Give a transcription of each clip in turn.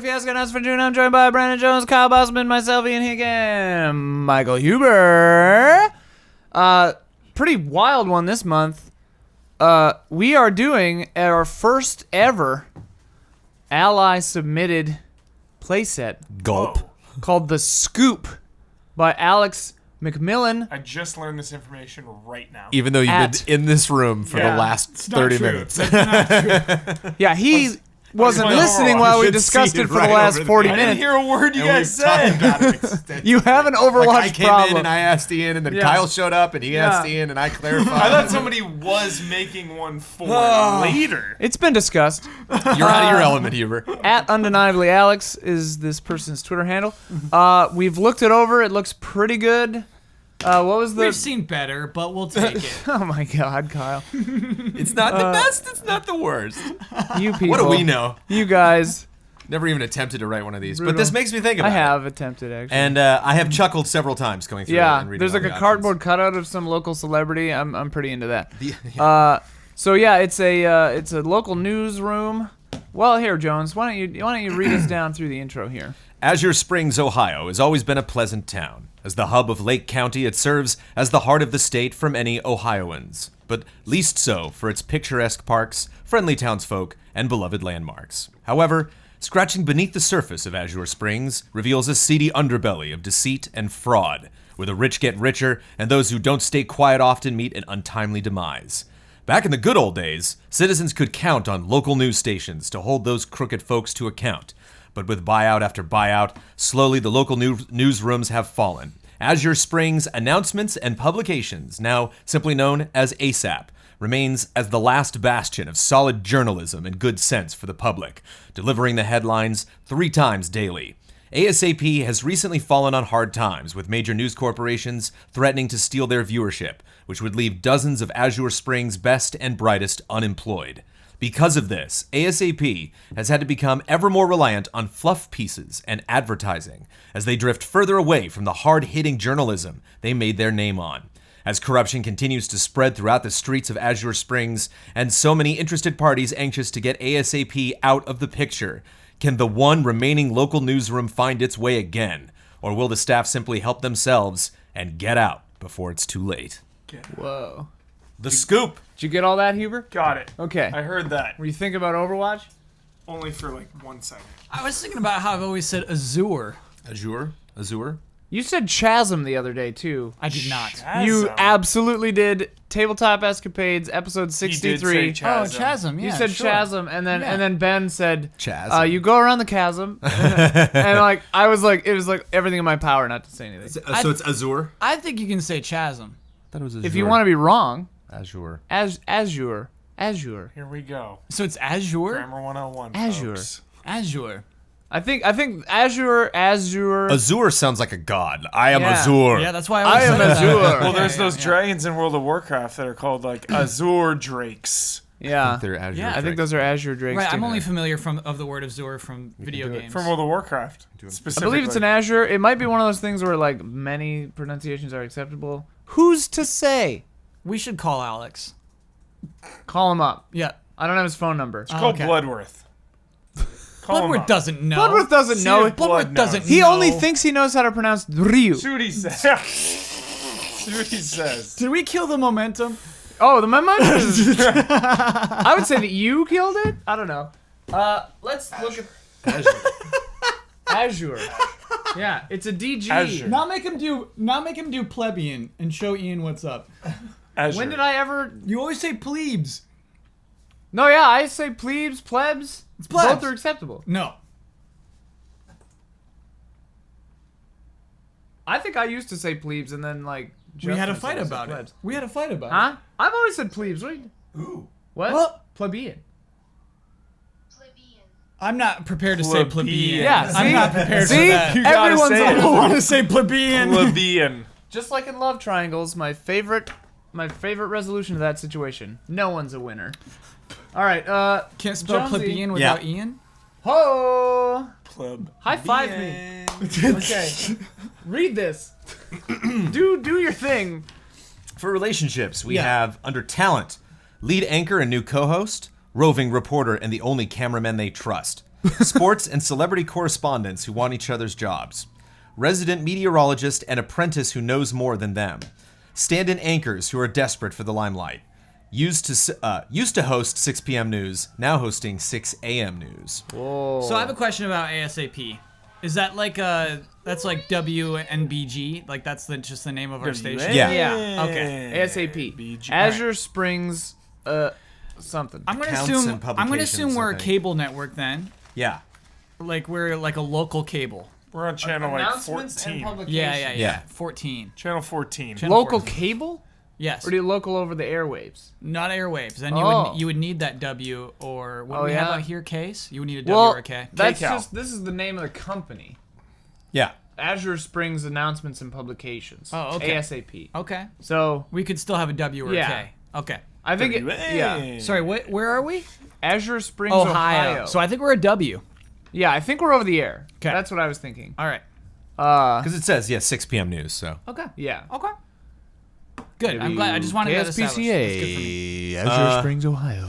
to Fiasconauts for June. I'm joined by Brandon Jones, Kyle Bossman, myself, Ian Higgin, Michael Huber. Pretty wild one this month. We are doing our first ever Ally submitted playset. Gulp. Called The Scoop by Alex McMillan. I just learned this information right now. Even though you've been in this room for the last 30 minutes. That's not true. Yeah, he wasn't listening while we discussed it for the last 40 I didn't minutes. hear a word you guys said. You have an Overwatch Like I came problem. in and I asked Ian, and then Yeah. Kyle showed up and he asked Ian, and I clarified. I thought somebody was making one for later. It's been discussed. You're out of your element, Huber. At Undeniably Alex is this person's Twitter handle. We've looked it over. It looks pretty good. What was the... We've seen better, but we'll take it. Oh my God, Kyle. It's not the best, it's not the worst. You people. What do we know? You guys. Never even attempted to write one of these. Brutal. But this makes me think about I it. have attempted, actually. And I have chuckled several times going through it and reading there's all like the a cardboard options. cutout of some local celebrity. I'm pretty into that. Yeah. So yeah, it's a local newsroom. Well, here, Jones, why don't you read us down through the intro here? Azure Springs, Ohio has always been a pleasant town. As the hub of Lake County, it serves as the heart of the state for many Ohioans, but least so for its picturesque parks, friendly townsfolk, and beloved landmarks. However, scratching beneath the surface of Azure Springs reveals a seedy underbelly of deceit and fraud, where the rich get richer and those who don't stay quiet often meet an untimely demise. Back in the good old days, citizens could count on local news stations to hold those crooked folks to account. But with buyout after buyout, slowly the local newsrooms have fallen. Azure Springs Announcements and Publications, now simply known as ASAP, remains as the last bastion of solid journalism and good sense for the public, delivering the headlines 3 times daily. ASAP has recently fallen on hard times, with major news corporations threatening to steal their viewership, which would leave dozens of Azure Springs' best and brightest unemployed. Because of this, ASAP has had to become ever more reliant on fluff pieces and advertising as they drift further away from the hard-hitting journalism they made their name on. As corruption continues to spread throughout the streets of Azure Springs and so many interested parties anxious to get ASAP out of the picture, can the one remaining local newsroom find its way again? Or will the staff simply help themselves and get out before it's too late? Whoa. The Scoop! Did you get all that, Huber? Got it. Okay. I heard that. Were you thinking about Overwatch? Only for like 1 second. I was thinking about how I've always said Azure. Azure? You said Chasm the other day, too. I did not. You Chasm. absolutely did. Tabletop Escapades, episode 63. He did say Oh, Chasm. Chasm, yeah. You said sure. Chasm, and then Ben said Chasm. you go around the chasm, and like I was like, it was like everything in my power not to say anything. So it's Azure? I think you can say Chasm. I thought it was Azure. If you want to be wrong, Azure. Azure. Here we go. So it's Azure? Grammar 101. Azure. Folks. Azure. I think Azure. Azure sounds like a god. I am Yeah. Azure. Yeah, that's why I am said that. Azure. Well, there's Yeah, those yeah. dragons in World of Warcraft that are called like Azure Drakes. Yeah, They're Azure. Yeah, I think those are Azure Drakes. Right, too. I'm only familiar of the word Azure from video games. From World of Warcraft. I Specifically. believe it's an Azure. It might be one of those things where like many pronunciations are acceptable. Who's to say? We should call Alex. Call him up. Yeah. I don't have his phone number. It's called okay. Bloodworth. Call him Bloodworth up. doesn't know. Bloodworth doesn't See know if it. Blood Bloodworth doesn't knows. know. He only thinks he knows how to pronounce Ryu. See what he says. See what he says. Did we kill the momentum? Oh, the momentum is... I would say that you killed it. I don't know. Let's look at Azure. Yeah, it's a DG. Azure. Now make him do plebeian and show Ian what's up. Azure. When did I ever? You always say plebes. No, yeah, I say plebes, plebs. plebs. Both are acceptable. No. I think I used to say plebes, and then like We had a Justin fight said about plebs. it. We had a fight about Huh? I've always said plebes. What? Ooh. What? What? Plebeian. I'm not prepared to say Plebeian. plebeian. Yeah, I'm see? not prepared See? for that. You gotta Everyone's say it. I want to say plebeian. Plebeian. Just like in love triangles, my favorite resolution to that situation. No one's a winner. All right. Can't spell Jonesy. plebeian without Ian. Ho! Pleb. High five me. Okay. Read this. do your thing. For relationships, we Yeah. have under talent, lead anchor and new co-host, roving reporter and the only cameraman they trust. sports and celebrity correspondents who want each other's jobs, resident meteorologist and apprentice who knows more than them, stand-in anchors who are desperate for the limelight, used to host 6 p.m. news, now hosting 6 a.m. news. Whoa. So I have a question about ASAP. Is that like that's like WNBG? Like that's just the name of our station? Yeah. Yeah. Okay. ASAP. BG. Azure Springs, something. I'm gonna Accounts assume and publications, we're I a think. cable network then. Yeah. Like we're like a local cable. We're on channel like Announcements and 14. publications. Yeah. Yeah. 14. Channel 14. Local cable? Yes. Or do you local over the airwaves? Not airwaves. Then Oh. you would need that W or what Oh, do we have yeah? out here? Case. You would need a W Well, or a K. that's K-Cal. just, this is the name of the company. Yeah. Azure Springs Announcements and Publications. Oh, okay. ASAP. Okay. So, We could still have a W or Yeah. a K. Okay. I think it, yeah. Hey. Sorry. Where are we? Azure Springs, Ohio. Ohio. So I think we're a W. Yeah, I think we're over the air. 'Kay. That's what I was thinking. All right. Because it says, 6 p.m. news, so. Okay. Yeah. Okay. Good. I'm glad. I just wanted that established. That's good for me. Azure Springs, Ohio.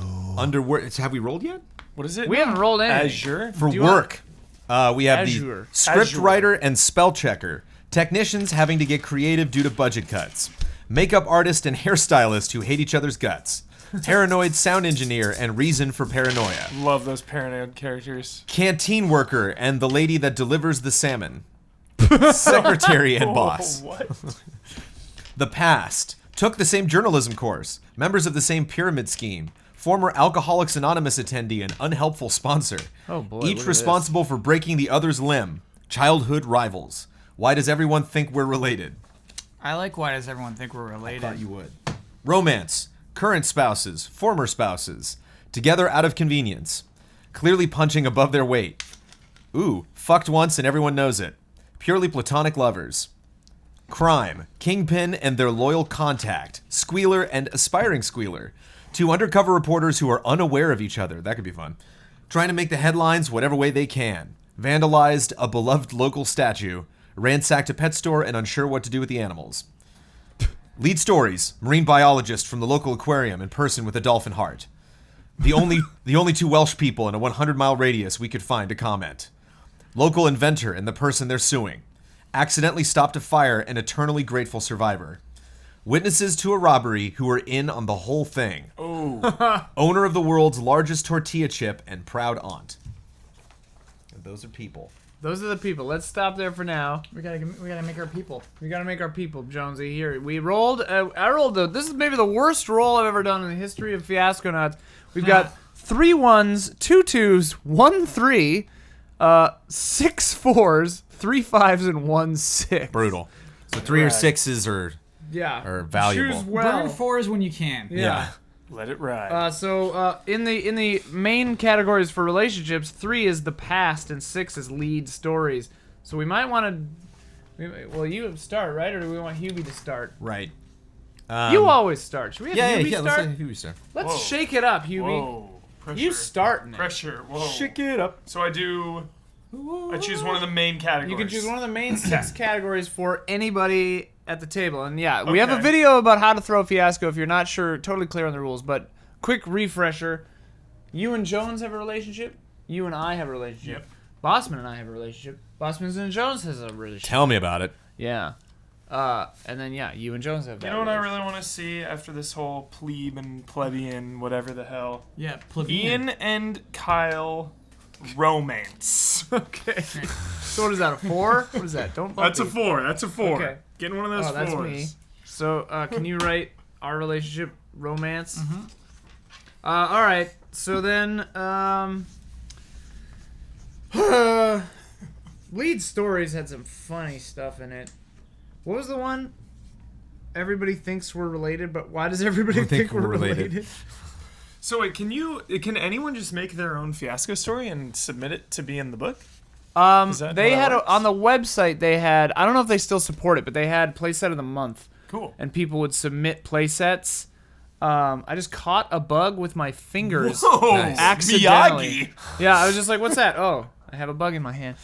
Have we rolled yet? What is it? We haven't rolled in. Azure? For Do you want- work, we have Azure. the script Azure. writer and spell checker, technicians having to get creative due to budget cuts, makeup artist and hairstylist who hate each other's guts, paranoid sound engineer and reason for paranoia, Love those paranoid characters. canteen worker and the lady that delivers the salmon, secretary and boss. Oh, what? The past took the same journalism course, members of the same pyramid scheme, former Alcoholics Anonymous attendee and unhelpful sponsor. Oh, boy, look Each at responsible for breaking the other's limb. Childhood rivals. Why does everyone think we're related? I like. Why does everyone think we're related? Thought you would. Romance. Current spouses. Former spouses. Together out of convenience. Clearly punching above their weight. Ooh, fucked once and everyone knows it. Purely platonic lovers. Crime. Kingpin and their loyal contact. Squealer and aspiring squealer. 2 undercover reporters who are unaware of each other. That could be fun. Trying to make the headlines whatever way they can. Vandalized a beloved local statue. Ransacked a pet store and unsure what to do with the animals. Lead stories. Marine biologist from the local aquarium in person with a dolphin heart. The only 2 Welsh people in a 100-mile radius we could find to comment. Local inventor and the person they're suing. Accidentally stopped a fire and eternally grateful survivor. Witnesses to a robbery who were in on the whole thing. Oh. Owner of the world's largest tortilla chip and proud aunt. And those are people. Those are the people. Let's stop there for now. We gotta make our people. We gotta make our people, Jonesy. Here, we rolled. I rolled. This is maybe the worst roll I've ever done in the history of Fiasconauts. We've got 3 1s, 2 2s, 1 3, 6 4s, 3 5s, and 1 6. Brutal. So 3 or Right. 6s are Yeah. valuable. Choose well. Burn 4s when you can. Yeah. Let it ride. So in the main categories for relationships, 3 is the past and 6 is lead stories. So we might want to. Well, you start, right, or do we want Hubie to start? Right. You always start. Should we have Hubie Let's start? say Hubie start. Let's Whoa. shake it up, Hubie. Whoa. Pressure. You starting it. Pressure. Whoa. it up. So I choose one of the main categories. You can choose one of the main 6 categories for anybody at the table. And yeah, we have a Okay. video about how to throw Fiasco if you're not sure, totally clear on the rules. But quick refresher. You and Jones have a relationship. You and I have a relationship. Yep. Bossman and I have a relationship. Bossman and Jones has a relationship. Tell me about it. Yeah. And then, yeah, you and Jones have that. You know what I relationship. really want to see after this whole plebe and plebeian, whatever the hell? Yeah. Plebeian. Ian and Kyle romance. Okay. So what is that, a 4? What is that? Don't bump That's a me. 4. That's a 4. Okay. Getting one of those Oh, that's 4s. me. So, can you write our relationship romance? Mm-hmm. All right. So then, lead stories had some funny stuff in it. What was the one? Everybody thinks we're related, but why does everybody think we're related? So wait, can anyone just make their own Fiasco story and submit it to be in the book? Is that They how had that works? on the website. They had. I don't know if they still support it, but they had playset of the month. Cool. And people would submit playsets. I just caught a bug with my fingers. Whoa, Nice. Accidentally. Miyagi. Yeah, I was just like, "What's that?" Oh, I have a bug in my hand.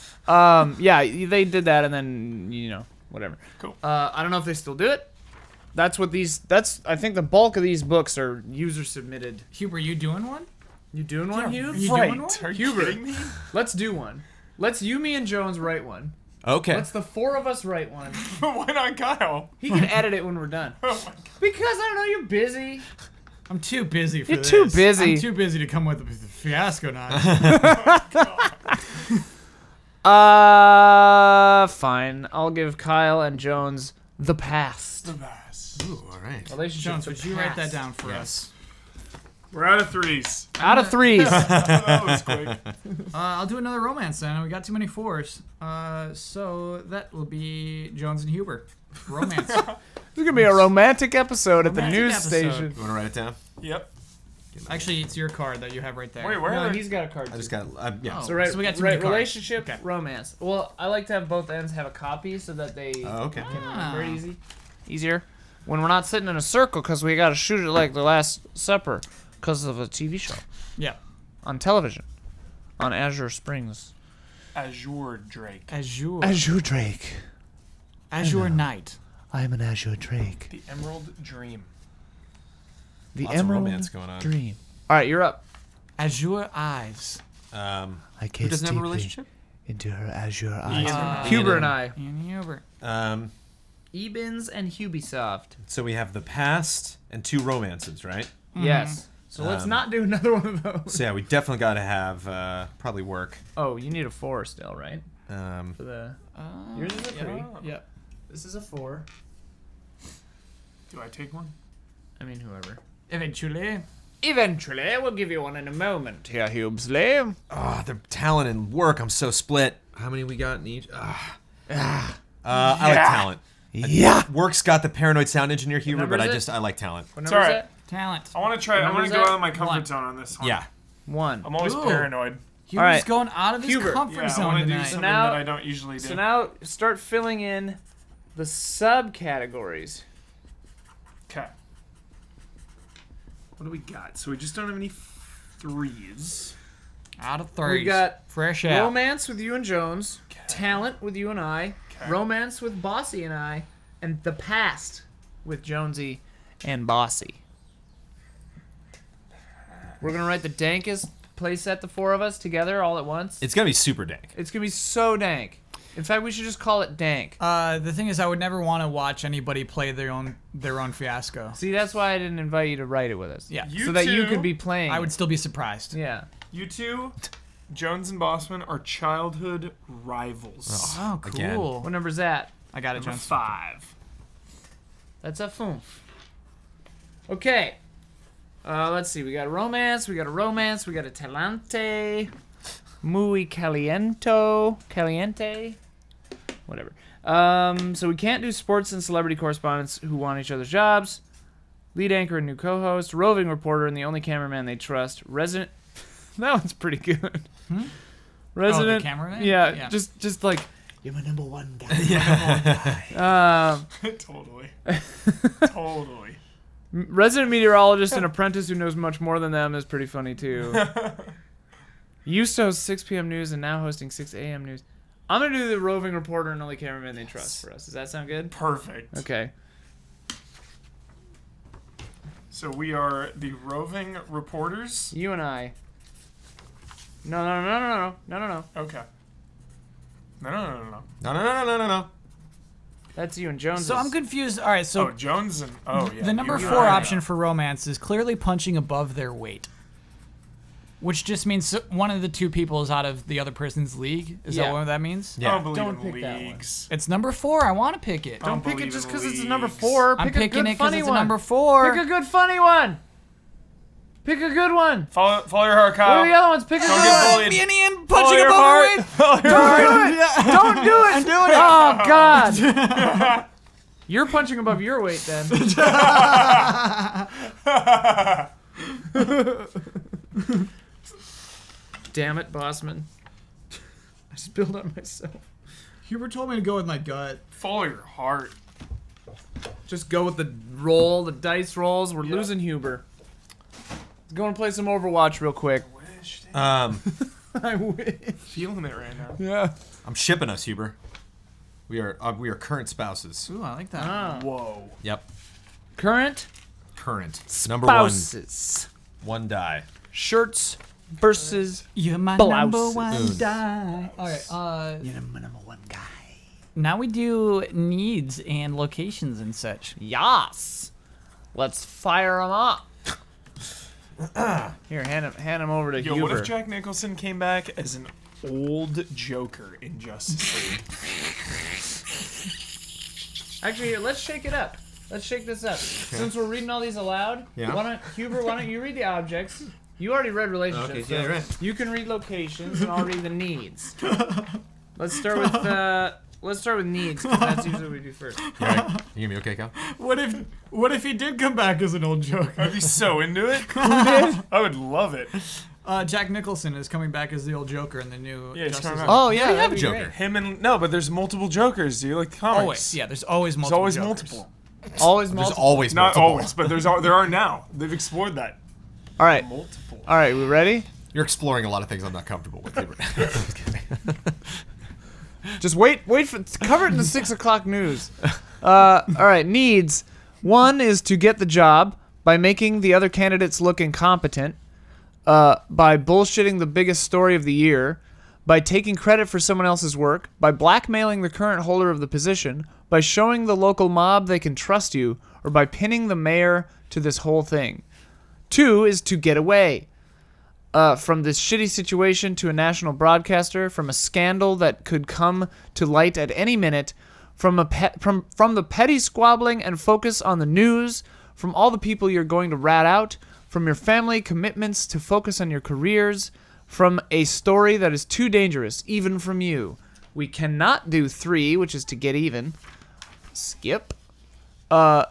Yeah, they did that, and then whatever. Cool. I don't know if they still do it. That's what these. I think the bulk of these books are user submitted. Hugh, were you doing one? You doing one, Hugh? You Right. doing one? Are you Hubert. kidding me? Let's do one. Let's you, me, and Jones write one. Okay. Let's the four of us write one. Why not Kyle? He can edit it when we're done. Oh my god. Because I don't know, you're busy. I'm too busy for You're this. too busy. I'm too busy to come with the Fiasconauts. Fine. I'll give Kyle and Jones the past. The best. Ooh, all right. Relationship. Jones, would you write that down for us? We're out of threes. Out of threes. That was quick. I'll do another romance then. We got too many fours. So that will be Jones and Huber. Romance. This is gonna be a romantic episode at the Romantic news episode. station. You want to write it down? Yep. Actually, it's your card that you have right there. Wait, where No, are they? he's got a card. I too. just got. Yeah. Oh. So, right, So we got too many cards. relationship, Okay. romance. Well, I like to have both ends have a copy so that they Okay. can remember it easier. When we're not sitting in a circle because we got to shoot it like the Last Supper because of a TV show Yeah. on television on Azure Springs. Azure Drake. Azure. Azure Drake. Azure Knight. I'm an Azure Drake. The Emerald Dream. The Lots of Emerald romance going on. Dream. All right, you're up. Azure Eyes. I Who gazed doesn't have a deeply relationship? into her azure Ian. eyes. Huber and I. And Huber. Ebens and Ubisoft. So we have the past and 2 romances, right? Yes. So let's Um, not do another one of those. So yeah, we definitely got to have probably work. Oh, you need a 4 still, right? Um, For the yours is a 3. Yep. This is a 4. Do I take one? I mean, whoever. Eventually. Eventually, we'll give you one in a moment here, Hubesley. the talent and work. I'm so split. How many we got in each? I like talent. Yeah. Work's got the paranoid sound engineer humor, number but is it? I like talent. What It's number is alright. it? Talent. I want to try. I number want is to go that? out of my comfort One. zone on this one. Yeah. 1. I'm always Ooh. paranoid. Huber's Alright. going out of his Huber. comfort Yeah, I zone want to do tonight. something now- that I don't usually do. So now start filling in the subcategories. Okay. What do we got? So we just don't have any threes. Out of threes. We got fresh out. romance with you and Jones, talent with you and I, romance with Bossy and I, and the past with Jonesy and Bossy. We're gonna write the dankest playset, the 4 of us together all at once. It's gonna be super dank. It's gonna be so dank. In fact, we should just call it dank. The thing is, I would never want to watch anybody play their own Fiasco. See, that's why I didn't invite you to write it with us. Yeah. You so that you two- could be playing. I would still be surprised. Yeah. You two, Jones and Bossman, are childhood rivals. Oh, cool. Again. What number's that? I got it, Number Jones. 5. That's a foom. Okay. Let's see. We got a romance. We got a talante. Muy caliente. Whatever. So we can't do sports and celebrity correspondents who want each other's jobs. Lead anchor and new co-host. Roving reporter and the only cameraman they trust. Resident. That one's pretty good. Resident. cameraman? Yeah, Yeah. Just like you're my number 1 guy. Totally. Totally. Resident meteorologist and apprentice who knows much more than them is pretty funny too. Used to host 6 p.m. news and now hosting 6 a.m. news. I'm gonna do the roving reporter and only cameraman they trust for us. Does that sound good? Perfect. Okay. So we are the roving reporters. You and I. No. Okay. No. No. That's you and Jones. So I'm confused. All right, so Oh, Jones and yeah. the number you 4 and I. option for romance is clearly punching above their weight, which just means one of the 2 people is out of the other person's league. Is Yeah. that what that means? I Yeah. don't believe Don't in pick that one. leagues. It's number 4. I want to pick it. Don't pick it believe just in because it's a number leagues. 4. I'm Pick a picking good it because funny it's one. a number 4. Pick a good funny one. Pick a good one. Follow your heart, What Kyle. are the other ones? Pick a Don't good get one. bullied. Me and Ian Follow punching your above heart. our weight. Follow your heart. Don't do it. I'm doing it. Oh God. You're punching above your weight then. Damn it, Bossman. I spilled on myself. Hubert told me to go with my gut. Follow your heart. Just go with the roll, the dice rolls. We're losing Huber. Let's go and play some Overwatch real quick. I wish. Feeling it right now. Yeah. I'm shipping us, Huber. We are current spouses. Ooh, I like that. Ah. Whoa. Yep. Current Current. Number 1. spouses. 1 die. shirts versus You're my blouses. number one guy. All right. You're my number one guy. Now we do needs and locations and such. Yas. Let's fire them up. Here, hand him over to Yo, Huber. what if Jack Nicholson came back as an old Joker in Justice League? Actually, here, let's shake it up. Let's shake this up. Since we're reading all these aloud, Yeah. why don't you read the objects? You already read relationships. Okay, so yeah, right. You can read locations, and I'll read the needs. Let's start with needs, because that's usually what we do first. You right? You hear me okay, Cal? What if he did come back as an old Joker? I'd be so into it. I would love it. Jack Nicholson is coming back as the old Joker in the new Yeah, he's Justice coming League. back. Oh yeah, have that'd a be Joker. great. Him and no, but there's multiple Jokers. Do you like the comics? Always, yeah. There's always There's multiple. always Jokers. multiple. Always There's multiple. always Not multiple. always, but there are now. They've explored that. All right, Multiple. all right. We ready? You're exploring a lot of things I'm not comfortable with. Just kidding. Just wait for cover it in the 6 o'clock news. All right, needs. One is to get the job by making the other candidates look incompetent, by bullshitting the biggest story of the year, by taking credit for someone else's work, by blackmailing the current holder of the position, by showing the local mob they can trust you, or by pinning the mayor to this whole thing. Two is to get away. From this shitty situation to a national broadcaster, from a scandal that could come to light at any minute, from the petty squabbling and focus on the news, from all the people you're going to rat out, from your family commitments to focus on your careers, from a story that is too dangerous, even from you. We cannot do 3, which is to get even. Skip. 4,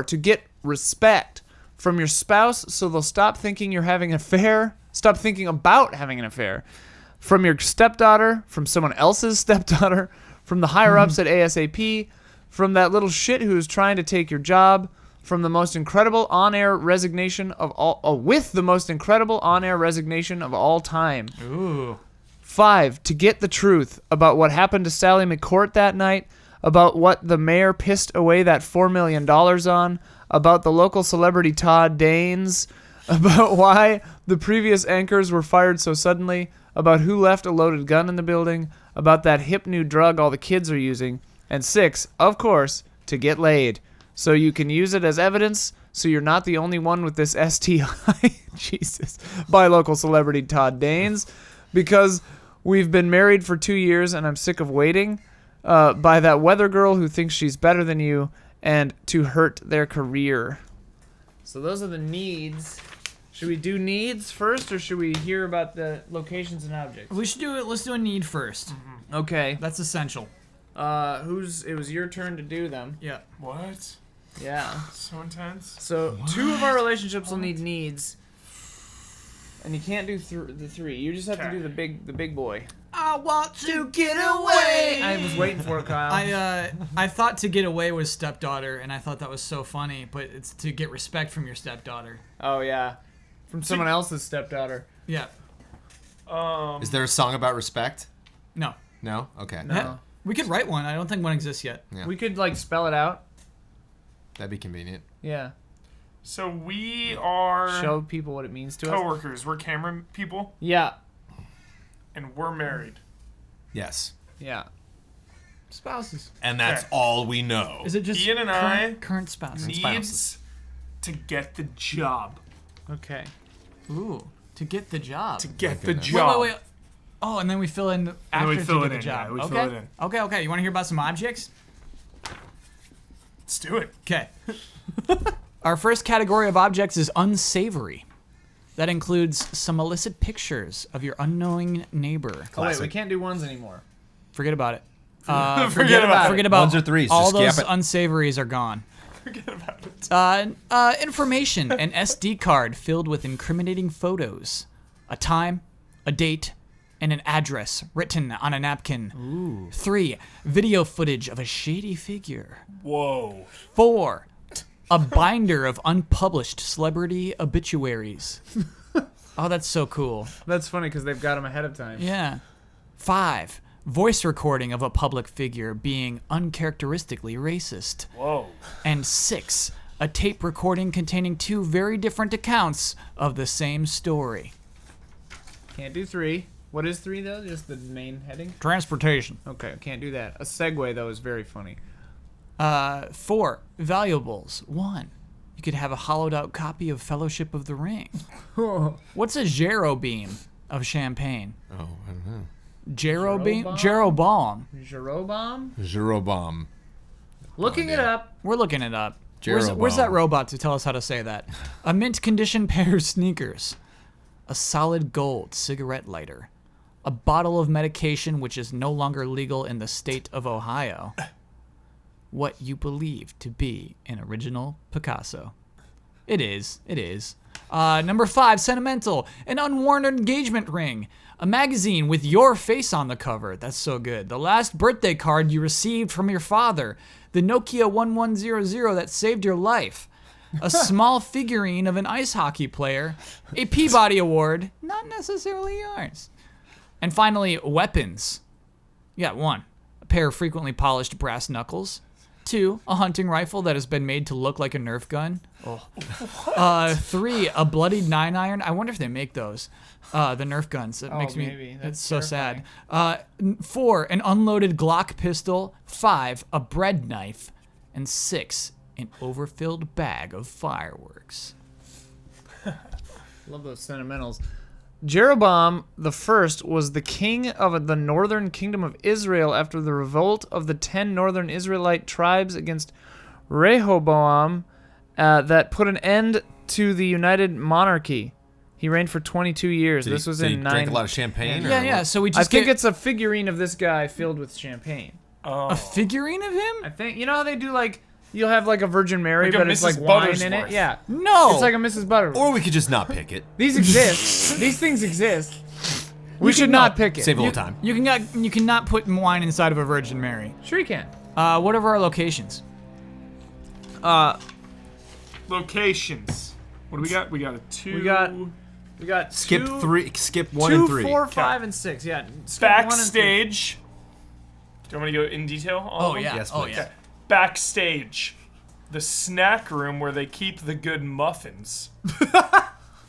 to get respect from your spouse, so they'll stop thinking you're having an affair, stop thinking about having an affair. From your stepdaughter, from someone else's stepdaughter, from the higher-ups at ASAP, from that little shit who is trying to take your job, from the most incredible on-air resignation of all, with the most incredible on-air resignation of all time. Ooh. 5, to get the truth about what happened to Sally McCourt that night, about what the mayor pissed away that $4 million on, about the local celebrity Todd Danes, about why the previous anchors were fired so suddenly, about who left a loaded gun in the building, about that hip new drug all the kids are using, and 6, of course, to get laid, so you can use it as evidence, so you're not the only one with this STI, Jesus, by local celebrity Todd Danes, because we've been married for 2 years and I'm sick of waiting, by that weather girl who thinks she's better than you, and to hurt their career. So those are the needs. Should we do needs first, or should we hear about the locations and objects? We should do it. Let's do a need first. Okay. That's essential. It was your turn to do them. Yeah. What? Yeah. So intense. So 2 of our relationships will need needs, and you can't do the 3. You just have to Okay. do the big boy. I want to get away. I was waiting for it, Kyle. I thought to get away was stepdaughter, and I thought that was so funny, but it's to get respect from your stepdaughter. Oh yeah, from someone else's stepdaughter. Yeah. Is there a song about respect? No. No? Okay. No. We could write one. I don't think one exists yet. Yeah. We could like spell it out. That'd be convenient. Yeah. So we are Show people what it means to us. coworkers. We're camera people, Yeah. and we're married. Yes. Yeah. Spouses. And that's Okay. all we know. Is it just Ian and current spouses? Needs to get the job. Okay. Ooh. To get the job. To get the goodness. job. Wait. Oh, and then we fill in then after we to fill get it the in, job. yeah, we okay. fill it in. Okay. You want to hear about some objects? Let's do it. Okay. Our first category of objects is unsavory. That includes some illicit pictures of your unknowing neighbor. Oh wait, Classic. we can't do ones anymore. Forget about it. Forget about it. Forget about Ones or threes, all just those skip it. unsavories are gone. Forget about it. Information: an SD card filled with incriminating photos, a time, a date, and an address written on a napkin. Ooh. 3. Video footage of a shady figure. Whoa. 4. A binder of unpublished celebrity obituaries. Oh, that's so cool. That's funny because they've got them ahead of time. Yeah. 5. Voice recording of a public figure being uncharacteristically racist. Whoa. And 6. a tape recording containing 2 very different accounts of the same story. Can't do 3. What is 3 though? Just the main heading? Transportation. Okay, can't do that. A segue though is very funny. 4, valuables. 1, you could have a hollowed out copy of Fellowship of the Ring. What's a Gero beam of champagne? Oh, I don't know. Gero beam? Jeroboam? Jeroboam? Jerobomb? Jerobomb. Looking it up. We're looking it up. Jeroboam. Where's that robot to tell us how to say that? A mint condition pair of sneakers. A solid gold cigarette lighter. A bottle of medication which is no longer legal in the state of Ohio. What you believe to be an original Picasso. It is. Number 5, sentimental. An unworn engagement ring. A magazine with your face on the cover. That's so good. The last birthday card you received from your father. The Nokia 1100 that saved your life. A small figurine of an ice hockey player. A Peabody Award. Not necessarily yours. And finally, weapons. You got 1, a pair of frequently polished brass knuckles. 2, a hunting rifle that has been made to look like a Nerf gun. 3, a bloodied 9-iron. I wonder if they make those. The Nerf guns. It makes me. maybe. It's That's so sad. 4, an unloaded Glock pistol. 5, a bread knife. And 6, an overfilled bag of fireworks. Love those sentimentals. Jeroboam the first was the king of the northern kingdom of Israel after the revolt of the 10 northern Israelite tribes against Rehoboam that put an end to the united monarchy. He reigned for 22 years. Did This was he in drink 9. a lot of champagne? or Yeah. what? So we I just think get it's a figurine of this guy filled with champagne. a figurine of him. I think, you know how they do like, you'll have like a Virgin Mary, Like a but it's like Mrs. wine in it? Buttersworth. Yeah. No. It's like a Mrs. Butterworth. Or we could just not pick it. These exist. These things exist. We should not pick it. Save a little time. You cannot put wine inside of a Virgin Mary. Sure you can. What are our locations? Locations. What do we got? We got a 2. We got Skip two, 3. Skip 1 2, and 3. 4, 5, and 6. Yeah. Skip 1 and 3. Backstage. Do you want me to go in detail? All of them? Yes, please. yeah. Backstage. The snack room where they keep the good muffins.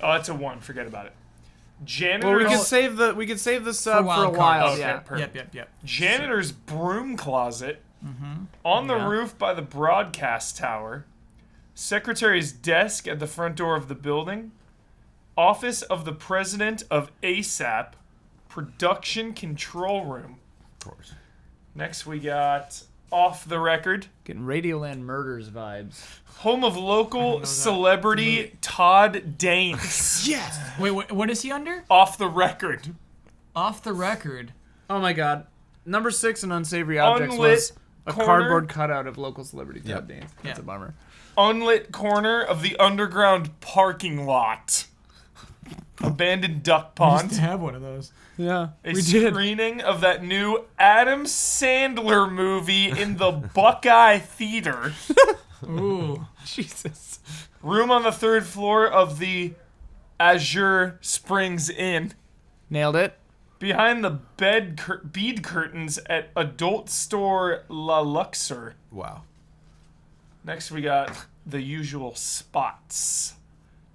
Oh, that's a 1. Forget about it. Janitor's, Well, we could save the sub for a wild while. cards. Okay, Yeah. perfect. Yep. Janitor's broom closet. On the roof by the broadcast tower. Secretary's desk at the front door of the building. Office of the President of ASAP. Production control room. Of course. Next we got Off the Record. Getting Radioland Murders vibes. Home of local celebrity Todd Danes. Yes. Wait, what is he under? Off the Record. Off the record. Oh my god. Number 6 in Unsavory Objects Unlit was a corner. cardboard cutout of local celebrity Todd Yep. Danes. That's a bummer. Unlit corner of the underground parking lot. Abandoned duck pond. have one of those. Yeah. A screening of that new Adam Sandler movie in the Buckeye Theater. Ooh. Jesus. Room on the 3rd floor of the Azure Springs Inn. Nailed it. Behind the bead curtains at adult store La Luxor. Wow. Next we got the usual spots.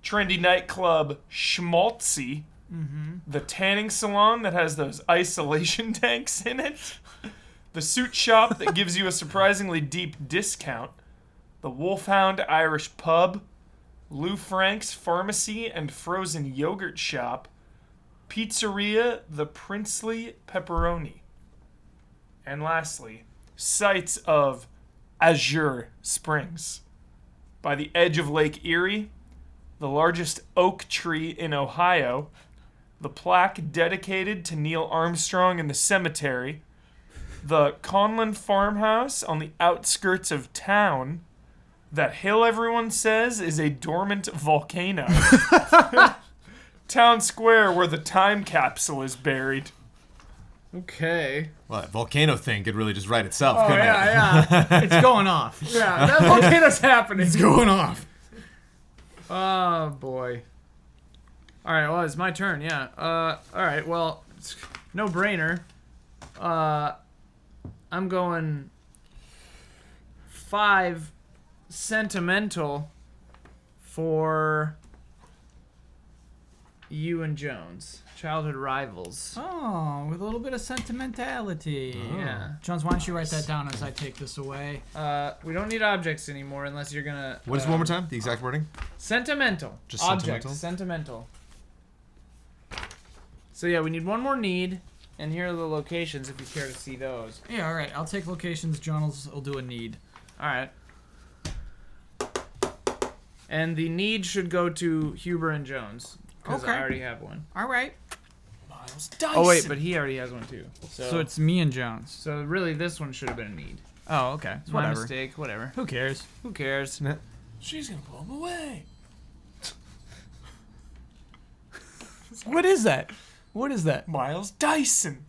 Trendy nightclub Schmaltzy. The tanning salon that has those isolation tanks in it. The suit shop that gives you a surprisingly deep discount. The Wolfhound Irish Pub. Lou Frank's Pharmacy and Frozen Yogurt Shop. Pizzeria The Princely Pepperoni. And lastly, sites of Azure Springs. By the edge of Lake Erie, the largest oak tree in Ohio, the plaque dedicated to Neil Armstrong in the cemetery, the Conlin farmhouse on the outskirts of town, that hill everyone says is a dormant volcano, town square where the time capsule is buried. Okay. Well, that volcano thing could really just write itself, Oh, couldn't it? yeah. It's going off. Yeah, that volcano's happening. It's going off. Oh, boy. All right, well, it's my turn, yeah. All right, well, it's no brainer. I'm going 5 sentimental for you and Jones, childhood rivals. Oh, with a little bit of sentimentality. Yeah. Jones, why don't you write that down as I take this away? We don't need objects anymore unless you're gonna. What is it one more time? The exact wording? Sentimental. Just objects. Sentimental. So yeah, we need one more need, and here are the locations if you care to see those. Yeah, all right. I'll take locations. Jones will do a need. All right. And the need should go to Huber and Jones because Okay. I already have one. All right. Miles Dyson. Oh wait, but he already has one too. So it's me and Jones. So really, this one should have been a need. Oh, okay. It's my Whatever. mistake. Whatever. Who cares? Who cares? She's gonna blow him away. What is that? What is that? Miles Dyson.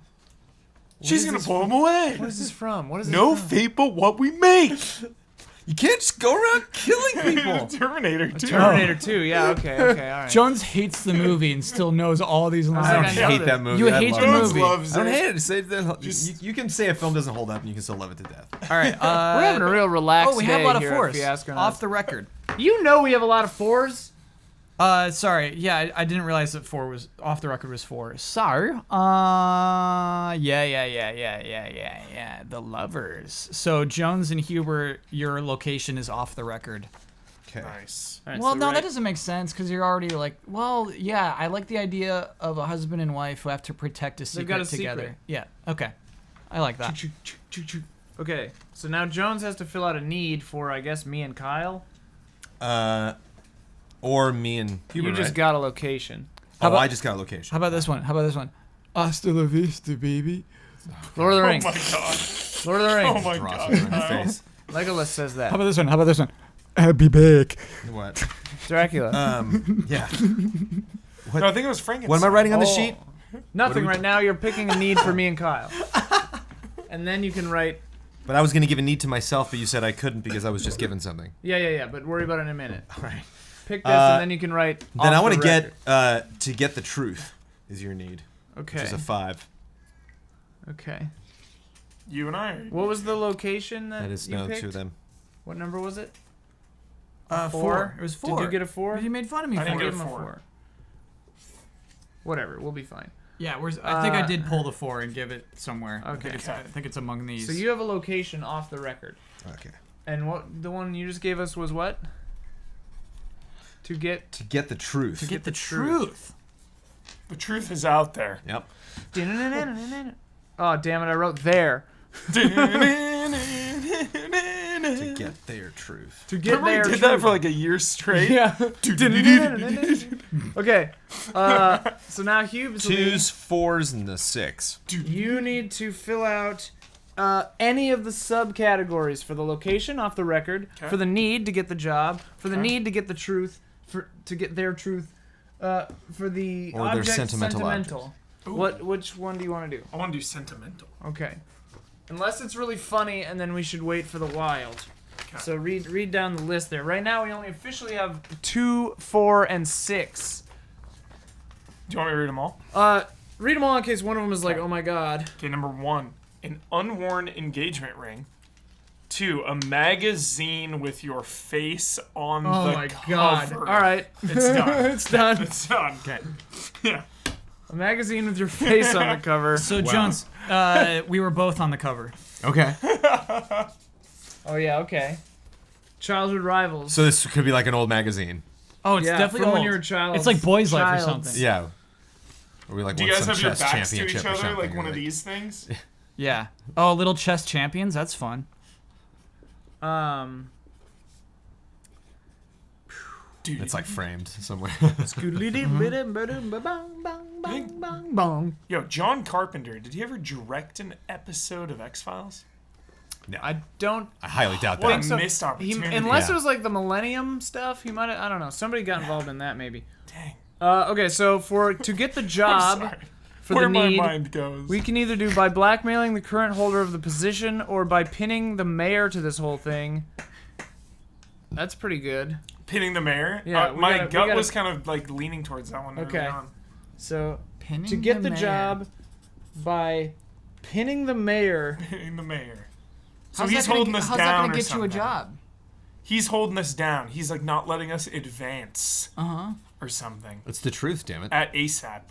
is She's gonna this blow him away. What is this from? What is this No from? fate but what we make. You can't just go around killing people. Terminator 2. Terminator 2. Yeah. Okay. Okay. All right. Jones hates the movie and still knows all these lines. I don't I know hate that. that movie. You I hate love the it. Jones movie. loves I don't it. hate it. Say that. You can say a film doesn't hold up and you can still love it to death. All right. We're having a real relaxed Oh, we have day a lot of here at fours. Fiasconauts. Off the record. You know we have a lot of fours. Sorry. Yeah, I didn't realize that 4 was off the record was 4. So, yeah. The lovers. So Jones and Huber, your location is off the record. Okay. Nice. All right, Well, so no, right- that doesn't make sense because you're already like, well, yeah, I like the idea of a husband and wife who have to protect a secret got a together. secret. Yeah. Okay. I like that. Okay, so now Jones has to fill out a need for, I guess, me and Kyle. Or me and Huber, You just right? got a location. Oh, about- I just got a location. How about this one? Hasta la vista, baby. Lord of the Oh Rings. my god. Lord of the Rings. Oh my Drops god. it in the Kyle. face. Legolas says that. How about this one? I'll be back. What? Dracula. Yeah. No, I think it was Frankenstein. What am I writing on the Oh. sheet? Nothing we right now. You're picking a need for me and Kyle. And then you can write, But I was going to give a need to myself, but you said I couldn't because I was just given something. yeah, but worry about it in a minute. All right. Pick this, and then you can write. Then I want to get the truth is your need, Okay. which is a 5. Okay. You and I. What was the location that That is you no picked? to them. What number was it? 4. It was 4. Did you get a 4? You made fun of me I for didn't it. get Give a him 4. Whatever, we'll be fine. Yeah, I think I did pull the 4 and give it somewhere. Okay. I think it's among these. So you have a location off the record. Okay. And what the one you just gave us was what? To get To get the truth. get the truth. truth. The truth is out there. Yep. Oh damn it, I wrote there. To get their truth. To get Remember there. we did that for like a year straight? Yeah. Okay. So now Hubes, 2s, 4s, and the 6. you need to fill out any of the subcategories for the location off the record, Okay. for the need to get the job, for the Okay. need to get the truth, to get their truth, for the Or their object sentimental Ooh. Which one do you want to do? I want to do sentimental. Okay. Unless it's really funny, and then we should wait for the wild. Okay. So read down the list there. Right now, we only officially have 2, 4, and 6. Do you want me to read them all? Read them all in case one of them is like, oh my god. Okay, number 1, an unworn engagement ring. 2, a magazine with your face on Oh the my cover. god. All right. It's done. It's done. It's done. Okay. Yeah. A magazine with your face on the cover. So Jones, we were both on the cover. Okay. Oh yeah, okay. Childhood rivals. So this could be like an old magazine. Oh, it's yeah, definitely from when old. you were a child. It's like Boys Life or Childs. something. Yeah. Or we like Do won you guys some have your chess backs to each championship or other something, like or one of these things? Yeah. Oh, little chess champions. That's fun. Dude, It's like framed somewhere. yo, John Carpenter, did he ever direct an episode of X-Files? I don't I highly doubt What that. a so. missed opportunity. Unless Yeah. it was like the Millennium stuff, he might have. I don't know. Somebody got involved in that maybe. Dang. Okay, so to get the I'm job sorry. for Where the need, my mind goes. we can either do by blackmailing the current holder of the position or by pinning the mayor to this whole thing. That's pretty good. Pinning the mayor? Yeah, we my gotta- we gut gotta- was kind of like leaning towards that one Okay. early on. So Pinning to get the mayor. job by pinning the mayor. Pinning the mayor. So How's he's that gonna, holding us how's down that gonna or get you a something. job? he's holding us down. He's like not letting us advance. Or something. It's the truth, damn it. At ASAP.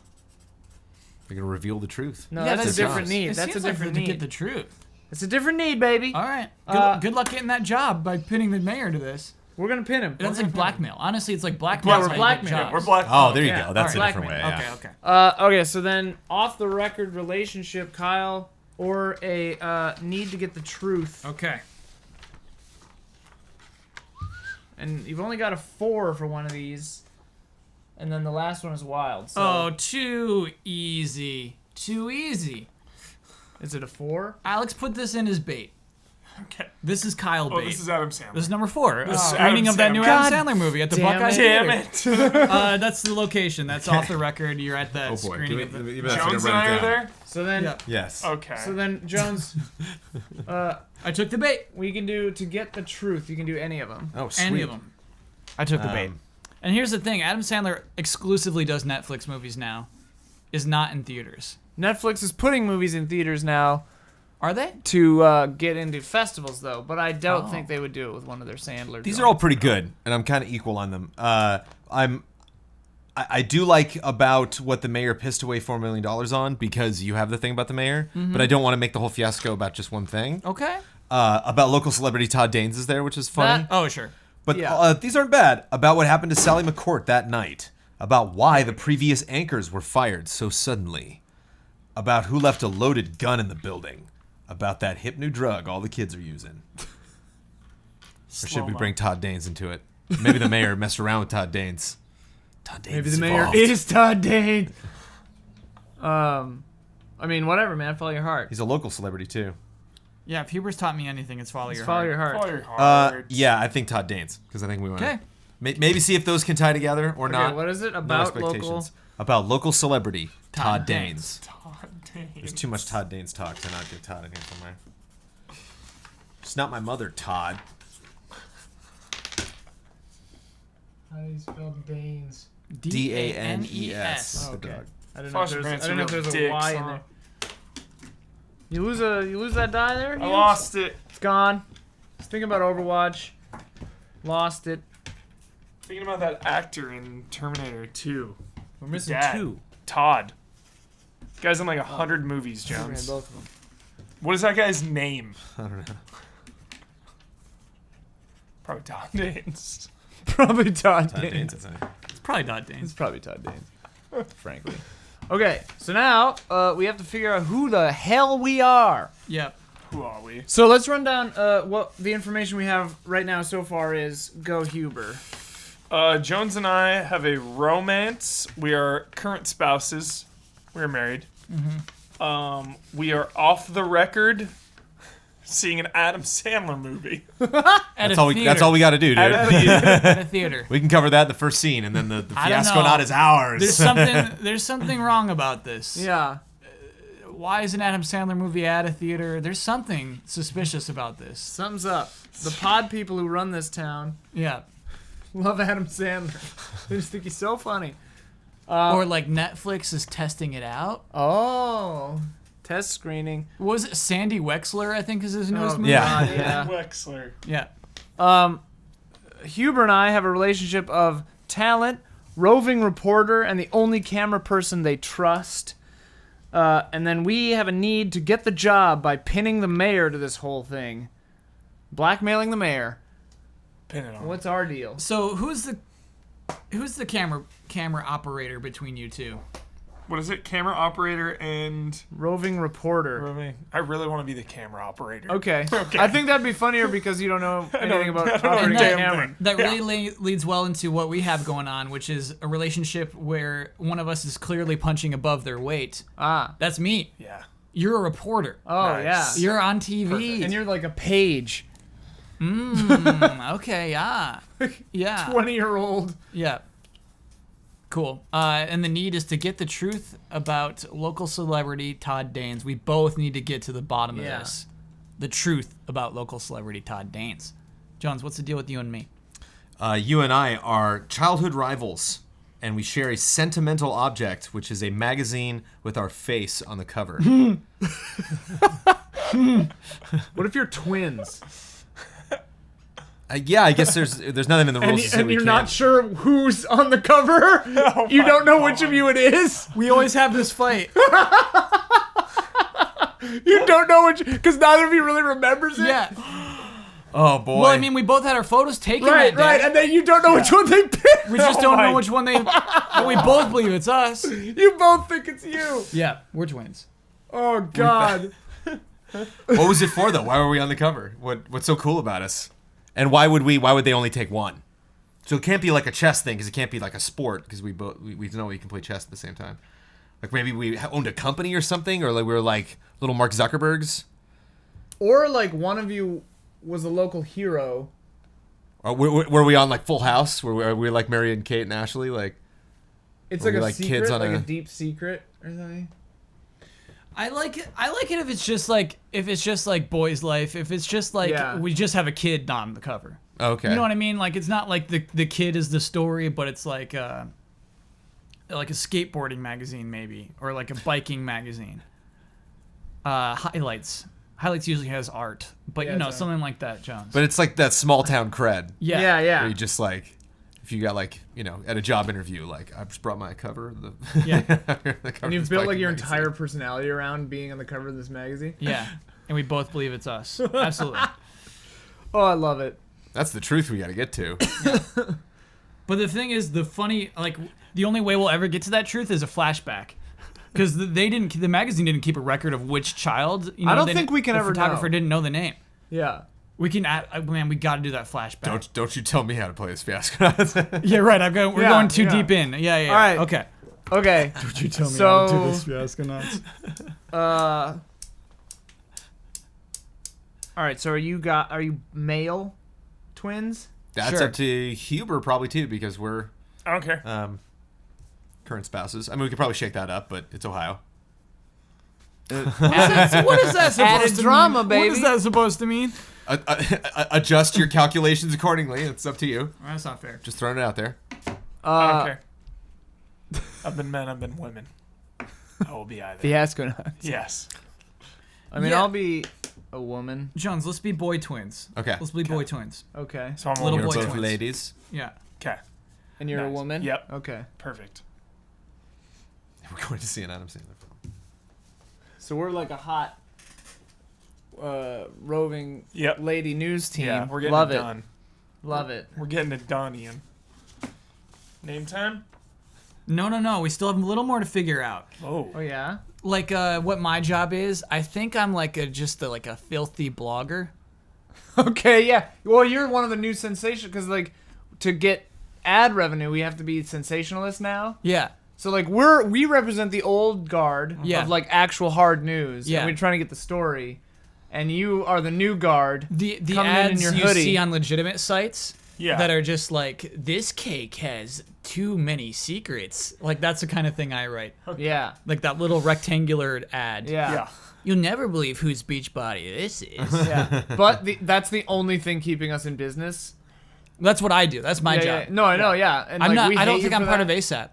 They're gonna reveal the truth. No, Yeah, that's a that's different jobs. need. It That's a seems like different to need. get the truth. It's a different need, baby. All right. Good luck getting that job by pinning the mayor to this. We're gonna pin him. That's like blackmail. Honestly, it's like blackmail. Yeah, we're That's how you get blackmailing. jobs. We're black. Oh, there you yeah. go. That's All a right. different way. Blackmail. Yeah. Okay. Okay, so then off the record relationship, Kyle, or a need to get the truth. Okay. And you've only got a 4 for one of these. And then the last one is wild. So Oh, too easy. Too easy. is it a 4? Alex put this in as bait. Okay. This is Kyle Oh, bait. this is Adam Sandler. This is number 4. This is Screening Adam of that new Sandler. Adam God Sandler movie at the damn Buckeye it. Damn Theater. it. That's the location. That's off the record. You're at that Oh boy. screening of the... Jones and I are there? So then, Yeah. Yes. Okay. so then, Jones, I took the bait. we can do to get the truth. You can do any of them. Oh, sweet. Any of them. I took And here's the thing. Adam Sandler exclusively does Netflix movies now. Is not in theaters. Netflix is putting movies in theaters now Are they? to get into festivals, though. But I don't Oh. think they would do it with one of their Sandler. These joints. are all pretty good, and I'm kind of equal on them. I do like about what the mayor pissed away $4 million on, because you have the thing about the mayor, but I don't want to make the whole fiasco about just one thing. Okay. About local celebrity Todd Danes is there, which is funny. That- Oh, sure. But Yeah. these aren't bad. About what happened to Sally McCourt that night. About why the previous anchors were fired so suddenly. About who left a loaded gun in the building. About that hip new drug all the kids are using. Or should we Slow-mo. bring Todd Danes into it? Maybe the mayor messed around with Todd Danes. Todd Danes Maybe is the mayor involved. is Todd Dane. I mean, whatever, man. Follow your heart. He's a local celebrity too. Yeah, if Huber's taught me anything, it's follow your Follow heart. your heart. Follow your heart. Yeah, I think Todd Danes, because I think we want to Okay. maybe see if those can tie together or Okay, not. what is it No about expectations. local? About local celebrity Todd Todd Danes. Todd Danes. There's too much Todd Danes talk to not get Todd in here somewhere. It's not my mother, Todd. How do you spell Danes? Danes. Okay. The dog. I don't know if Foster there's, parents I don't know if are real there's a dicks, Y in huh? there. You lose that die there? I Hughes? lost it. It's gone. Just thinking about Overwatch. Lost it. Thinking about that actor in Terminator 2. We're missing Dad. 2. Todd. Guy's in like 100 movies, We had Jones. both of them. What is that guy's name? I don't know. Probably Todd Danes. Probably Todd Todd Danes. Danes, isn't it? It's probably Todd Danes. It's probably Todd Danes. Frankly. Okay, so now we have to figure out who the hell we are. Yep. Who are we? So let's run down what the information we have right now so far is. Go Huber. Jones and I have a romance. We are current spouses. We're married. We are off the record seeing an Adam Sandler movie. That's all we got to do, dude. At a theater. At a theater. We can cover that in the first scene, and then the I don't Fiasco know. not is ours. There's something wrong about this. Yeah. Why is an Adam Sandler movie at a theater? There's something suspicious about this. Something's up. The pod people who run this town Yeah. love Adam Sandler. They just think he's so funny. Or like Netflix is testing it out. Oh. Test screening. What was it? Sandy Wexler, I think, is his newest movie. Yeah. God, yeah. Wexler. Yeah. Huber and I have a relationship of talent, roving reporter, and the only camera person they trust. And then we have a need to get the job by pinning the mayor to this whole thing. Blackmailing the mayor. Pin it on. What's our deal? So who's the camera operator between you two? What is it? Camera operator and... Roving reporter. I really want to be the camera operator. Okay. Okay. I think that'd be funnier because you don't know anything about I don't know operating a a damn camera. thing. That Yeah. really leads well into what we have going on, which is a relationship where one of us is clearly punching above their weight. Ah. That's me. Yeah. You're a reporter. Oh, Nice. yeah. You're on TV. And you're like a page. Okay, yeah. Yeah. 20-year-old. Yeah. Cool. And the need is to get the truth about local celebrity Todd Danes. We both need to get to the bottom of Yeah. this. The truth about local celebrity Todd Danes. Jones, what's the deal with you and me? You and I are childhood rivals, and we share a sentimental object, which is a magazine with our face on the cover. What if you're twins? Yeah, I guess there's nothing in the rules to say And we you're can't. not sure who's on the cover. You don't know which of you it is. We always have this fight. You don't know which, because neither of you really remembers it. Yeah. Oh boy. Well, I mean, we both had our photos taken Right, that day. right, and then you don't know which one they picked. We just don't know which one they. But we both believe it's us. You both think it's you. Yeah, we're twins. Oh God. What was it for though? Why were we on the cover? What's so cool about us? And why would they only take one? So it can't be like a chess thing because it can't be like a sport because we know we can play chess at the same time. Like maybe we owned a company or something, or like we were like little Mark Zuckerbergs. Or like one of you was a local hero. Or were we on like Full House? Were we like Mary and Kate and Ashley? Like It's Or like we a like secret, kids on like a- a deep secret or something. I like it if it's just like boys' life. If it's just like Yeah. we just have a kid on the cover. okay. You know what I mean? Like it's not like the kid is the story, but it's like a skateboarding magazine maybe, or like a biking magazine. Highlights usually has art, but Yeah, you know, it's something like that, Jones. But it's like that small town cred. yeah, Yeah, yeah. Where you just like, if you got like, at a job interview, like I just brought my cover. Yeah. the cover And of you've this built like biking your magazine. entire personality around being on the cover of this magazine. Yeah, and we both believe it's us. Absolutely. Oh, I love it. That's the truth we got to get to. But the thing is, the only way we'll ever get to that truth is a flashback. Because the magazine didn't keep a record of which child. I don't think we can the ever photographer know. didn't know the name. Yeah. We can add, man, we got to do that flashback. Don't you tell me how to play this Fiasconauts. Yeah, right. We're Yeah, going too yeah. deep in. Yeah. All right. Okay. Okay. Don't you tell me how to do this, Fiasconauts. All right. So are you male twins? That's Sure. up to Huber probably too because we're I don't care. current spouses. I mean, we could probably shake that up, but it's Ohio. What is that supposed Added to drama, mean? baby. What is that supposed to mean? Adjust your calculations accordingly. It's up to you. That's not fair. Just throwing it out there. I don't care. I've been men, I've been women. I will be either. Fiasconauts. Yes. I mean, Yeah. I'll be a woman. Jones, let's be boy twins. Okay. Let's be boy twins. Okay. So I'm a Little You're woman. boy both twins. ladies. Yeah. Okay. And you're a Nice. woman? Yep. Okay. Perfect. We're going to see an Adam Sandler film. So we're like a hot roving Yep. lady news team. Yeah, we're getting Love it it. done. Love it. We're getting it done, Ian. Name time? No. We still have a little more to figure out. Oh. Oh yeah. Like what my job is. I think I'm like a filthy blogger. Okay, yeah. Well, you're one of the new sensation because like to get ad revenue, we have to be sensationalists now. Yeah. So like we represent the old guard Yeah. of like actual hard news. Yeah. And we're trying to get the story, and you are the new guard. The Coming in ads your you hoodie. see on legitimate sites Yeah. that are just like, this cake has too many secrets. Like that's the kind of thing I write. Yeah. Like that little rectangular ad. Yeah. Yeah. You'll never believe whose beach body this is. Yeah. But that's the only thing keeping us in business. That's what I do. That's my Yeah, job. yeah. No, I know. Yeah. And I'm like, not. we I don't hate think you I'm for part of that. ASAP.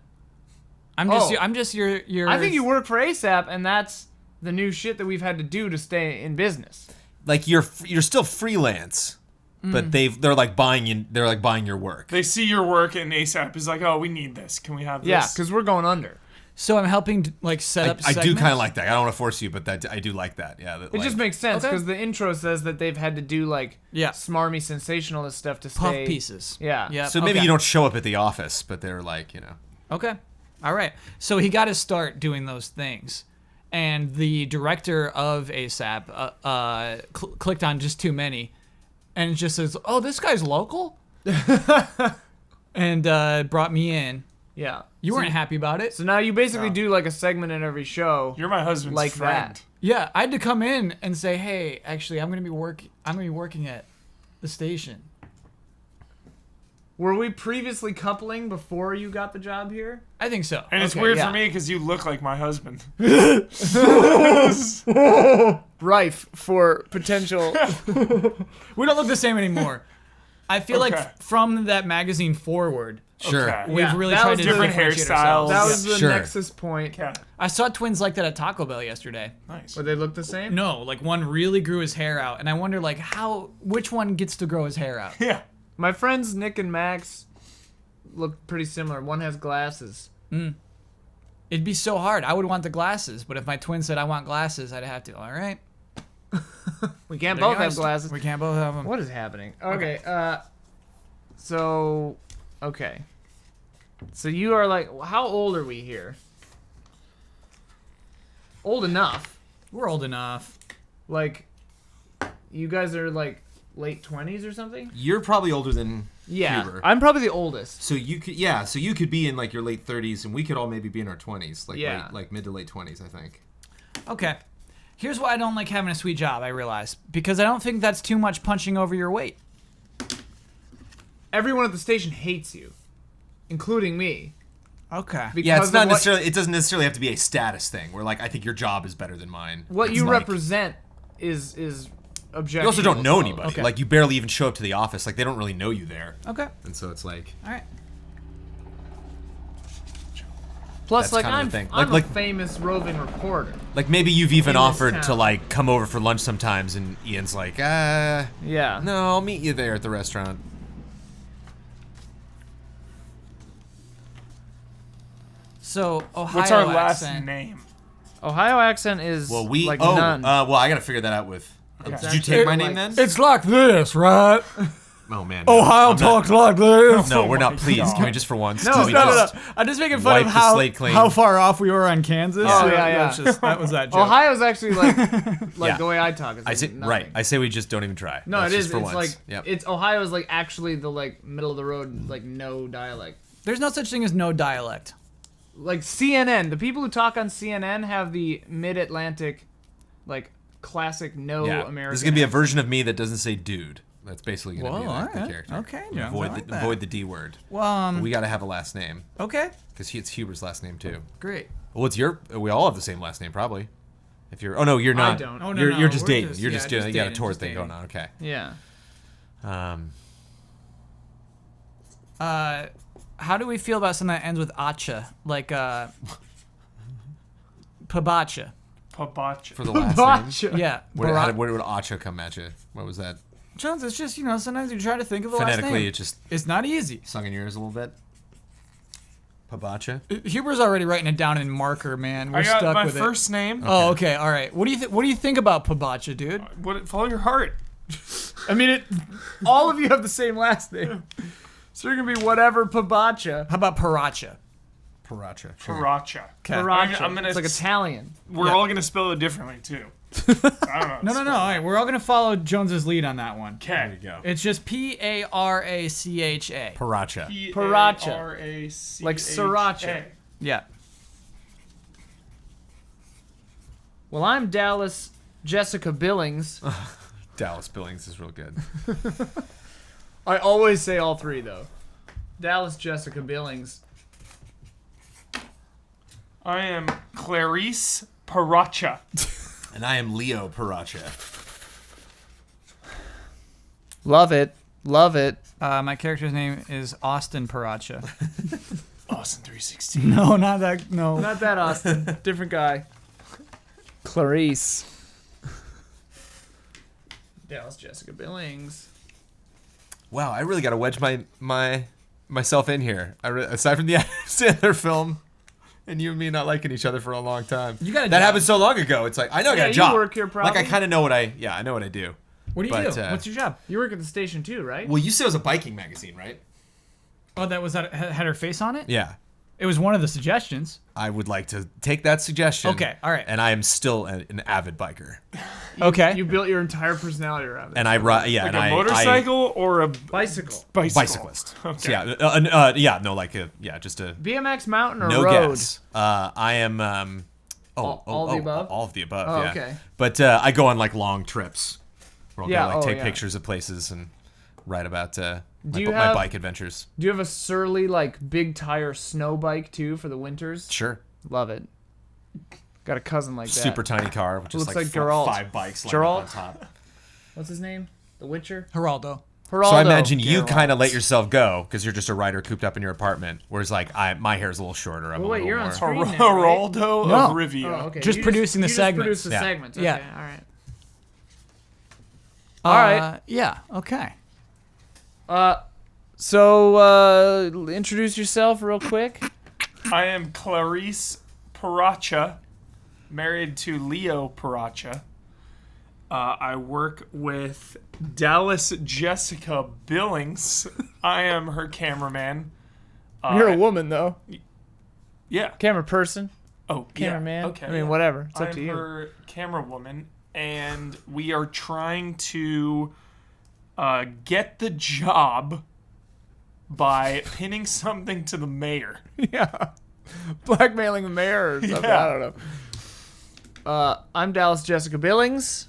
Oh. I'm just your. I think you work for ASAP, and that's the new shit that we've had to do to stay in business. Like you're still freelance, but they're like buying you. They're like buying your work. They see your work and ASAP is like, oh, we need this. Can we have this? Yeah, because we're going under. So I'm helping like set up. I do segments? kind of like that. I don't want to force you, but I do like that. Yeah. It just makes sense Okay. because the intro says that they've had to do like Yeah. smarmy sensationalist stuff to puff stay. pieces. Yeah. Yeah. So maybe okay. you don't show up at the office, but they're like, Okay. All right. So he got to start doing those things. And the director of ASAP clicked on just too many. And it just says, oh, this guy's local? And brought me in. Yeah. You weren't happy about it. So now you basically No. do like a segment in every show. You're my husband's Like friend. that. Yeah, I had to come in and say, hey, actually, I'm gonna be working at the station. Were we previously coupling before you got the job here? I think so. And it's Okay, weird yeah. for me because you look like my husband. Rife for potential. We don't look the same anymore. I feel Okay. like from that magazine forward, Sure. Okay. We've Yeah, really that tried was to different differentiate hairstyles. ourselves. That was the Sure. nexus point. Okay. I saw twins like that at Taco Bell yesterday. Nice. Where they look the same? No, like one really grew his hair out, and I wonder like which one gets to grow his hair out? Yeah. My friends Nick and Max look pretty similar. One has glasses. It'd be so hard. I would want the glasses, but if my twin said I want glasses, I'd have to. All right. We can't There you both go. have glasses. We can't both have them. What is happening? Okay, so, okay. So you are like, how old are we here? Old enough. We're old enough. Like, you guys are like late 20s or something? You're probably older than Yeah. Huber. I'm probably the oldest. So you could be in like your late 30s, and we could all maybe be in our 20s, like Yeah. like mid to late 20s, I think. Okay. Here's why I don't like having a sweet job, I realize. Because I don't think that's too much punching over your weight. Everyone at the station hates you, including me. Okay. Because Yeah, it's of not what- necessarily. It doesn't necessarily have to be a status thing. Where like I think your job is better than mine. What It's you like- represent is objective. You also don't know anybody. Okay. Like you barely even show up to the office. Like they don't really know you there. Okay. And so it's like All right. Plus, That's like kind of I'm, the thing. I'm Like- a famous roving reporter. maybe you've even In this offered to town. like come over for lunch sometimes, and Ian's like, Yeah. no, I'll meet you there at the restaurant. So, Ohio What's our last accent. name? Ohio accent is Well, we like oh none. well, I gotta figure that out with. Okay. Did you take my It- name like- then? It's like this, right? Oh man. Ohio I'm not- talks like this. No, Oh we're my not. Please, God. can we just for once? No, can we No, just- no, no. I'm just making fun wipe of the how slate clean. how far off we were on Kansas. Oh, So yeah. that was that joke. Ohio's actually like Yeah. the way I talk. Is I like say nothing. right. I say we just don't even try. No, That's it just is. for It's once. like Yep. it's Ohio is like actually the like middle of the road, like no dialect. There's no such thing as no dialect. Like CNN, the people who talk on CNN have the mid-Atlantic, like classic no Yeah. American. There's gonna be a accent. version of me that doesn't say dude. That's basically gonna be Whoa, the alright. character. Okay, Jones, I avoid like the that. avoid the D word. Well, We gotta have a last name okay, because it's Huber's last name too. great. Well, it's your. We all have the same last name probably. If you're. Oh no, you're not. don't. Oh, no, you're no, you're just we're dating. just- You're yeah, just doing. just You got a dating, tour just thing dating. going on. Okay. Yeah. How do we feel about something that ends with acha, like pabacha? Pabacha. For the last name. Gotcha. Yeah, Where would Acha come at you? What was that? Jones, it's just sometimes you try to think of the last Phonetically, name. it just It's not easy. sung in yours a little bit. Pabacha. Huber's already writing it down in marker, man. We're I got stuck my with first name. Oh, okay, all right. What do you think about pabacha, dude? Follow your heart. I mean, all of you have the same last name, so you're gonna be whatever Pabacha. How about paracha? Paracha. Sure. Paracha. Okay. Paracha. I'm gonna It's like Italian. We're Yeah. all gonna spell it differently too. I don't know. No. All right, we're all gonna follow Jones's lead on that one. Okay. There you go. It's just Paracha. Paracha. Paracha. Paracha. Like sriracha. Yeah. Well, I'm Dallas Jessica Billings. Dallas Billings is real good. I always say all three though. Dallas Jessica Billings. I am Clarice Paracha. And I am Leo Paracha. Love it. Love it. My character's name is Austin Paracha. Austin 316. No, not that. No. Not that Austin. Different guy. Clarice. Dallas Jessica Billings. Wow, I really got to wedge myself in here. Aside from the Adam Sandler film, and you and me not liking each other for a long time. You got a that job. happened so long ago. It's like I know I got Yeah, a you job. work here probably. Like I kind of know what I know what I do. What do you But, do? What's your job? You work at the station too, right? Well, you said it was a biking magazine, right? Oh, that had her face on it. Yeah. It was one of the suggestions. I would like to take that suggestion. Okay, all right. And I am still an avid biker. Okay. You built your entire personality around it. And I ride, yeah, Like and a I motorcycle or a Bicycle. bicyclist. Okay. So, yeah, no, like just a BMX mountain or no road? guess. I am All the above? all of the above. Oh, yeah. okay. But I go on like long trips. Where I'll Yeah, go, like take yeah. pictures of places and write about my, you my have- bike adventures. Do you have a Surly like big tire snow bike too for the winters? Sure. Love it. Got a cousin like that. Super tiny car, which is Looks like like Geralt. 5 bikes lined up on Geralt? top. What's his name? The Witcher? Geraldo. So I imagine you Geralt. kind of let yourself go because you're just a writer cooped up in your apartment. Whereas like my hair's a little shorter. I'm Well, a wait, little you're on more. screen now, right? Geraldo No. of Rivia. Oh, okay. Just You producing the you segments. Just produce the Yeah. segments. Okay, Yeah. all right. All right. Yeah. Okay. So introduce yourself real quick. I am Clarice Paracha, married to Leo Paracha. I work with Dallas Jessica Billings. I am her cameraman. You're a woman, though. Yeah. Camera person. Oh, Cameraman. Yeah. Okay. I mean, yeah. whatever. It's up I'm to you. her camera woman, and we are trying to get the job by pinning something to the mayor. Yeah. Blackmailing the mayor or something. Yeah. I don't know. I'm Dallas Jessica Billings,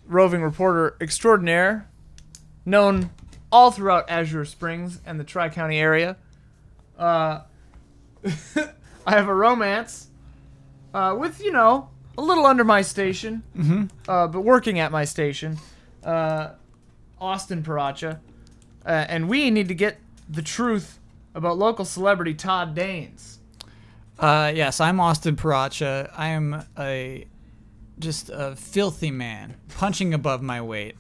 roving reporter extraordinaire, known all throughout Azure Springs and the Tri-County area. I have a romance with, a little under my station, but working at my station, Austin Paracha. And we need to get the truth about local celebrity Todd Danes. Yes, I'm Austin Paracha. I am just a filthy man, punching above my weight.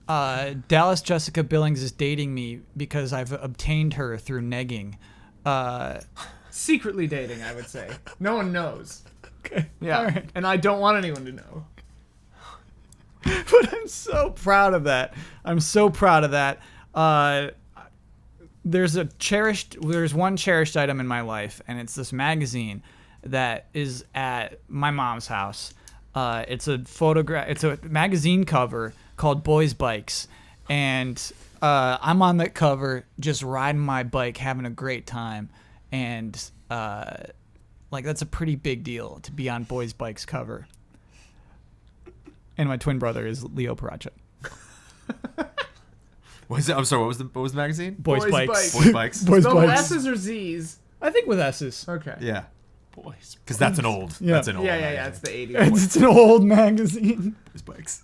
Dallas Jessica Billings is dating me because I've obtained her through negging. Secretly dating, I would say. No one knows. Okay. Yeah. All right. And I don't want anyone to know. But I'm so proud of that. I'm so proud of that. There's one cherished item in my life, and it's this magazine that is at my mom's house. It's a photograph. It's a magazine cover called Boys Bikes, and I'm on that cover just riding my bike, having a great time, and that's a pretty big deal to be on Boys Bikes cover. And my twin brother is Leo Paracha. I'm sorry. What was the magazine? Boys Bikes. Boys Bikes. Boys Spelled Bikes. S's or Z's? I think with S's. Okay. Yeah, Boys. because that's an old. Yeah. That's an old. Yeah, magazine. it's the 80s. It's an old magazine. Boys Bikes.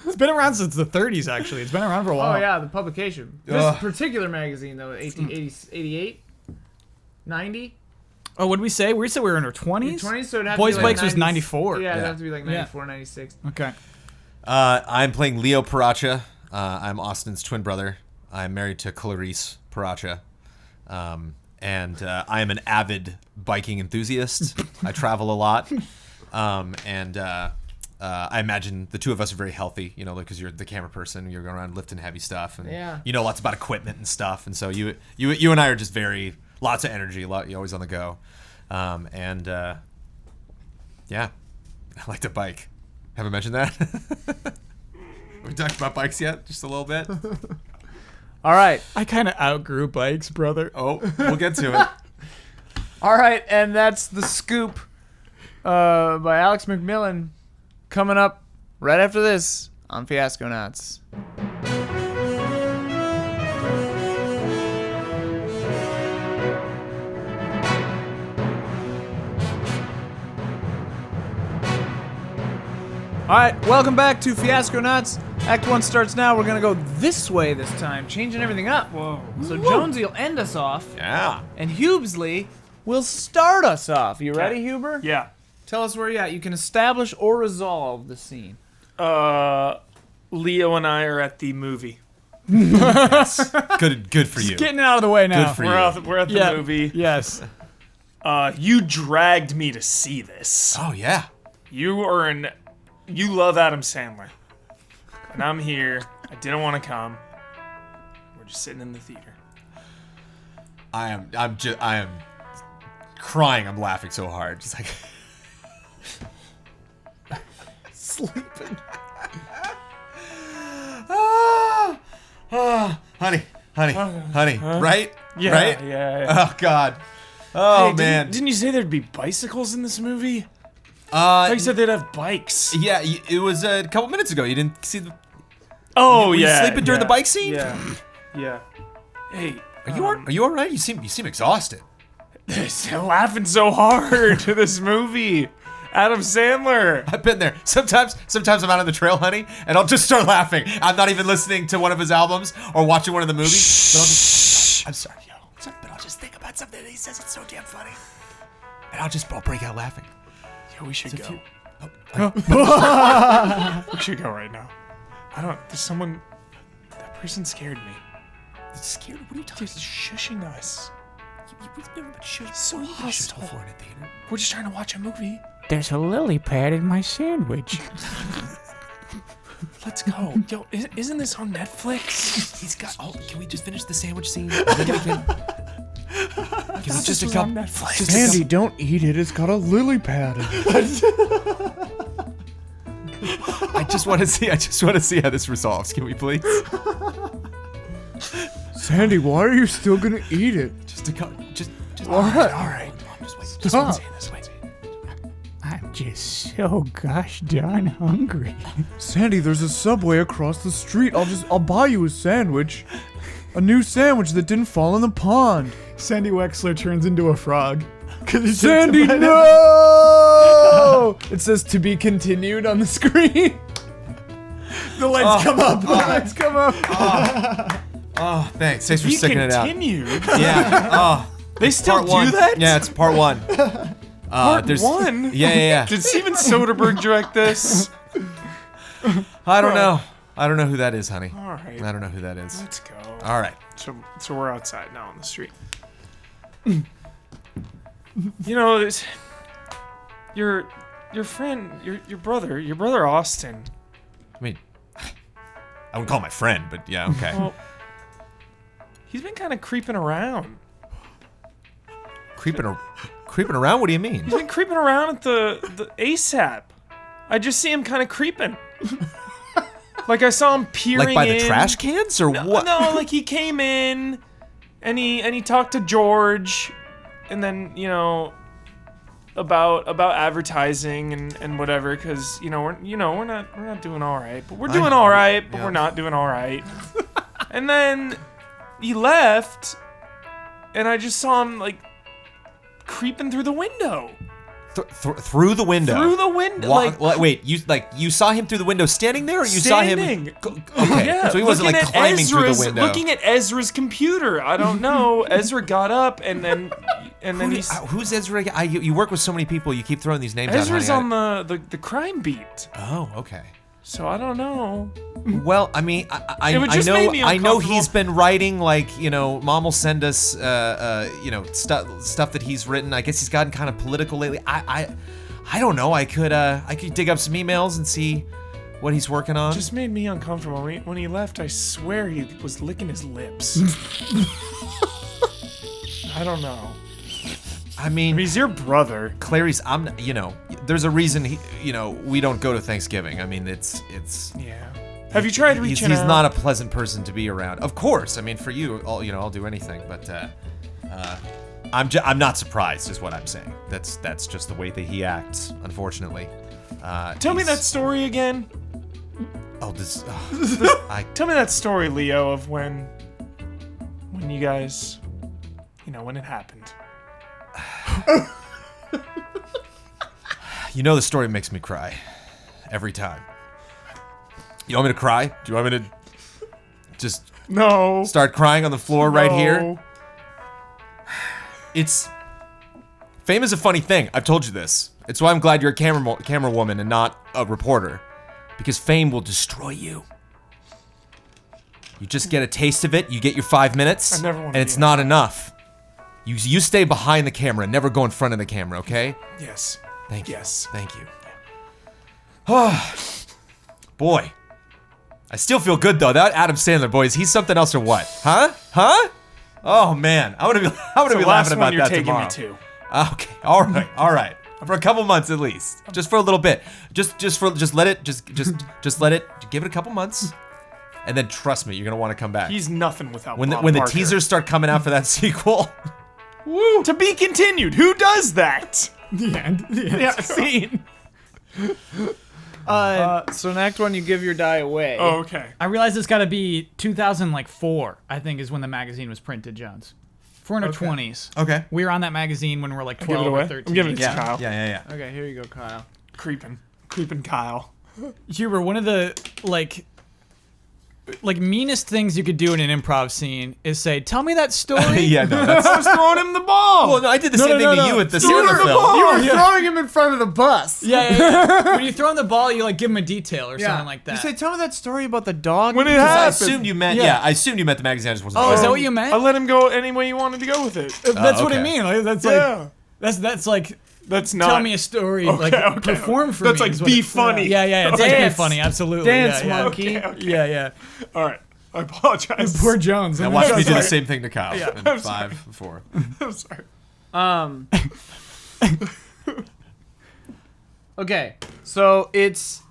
It's been around since the 30s, actually. It's been around for a while. Oh, yeah, the publication. This Ugh. particular magazine, though, 88, 90? Oh, what did we say? We said we were in our 20s? 20s, so it'd have Boys to be like Bikes was 90s. 94. Yeah, it'd Yeah. have to be like 94, 96. Okay. I'm playing Leo Paracha. I'm Austin's twin brother. I'm married to Clarice Paracha. And I am an avid biking enthusiast. I travel a lot. I imagine the two of us are very healthy, because you're the camera person. You're going around lifting heavy stuff. And Yeah. you know lots about equipment and stuff. And so you and I are just lots of energy. You're always on the go. Yeah, I like to bike. Haven't mentioned that? We talked about bikes yet? Just a little bit? All right. I kind of outgrew bikes, brother. Oh, we'll get to it. All right, and that's The Scoop by Alex McMillan coming up right after this on Fiasconauts. All right, welcome back to Fiasconauts. Act 1 starts now. We're going to go this way this time, changing everything up. Whoa. So Jonesy will end us off, Yeah. and Hubesley will start us off. You ready, Huber? Yeah. Tell us where you're at. You can establish or resolve the scene. Leo and I are at the movie. Good for you. Getting it out of the way now. Good for We're at the Yeah. movie. Yes. You dragged me to see this. Oh, yeah. You love Adam Sandler. And I'm here. I didn't want to come. We're just sitting in the theater. I am crying. I'm laughing so hard. Just like sleeping. Honey, right? Yeah, right? yeah. Oh God. Oh Hey, man. Didn't you say there'd be bicycles in this movie? I thought you said they'd have bikes. Yeah, it was a couple minutes ago. You didn't see the. Oh, Were you yeah. sleeping during yeah, the bike scene? Yeah. Yeah. Hey, Are you all right? You seem exhausted. laughing so hard to this movie. Adam Sandler. I've been there. Sometimes I'm out on the trail, honey, and I'll just start laughing. I'm not even listening to one of his albums or watching one of the movies. But I'll just, I'm sorry, yo. But I'll just think about something that he says. It's so damn funny, and I'll break out laughing. Yo, we should go. We should go right now. There's someone. That person scared me. Scared? What are you talking They're shushing us. We've never been shushed. So hostile. before in a theater. We're just trying to watch a movie. There's a lily pad in my sandwich. Let's go. Yo, isn't this on Netflix? He's got. Oh, can we just finish the sandwich scene? And then we can. Can we just was on Netflix. Sandy, don't eat it. It's got a lily pad in it. I just want to see how this resolves. Can we please? Sandy, why are you still gonna eat it? Just All right. All right. Stop. I'm just so gosh darn hungry. Sandy, there's a Subway across the street. I'll buy you a sandwich. A new sandwich that didn't fall in the pond. Sandy Wexler turns into a frog. Sandy, no! It says to be continued on the screen. The lights come up. The lights come up. Oh, thanks. Thanks for He sticking it out. continued. Yeah. Oh, They still part one. do that? Yeah, it's part one. Part there's- one? Yeah. Did Steven Soderbergh direct this? I don't know. I don't know who that is, honey. All right. I don't know who that is. Let's go. All right. So we're outside now on the street. You know, there's your friend, your brother Austin. I mean, I wouldn't call him my friend, but yeah, okay. Well, he's been kind of creeping around. Creeping around? What do you mean? He's been creeping around at the ASAP. I just see him kind of creeping. Like I saw him peering Like by the in. trash cans or what? No, like he came in and he talked to George and then, about advertising and whatever, cuz we're not doing all right. But we're doing all right, but Yeah. we're not doing all right. And then he left and I just saw him like creeping through the window. Through the window. Through the window. Wait, you saw him through the window standing there, or you saw him? Standing. Okay, Yeah, so he wasn't like looking at climbing through the Ezra's- window. Looking at Ezra's computer. I don't know. Ezra got up and then he's Who's Ezra? You work with so many people. You keep throwing these names Ezra's out. on the crime beat. Oh, okay. So I don't know. Well, I mean, I just made me know uncomfortable. he's been writing Mom will send us stuff that he's written. I guess he's gotten kind of political lately. I don't know. I could dig up some emails and see what he's working on. Just made me uncomfortable. When he left, I swear he was licking his lips. I don't know. I mean, He's your brother. Clary's. There's a reason we don't go to Thanksgiving. I mean, it's. Yeah. Have you tried reaching He's out? not a pleasant person to be around. Of course. I mean, for you, I'll do anything. But I'm not surprised, is what I'm saying. That's just the way that he acts. Unfortunately. Tell me that story again. Oh, this. Tell me that story, Leo, of when you guys, when it happened. The story makes me cry every time. You want me to cry? Do you want me to just No. start crying on the floor right here? Fame is a funny thing. I've told you this. It's why I'm glad you're a camera woman and not a reporter, because fame will destroy you. You just get a taste of it. You get your 5 minutes, I never wanna and be it's in not enough. You stay behind the camera, never go in front of the camera. Okay? Yes. Thank you. Yes. Thank you. Boy. I still feel good though. That Adam Sandler, boys, he's something else or what? Huh? Oh man, I'm gonna be The last laughing one about you're that taking tomorrow. me to. Okay, all right. For a couple months at least, just for a little bit. Just let it give it a couple months, and then trust me, you're gonna want to come back. He's nothing without when Bob the Barker. teasers start coming out for that sequel. Woo! To be continued. Who does that? The end. Yeah, scene. So in Act 1, you give your die away. Oh, okay. I realize it's got to be 2004, I think, is when the magazine was printed, Jones. If we're in our 20s. Okay. We were on that magazine when we were like Give it 12 away. or 13. I'm giving it to Yeah. Kyle. Yeah. Okay, here you go, Kyle. Creeping Kyle. Huber, one of the like meanest things you could do in an improv scene is say, "Tell me that story." Yeah, no, that's. I was throwing him the ball. Well, no, I did the same thing to you at the cinema film. You were throwing him in front of the bus. Yeah. When you throw him the ball, you like give him a detail or something like that. You say, tell me that story about the dog. When it I happened. assumed you meant. Yeah. Yeah, I assumed you meant the magazine. I just wasn't. Oh, sure. is that what you meant? I let him go any way you wanted to go with it. That's what I okay. mean. Like, that's Yeah. like that's like That's not. tell me a story. Like perform for That's me. like is what be it- funny. Yeah. It's like be Dance. funny. Absolutely. Dance, yeah, monkey. Okay. Yeah. All right. I apologize. Poor Jones. Now watch me do the sorry. same thing to Kyle. Yeah. In 5, 4. I'm sorry. Okay, so it's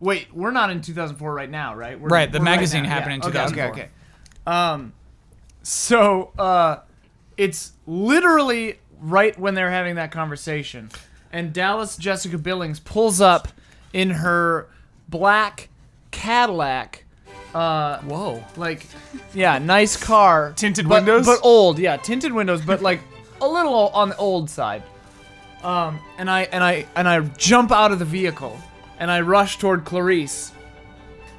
wait, we're not in 2004 right now, right? We're, Right, the we're magazine now. happened in Okay, 2004. So it's literally right when they're having that conversation, and Dallas Jessica Billings pulls up in her black Cadillac. Whoa. Like, yeah, nice car. Tinted but, windows? But old, yeah, tinted windows, but like a little on the old side. And I jump out of the vehicle and I rush toward Clarice.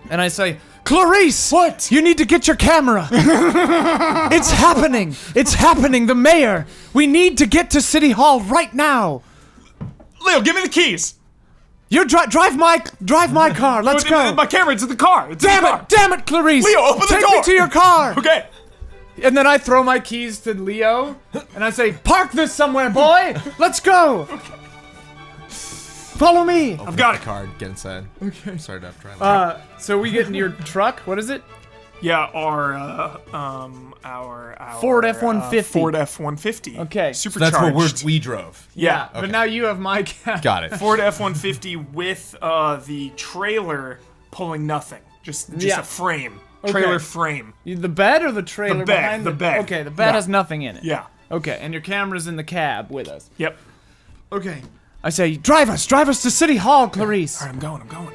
And I say, Clarice! What? You need to get your camera. It's happening. It's happening. The mayor. We need to get to City Hall right now. Leo, give me the keys. You drive my car. Let's go. My camera's in the car. It's in the car. Damn it, Clarice. Leo, open the Take door. me to your car. Okay. And then I throw my keys to Leo, and I say, park this somewhere, boy! Let's go! Follow me! I've got it. Card. Get inside. Okay. Sorry to try. So we get into your truck. What is it? Yeah, our Ford F-150. Ford F-150. Okay. So Supercharged. that's what we drove. Yeah. But now you have my car. Got it. Ford F-150 with the trailer pulling nothing. Just Yeah. a frame. Okay. Trailer frame. The bed or the trailer The bed, behind the bed. Okay, the bed Yeah. has nothing in it. Yeah. Okay, and your camera's in the cab with us. Yep. Okay. I say, drive us to City Hall, Clarice. All right, I'm going.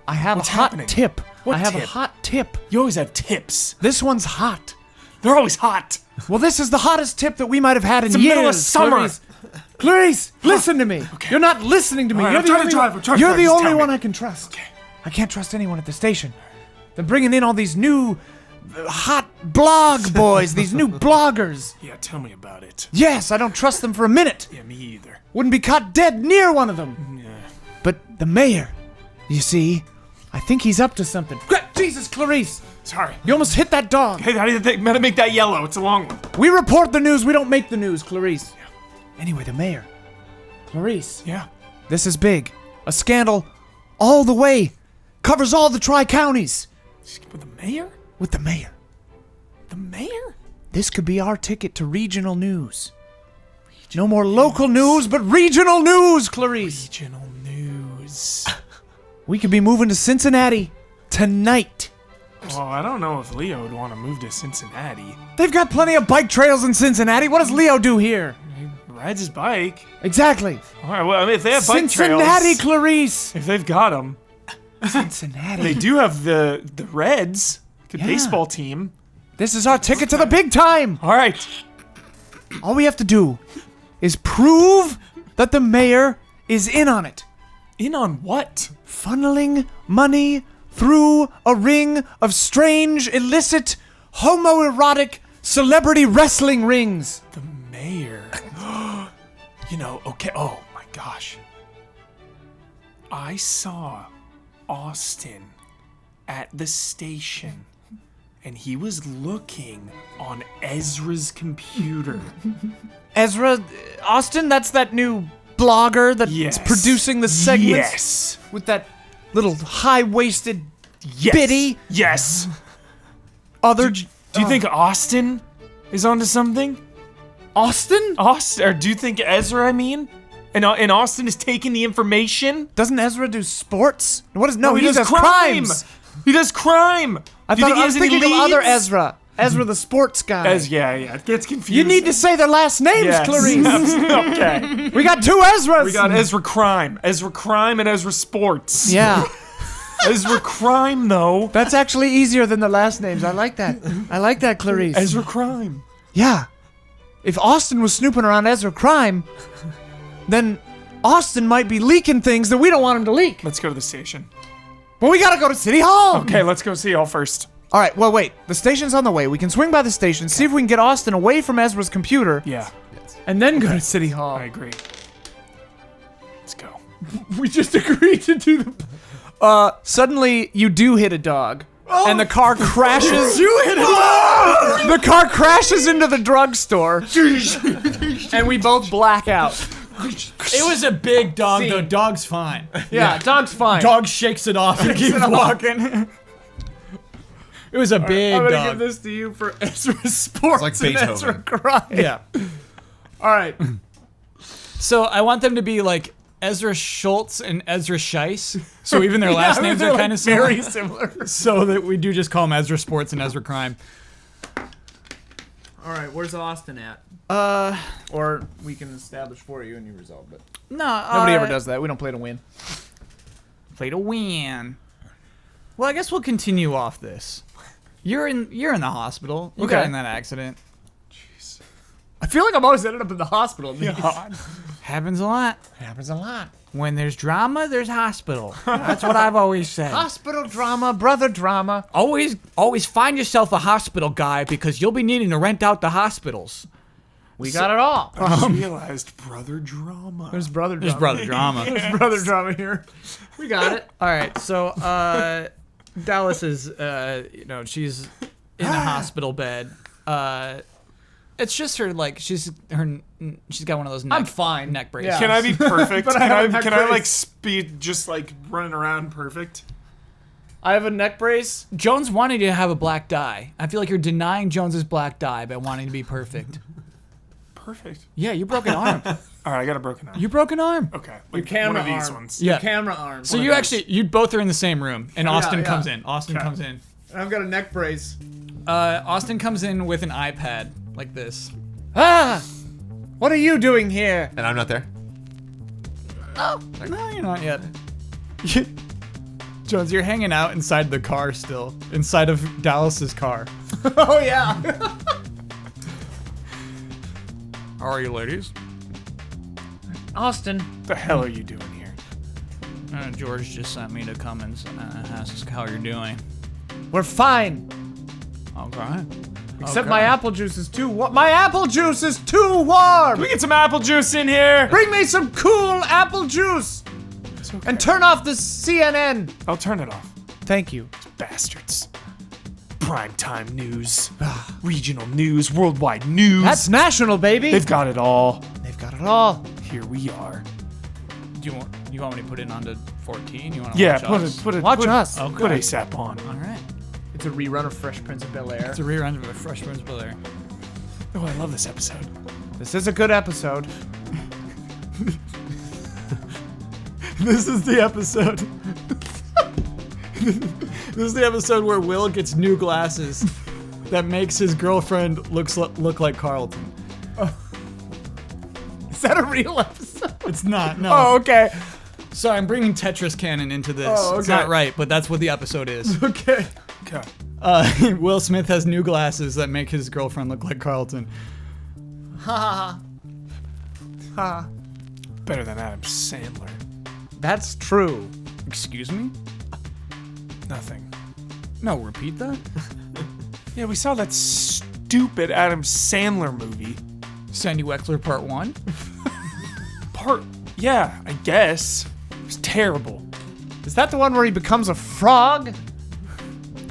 I have What's a hot happening? tip. What I have a tip? hot tip. You always have tips. This one's hot. They're always hot. Well, this is the hottest tip that we might have had in the years. middle of summer. Clarice, listen to me. You're not listening to me. All right, You're I'm the trying to only drive, one- I'm trying to You're drive, the just only tell me. one I can trust. I can't trust anyone at the station. They're bringing in all these new hot blog boys, these new bloggers. Yeah, tell me about it. Yes, I don't trust them for a minute. Yeah, me either. Wouldn't be caught dead near one of them. Yeah. But the mayor, you see, I think he's up to something. Jesus, Clarice, Sorry. you almost hit that dog. Hey, I gotta make that yellow. It's a long one. We report the news, we don't make the news, Clarice. Anyway, the mayor. Clarice. Yeah. This is big. A scandal all the way. Covers all the tri-counties. With the mayor? With the mayor. The mayor? This could be our ticket to regional news. No more local news, but regional news, Clarice. Regional news. We could be moving to Cincinnati tonight. Oh, I don't know if Leo would want to move to Cincinnati. They've got plenty of bike trails in Cincinnati. What does Leo do here? He rides his bike. Exactly. All right, well, I mean, if they have bike Cincinnati, trails, Clarice. if they've got them, Cincinnati. they do have the Reds, the Yeah. baseball team. This is our ticket to the big time. All right. All we have to do is prove that the mayor is in on it. In on what? Funneling money through a ring of strange, illicit, homoerotic celebrity wrestling rings. The mayor. Okay. Oh my gosh. I saw Austin at the station, and he was looking on Ezra's computer. Ezra Austin, that's that new blogger that's Yes. producing the segments Yes. with that little high-waisted Yes. Biddy. Yes. other. Do you think Austin is onto something? Austin? Austin, or do you think Ezra? I mean, and Austin is taking the information. Doesn't Ezra do sports? What is no? he He does crimes. He does crime. I Do you thought think he I has was any thinking of other leads? Ezra. Ezra, the sports guy. Yeah, it gets confusing. You need to say their last names, Yes. Clarice. Okay. We got two Ezras. We got Ezra Crime, and Ezra Sports. Yeah. Ezra Crime, though. That's actually easier than the last names. I like that. I like that, Clarice. Ezra Crime. Yeah. If Austin was snooping around Ezra Crime, then Austin might be leaking things that we don't want him to leak. Let's go to the station. But we gotta go to City Hall. Okay, let's go see y'all first. All right, well, wait. The station's on the way. We can swing by the station, see if we can get Austin away from Ezra's computer, Yeah, and then go to City Hall. I agree. Let's go. We just agreed to do the. Suddenly, you do hit a dog, and the car crashes. You hit it! The car crashes into the drugstore, and we both black out. It was a big dog, though. Dog's fine. Yeah, dog's fine. Dog shakes it off and keeps walking. It was a big I'm gonna dog. give this to you for Ezra Sports like and Beethoven. Ezra Crime. Yeah. All right. So I want them to be like Ezra Schultz and Ezra Scheiss. So even their last names are kind of very similar. So that we do just call them Ezra Sports and Ezra Crime. All right, where's Austin at? Or we can establish for you and you resolve it. No, Nobody ever does that. We don't play to win. Play to win. Well, I guess we'll continue off this. You're in the hospital. You got Okay. in that accident. I feel like I'm always ended up in the hospital. Happens a lot. It happens a lot. When there's drama, there's hospital. That's what I've always said. Hospital drama, brother drama. Always find yourself a hospital guy because you'll be needing to rent out the hospitals. We got it all. I just realized brother drama. There's brother drama. There's brother drama. There's brother drama here. We got it. All right, so Dallas is, she's in a hospital bed. It's just her, like, she's got one of those I'm fine. neck braces. Yeah. Can I be perfect? But I can have I, a neck can I like brace. speed just like running around perfect? I have a neck brace. Jones wanted you to have a black dye. I feel like you're denying Jones's black dye by wanting to be perfect. Perfect. Yeah, you broke an arm. All right, I got a broken arm. You broke an arm. Okay, Your like camera one of these arm. ones. Yeah. Camera arm. So you both are in the same room, and Austin yeah. comes in. Austin Okay. comes in. I've got a neck brace. Austin comes in with an iPad like this. Ah! What are you doing here? And I'm not there. No, you're not yet. Jones, you're hanging out inside the car still, inside of Dallas's car. Oh yeah. How are you, ladies? Austin. What the hell are you doing here? George just sent me to come and ask how you're doing. We're fine. Okay. Except my apple juice is too warm. My apple juice is too warm. Can we get some apple juice in here? Bring me some cool apple juice. It's okay. And turn off the CNN. I'll turn it off. Thank you. Bastards. Primetime news, regional news, worldwide news. That's national, baby. They've got it all. They've got it all. Here we are. Do you want me to put it onto 14? You want to Yeah, watch put us? it. Put it. Watch put, us. Okay. Put ASAP on. All right. It's a rerun of Fresh Prince of Bel-Air. It's a rerun of a Fresh Prince of Bel-Air. Oh, I love this episode. This is a good episode. This is the episode. This is the episode where Will gets new glasses that makes his girlfriend look like Carlton. Is that a real episode? It's not. No. Oh, okay. Sorry, I'm bringing Tetris canon into this. Oh, It's okay. not right, but that's what the episode is. Okay. Okay. Will Smith has new glasses that make his girlfriend look like Carlton. Ha ha. Better than Adam Sandler. That's true. Excuse me? Nothing. No, repeat that. Yeah, we saw that stupid Adam Sandler movie. Sandy Wexler Part 1. Yeah, I guess. It was terrible. Is that the one where he becomes a frog?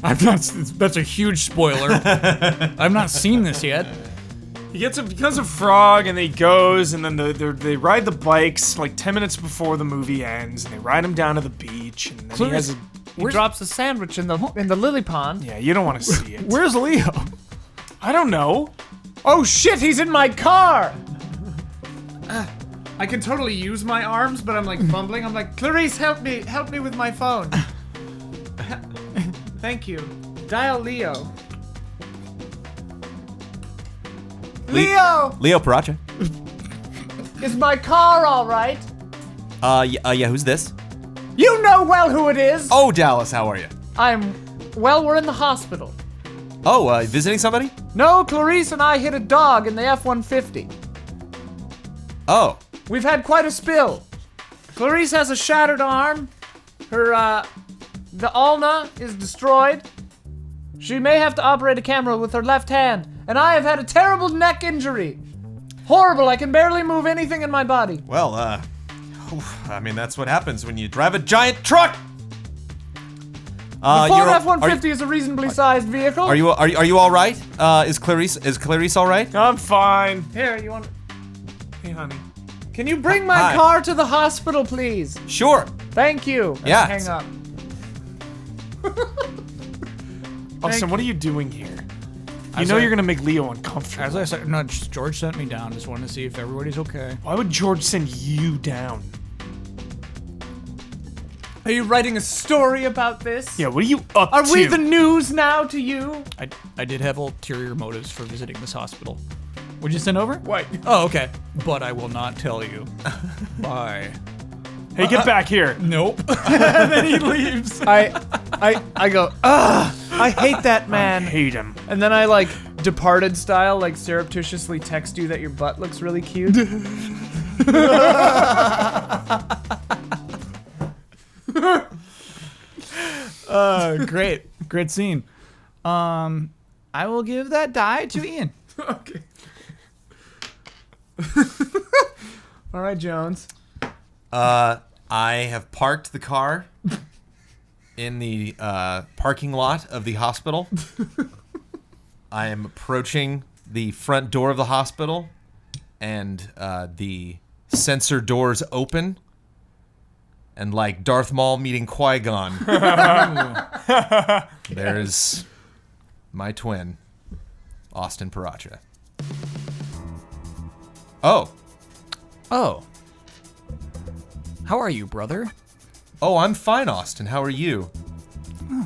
I've not. That's a huge spoiler. I've not seen this yet. He becomes a frog, and he goes, and then they ride the bikes like 10 minutes before the movie ends, and they ride him down to the beach, and then he has a. He drops a sandwich in the lily pond. Yeah, you don't want to see it. Where's Leo? I don't know. Oh shit, he's in my car! I can totally use my arms, but I'm like fumbling. I'm like, Clarice, help me with my phone. Thank you. Dial Leo. Leo! Leo Paracha. Is my car all right? Yeah, who's this? You know well who it is. Oh, Dallas, how are you? Well, we're in the hospital. Oh, visiting somebody? No, Clarice and I hit a dog in the F-150. Oh. We've had quite a spill. Clarice has a shattered arm. Her, the ulna is destroyed. She may have to operate a camera with her left hand. And I have had a terrible neck injury. Horrible, I can barely move anything in my body. Well, I mean, that's what happens when you drive a giant truck. The Ford F-150 is a reasonably sized vehicle. Are you all right? Is Clarice all right? I'm fine. Here, you want... Hey, honey. Can you bring my Hi. car to the hospital, please? Sure. Thank you. Yeah. Hang up. Austin, what are you doing here? You know you're gonna make Leo uncomfortable. As I said, no, George sent me down. Just wanted to see if everybody's okay. Why would George send you down? Are you writing a story about this? Yeah, what are you up to? Are we the news now to you? I did have ulterior motives for visiting this hospital. Would you send over? What? Oh, okay. But I will not tell you. Bye. Hey, get back here. Nope. Then he leaves. I go, ugh, I hate that man. Hate him. And then I like Departed style, like surreptitiously text you that your butt looks really cute. Great scene. I will give that die to Ian. Okay. All right, Jones. I have parked the car in the parking lot of the hospital. I am approaching the front door of the hospital, and the sensor doors open. And like Darth Maul meeting Qui-Gon, there's my twin, Austin Paracha. Oh. Oh. How are you, brother? Oh, I'm fine, Austin. How are you?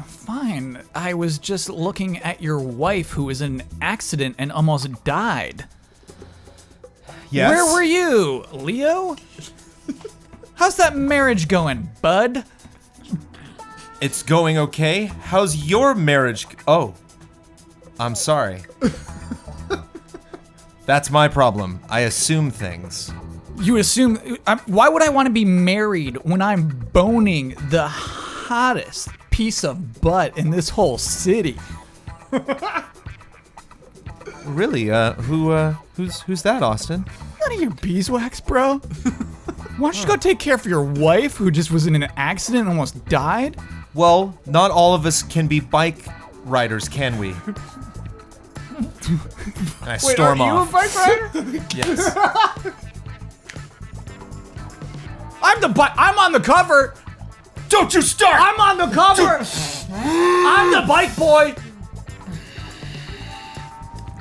Fine. I was just looking at your wife who was in an accident and almost died. Yes. Where were you, Leo? How's that marriage going, bud? It's going okay. How's your marriage? Oh, I'm sorry. That's my problem. I assume things. You assume... why would I want to be married when I'm boning the hottest piece of butt in this whole city? Really? Who's that, Austin? None of your beeswax, bro. Why don't you go take care of your wife who just was in an accident and almost died? Well, not all of us can be bike riders, can we? And I storm Are you off. a bike rider? Yes. I'm on the cover. Don't you start! I'm on the cover. I'm the bike boy.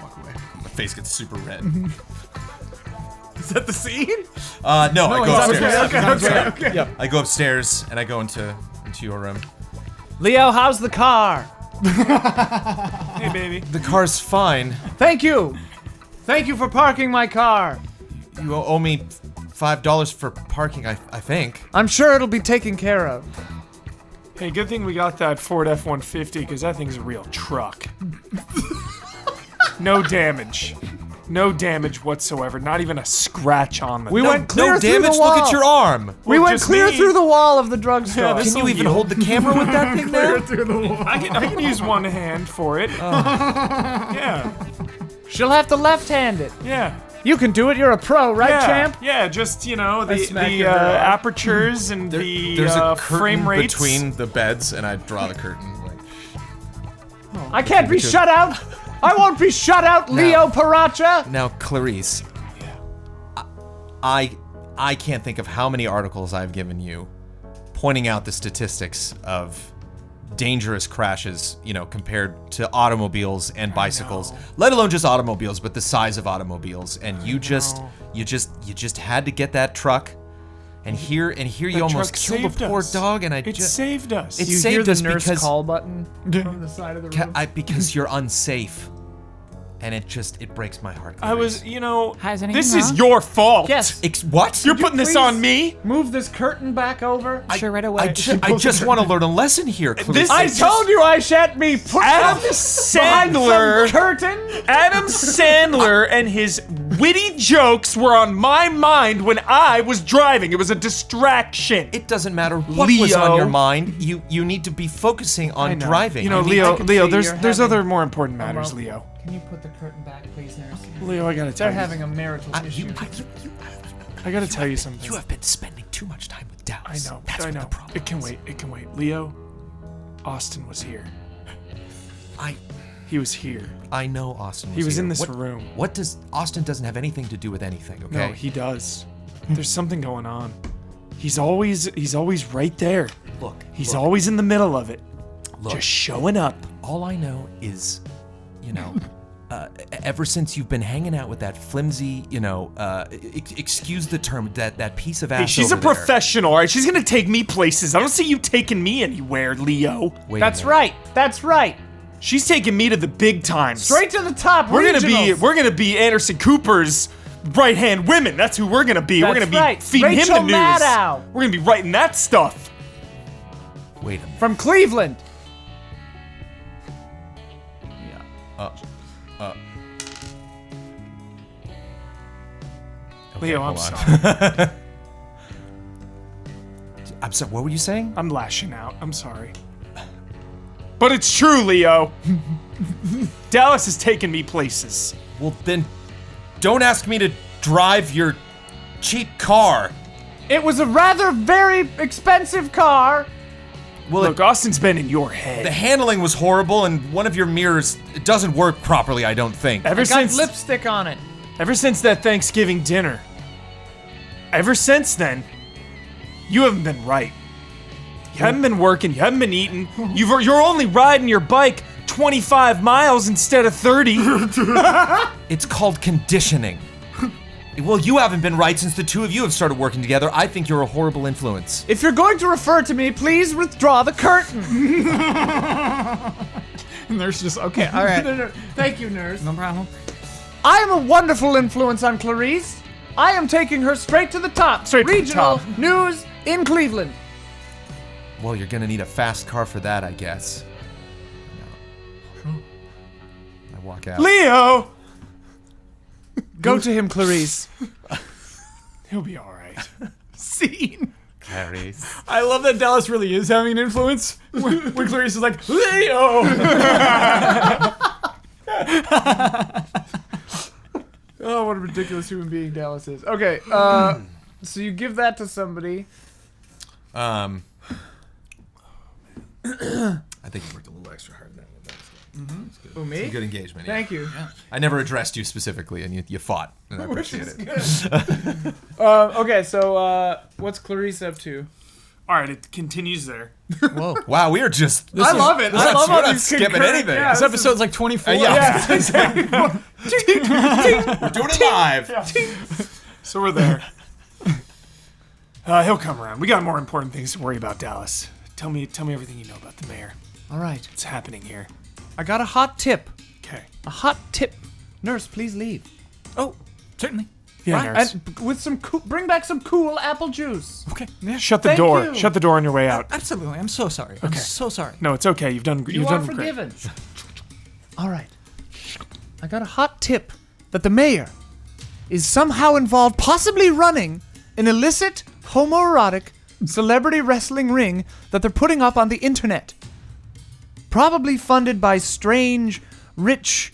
Walk away. My face gets super red. Is that the scene? No, I go upstairs. Okay. Yep. I go upstairs and I go into your room. Leo, how's the car? Hey, baby. The car's fine. Thank you. Thank you for parking my car. You owe me $5 for parking, I think. I'm sure it'll be taken care of. Hey, good thing we got that Ford F-150, because that thing's a real truck. No damage. No damage whatsoever. Not even a scratch on the We thing. went clear No through damage, the wall. look at your arm. We Well, went just clear me. through the wall of the drugstore. Yeah, this Can you even heal. hold the camera with that thing now? I can use one hand for it. Yeah, She'll have to left-hand it. yeah. You can do it. You're a pro, right, Yeah, champ? yeah, just, you know, the smack your head. apertures and the There's a curtain frame rates. between the beds, and I draw the curtain. Like, I can't be shut out. I won't be shut out, Leo Paracha. now, Clarice, I can't think of how many articles I've given you pointing out the statistics of dangerous crashes, you know, compared to automobiles and bicycles, let alone just automobiles, but the size of automobiles. And you just had to get that truck, and here you almost truck killed a saved poor us. dog, and It saved us. It You saved hear the us nurse because call button from the side of the room. because you're unsafe. and it breaks my heart. I was, Has anything this is wrong? your fault. Yes. What? You're putting this on me? Move this curtain back over. Sure, right away. I just want to learn a lesson here, Clarice. I told you I shan't be put Adam behind Sandler. some curtain. Adam Sandler and his witty jokes were on my mind when I was driving. It was a distraction. It doesn't matter what was on your mind. You need to be focusing on driving. Leo, can see there's you're other having more important matters, moment. Leo. Can you put the curtain back, please, nurse? Leo, I gotta tell They're you. having a marital issue. I gotta tell you something. You have been spending too much time with Dallas. I know. That's I what know. the problem It can is. wait. It can wait. Leo, Austin was here. I He was here. know Austin was He was here. in this What- room. What does Austin doesn't have anything to do with anything, okay? No, he does. There's something going on. He's always right there. Look, He's always in the middle of it. look. Just showing up. All I know is, ever since you've been hanging out with that flimsy, excuse the term, that piece of ass. Hey, she's a over there. professional, all right? She's gonna take me places. I don't see you taking me anywhere, Leo. Wait a That's minute. right. That's right. She's taking me to the big times. Straight to the top. We're regionals. gonna be Anderson Cooper's right hand women. That's who we're gonna be. We're That's gonna be right. feeding Rachel him the news. Maddow. We're gonna be writing that stuff. Wait a minute. From Cleveland. Leo, I'm hold on. sorry. I'm sorry. What were you saying? I'm lashing out. I'm sorry. But it's true, Leo. Dallas has taken me places. Well, then, don't ask me to drive your cheap car. It was a rather very expensive car. Well, Look, Austin's been in your the head. handling was horrible, and one of your mirrors it doesn't work properly. I don't think. Ever Got since lipstick on it. Ever since that Thanksgiving dinner. Ever since then, you haven't been right. You haven't been working, you haven't been eating. You're only riding your bike 25 miles instead of 30. It's called conditioning. Well, you haven't been right since the two of you have started working together. I think you're a horrible influence. If you're going to refer to me, please withdraw the curtain. Nurse just, okay, all right. No. Thank you, nurse. No problem. I am a wonderful influence on Clarice. I am taking her straight to the top. Straight to the Regional top. news in Cleveland. Well, you're gonna need a fast car for that, I guess. No. I walk out. Leo! Go to him, Clarice. He'll be alright. Scene. Clarice. I love that Dallas really is having an influence. When Clarice is like, Leo! Oh, what a ridiculous human being Dallas is. Okay, so you give that to somebody. I think you worked a little extra hard on that one. Who, me? Good engagement. Yeah. Thank you. I never addressed you specifically, and you fought, and I appreciate it. Okay, so what's Clarice up to? Alright, it continues there. Whoa. Wow, we are just. I love it. I love we're all not these skipping concurrent- anything. Yeah, This episode's like 24. Yeah. We're doing it live. So we're there. He'll come around. We got more important things to worry about, Dallas. Tell me everything you know about the mayor. All right. What's happening here? I got a hot tip. Okay. A hot tip. Nurse, please leave. Oh, certainly. Yeah, Right? nurse. And with some bring back some cool apple juice. Okay. Shut the Thank door. you. Shut the door on your way out. Absolutely. I'm so sorry. I'm so sorry. No, it's okay. You've done You are great. forgiven. All right. I got a hot tip that the mayor is somehow involved, possibly running an illicit homoerotic celebrity wrestling ring that they're putting up on the internet. Probably funded by strange, rich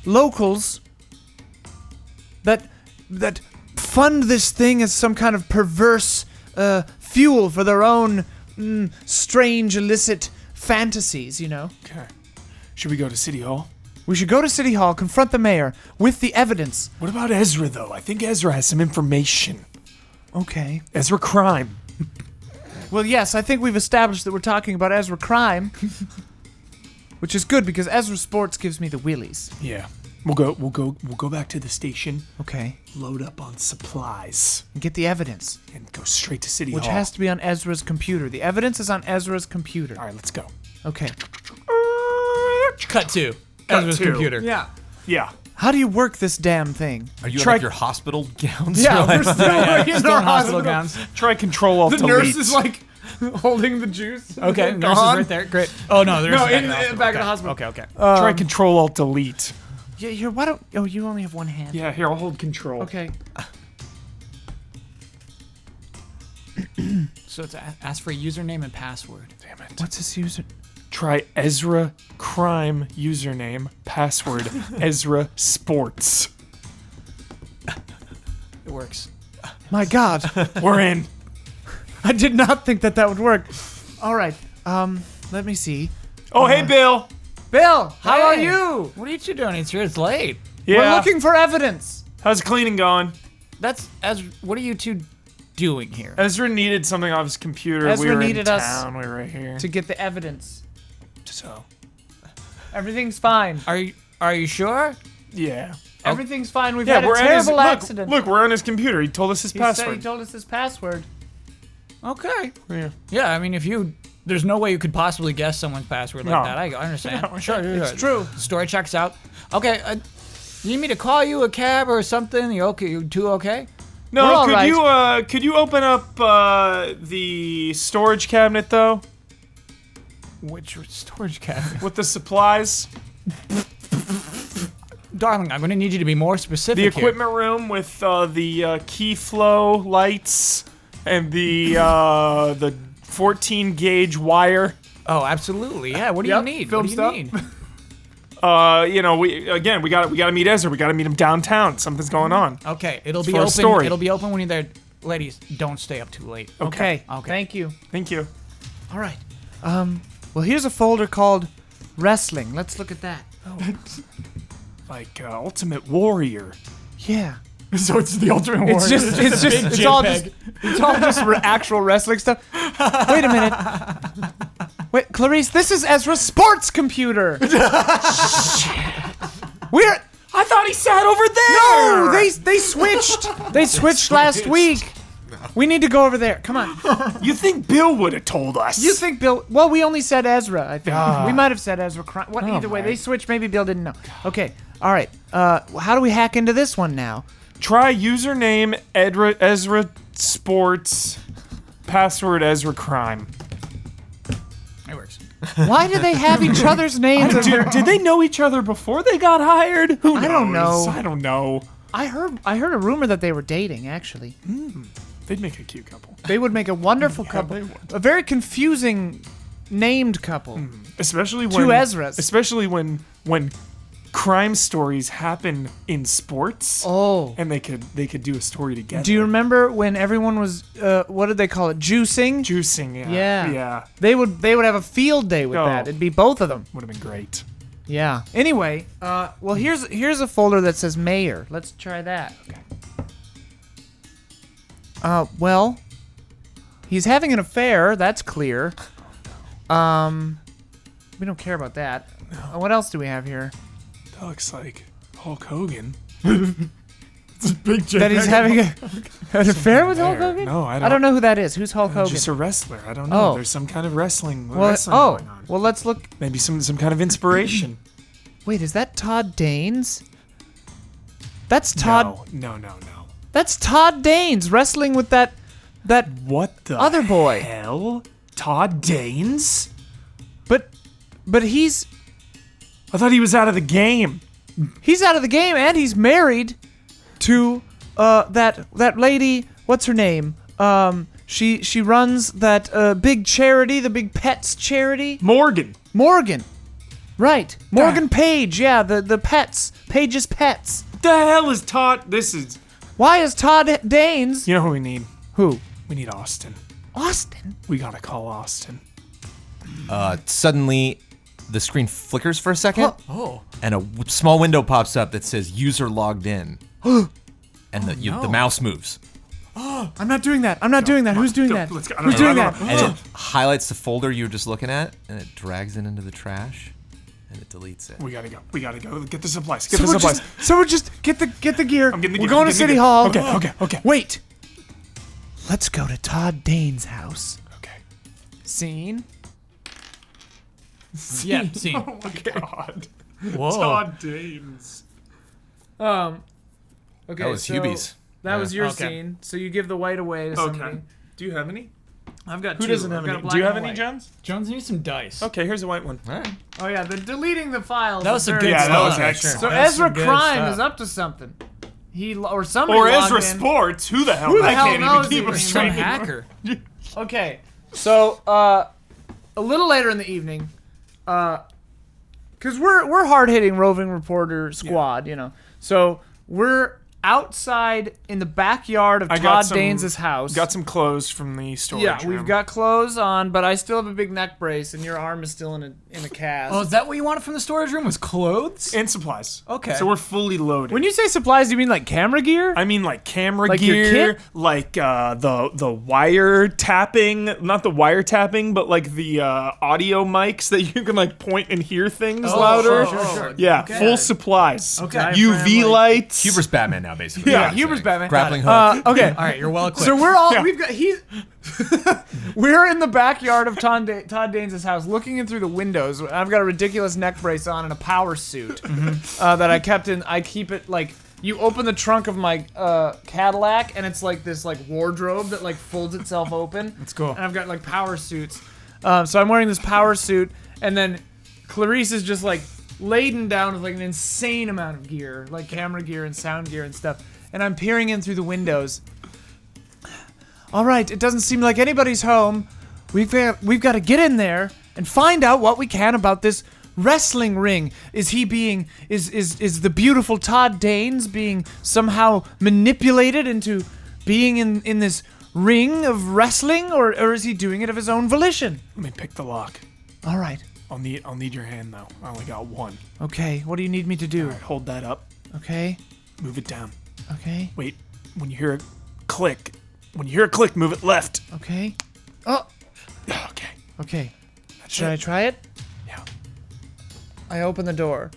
locals that fund this thing as some kind of perverse fuel for their own strange, illicit fantasies, you know? Okay. Should we go to City Hall? We should go to City Hall, confront the mayor with the evidence. What about Ezra, though? I think Ezra has some information. Okay. Ezra Crime. Well, yes, I think we've established that we're talking about Ezra Crime, which is good because Ezra Sports gives me the willies. Yeah. We'll go back to the station, Okay. load up on supplies, And get the evidence, and go straight to City which Hall. has to be on Ezra's computer. The evidence is on Ezra's computer. All right, let's go. Okay. Cut to Ezra's to. computer. Yeah. Yeah. How do you work this damn thing? Are you in Try- like your hospital gowns? Yeah, You're we're like- still in Still our in hospital gowns. Try Control Alt The Delete. nurse is like holding the juice. Okay, nurse is Gone. right there. Great. Oh no, there's No, back in in the hospital. back Okay. in the hospital. Okay, okay. Try Control Alt Delete. Yeah, here. Why don't? Oh, you only have one hand. Yeah, here, I'll hold Control. Okay. So it's ask for a username and password. Damn it. What's this user? Try Ezra Crime username, password Ezra Sports. It works. My God, We're in. I did not think that would work. All right. Let me see. Oh, hey, Bill. Bill, how are Hey, you? What are you two doing? It's late. Yeah. We're looking for evidence. How's cleaning going? What are you two doing here? Ezra needed something off his computer. Ezra we were needed in us town. We were right here. To get the evidence. So, Everything's fine. Are you sure? yeah. Everything's fine. We've Yeah, had a we're in his. terrible Look, accident. look, we're on his computer. He told us his he said password. he told us his password. Okay. Yeah. Yeah, I mean, there's no way you could possibly guess someone's password like No. that. I understand. No, Sure, It's true. Story checks out. Okay, you need me to call you a cab or something? You okay? You two okay? We're No, all could you open up the storage cabinet though Which storage cabinet? with the supplies? Darling, I'm going to need you to be more specific The here. equipment room with the key flow lights and the 14 gauge wire. Oh, absolutely. Yeah. What do Yep, you need? film What do you stuff. need? We gotta meet Ezra. We gotta meet him downtown. Something's going on. Okay, it'll be for a open. story. It'll be open when you're there. Ladies, don't stay up too late. Okay. Okay. Thank you. Thank you. All right. Well, here's a folder called wrestling. Let's look at that. Like Ultimate Warrior. Yeah. So it's the Ultimate Warrior. It's all just actual wrestling stuff. Wait a minute. Wait, Clarice, this is Ezra's sports computer. We're I thought he sat over there. no, they switched. They switched last week. We need to go over there. Come on. You think Bill would have told us? You think Bill? Well, we only said Ezra. I think we might have said Ezra. What? Either way, my. they switched. Maybe Bill didn't know. Okay. All right. How do we hack into this one now? Try username Ezra Sports, password Ezra Crime. It works. Why do they have each other's names? Did they know each other before they got hired? Who knows? I don't know. I don't know. I heard a rumor that they were dating. Actually, They'd make a cute couple. they would make a wonderful couple. they would. A very confusing named couple. Especially when Two Ezras. Especially when crime stories happen in sports. Oh. And they could do a story together. Do you remember when everyone was what did they call it? Juicing? Juicing, yeah. Yeah. Yeah. They would have a field day with Oh. that. It'd be both of them. Would have been great. Yeah. Anyway, well here's a folder that says mayor. Let's try that. Okay. Well, he's having an affair. That's clear. We don't care about that. What else do we have here? That looks like Hulk Hogan. It's a big That he's having an affair with Hulk Hogan? No, I I don't know who that is. Who's Hulk Hogan? Just a wrestler. I don't know. Oh. There's some kind of wrestling well, going on. well, let's look. Maybe some kind of inspiration. Wait, is that Todd Danes? That's Todd. No. That's Todd Danes wrestling with that What the other boy. hell? Todd Danes? But he's I thought he was out of the game. out of the game and he's married to that lady. What's her name? She runs that big charity, the big pets charity. Morgan. Morgan. Right. Morgan Page. Yeah, the pets. Page's pets. The hell is Todd? This is. Why is Todd Danes? You know who we need? Who? We need Austin. Austin. We gotta call Austin. Suddenly, the screen flickers for a second, Oh. and a small window pops up that says "User logged in," and the mouse moves, I'm not doing that. I'm not doing that. Who's doing that? Let's go. Who's doing that? and it highlights the folder you were just looking at, and it drags it into the trash, and it deletes it. We gotta go. We gotta go. Get the supplies. So we're just get the gear. I'm getting the We're gear. going I'm to getting City the gear. Hall. Okay. Wait. Let's go to Todd Dane's house. Okay. Scene. Yeah, see. Oh my god. Whoa. Todd Danes. Okay, That was so Hubie's. That was your Okay. scene. So you give the white away to somebody. Okay. Do you have any? I've got Who two. doesn't have I've got a any? black Do you and have a any, white. Jones? Jones needs some dice. Okay, here's a white one. All right. Oh yeah, the deleting the files. That was is some very good Yeah, stuff. that was good. excellent. So That's Ezra some good Crime stuff. is up to something. Or somebody Or logged Ezra in. Sports. Who the hell? Who the I hell can't knows even keep anymore? a Some straight. hacker. Okay, so a little later in the evening, because we're hard hitting roving reporter squad, you know. So we're outside in the backyard of I got Todd some- Danes' house. Got some clothes from the storage Yeah, room. we've got clothes on, but I still have a big neck brace, and your arm is still in a cast. Oh, is that what you wanted from the storage room? Was clothes? and supplies. Okay. So we're fully loaded. When you say supplies, do you mean like camera gear? I mean, like camera Like your gear, kit? like the wire tapping, not the wire tapping, but like the audio mics that you can like point and hear things louder. sure. Yeah, Okay. full supplies. Okay. UV Diaphragm, lights. Huber's Batman now, basically. Yeah, That's Huber's it. Batman. Grappling hook. Okay. All right, you're well equipped. So we're all Yeah. we've got we're in the backyard of Todd Danes' house, looking in through the windows. I've got a ridiculous neck brace on and a power suit that I kept in. I keep it like you open the trunk of my Cadillac, and it's like this like wardrobe that like folds itself open. That's cool. And I've got like power suits. So I'm wearing this power suit, and then Clarice is just like laden down with like an insane amount of gear, like camera gear and sound gear and stuff. And I'm peering in through the windows. All right, it doesn't seem like anybody's home. We've got to get in there and find out what we can about this wrestling ring. Is the beautiful Todd Danes being somehow manipulated into being in this ring of wrestling, or is he doing it of his own volition? Let me pick the lock. All right. I'll need your hand though. I only got one. Okay, what do you need me to do? All right, hold that up. Okay. Move it down. Okay. Wait, when you hear a click, move it left. Okay. Oh, Okay. okay. That's Should I it. try it? Yeah. I open the door.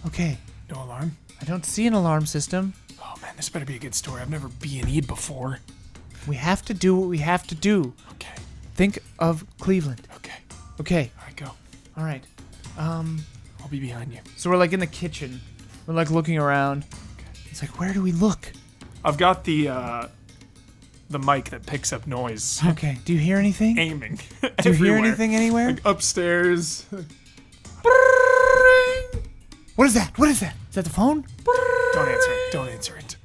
Okay. No alarm. I don't see an alarm system. Oh man, this better be a good story. I've never B&E'd before. We have to do what we have to do. Okay. Think of Cleveland. Okay. Okay. All right, go. All right. I'll be behind you. So we're like in the kitchen. We're like looking around. It's like, where do we look? I've got the mic that picks up noise. Okay. Do you hear anything? Aiming. Do you hear anything anywhere? Like upstairs. What is that? What is that? Is that the phone? Don't answer it. Don't answer it.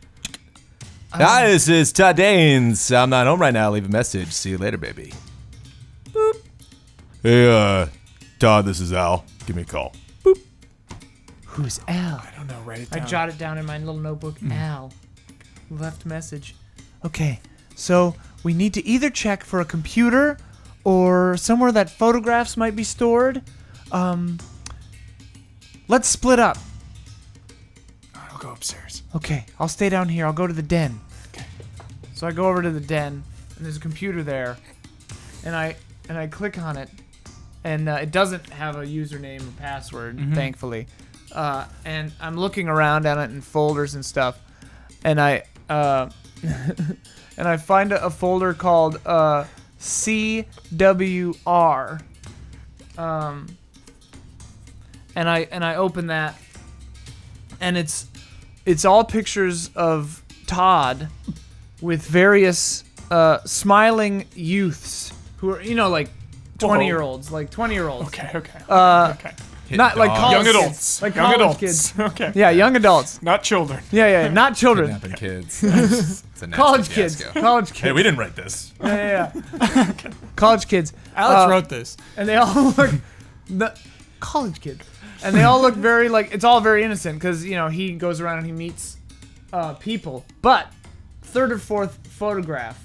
Hi, this is Todd Danes. I'm not home right now. Leave a message. See you later, baby. Boop. Hey, Todd, this is Al. Give me a call. Who's Al? I don't know. Write it I down. jotted down in my little notebook, Al. Left message. Okay, so we need to either check for a computer or somewhere that photographs might be stored. Let's split up. I'll go upstairs. Okay, I'll stay down here. I'll go to the den. Okay. So I go over to the den, and there's a computer there, and I click on it, and it doesn't have a username or password, thankfully. And I'm looking around at it in folders and stuff, and I and I find a folder called CWR. And I open that, and it's all pictures of Todd with various smiling youths who are, you know, like 20-year-olds, like 20-year-olds. Okay. Okay. Okay. Not like dog. college Young kids. adults. Like Young college adults. kids. Okay. Yeah, young adults. Not children. Yeah, not children. Kidnapping kids. It's a nasty College kids. fiasco. College kids. Hey, we didn't write this. Yeah. College kids. Alex wrote this. And they all look college kids, and they all look very like, it's all very innocent because, you know, he goes around and he meets people. But third or fourth photograph,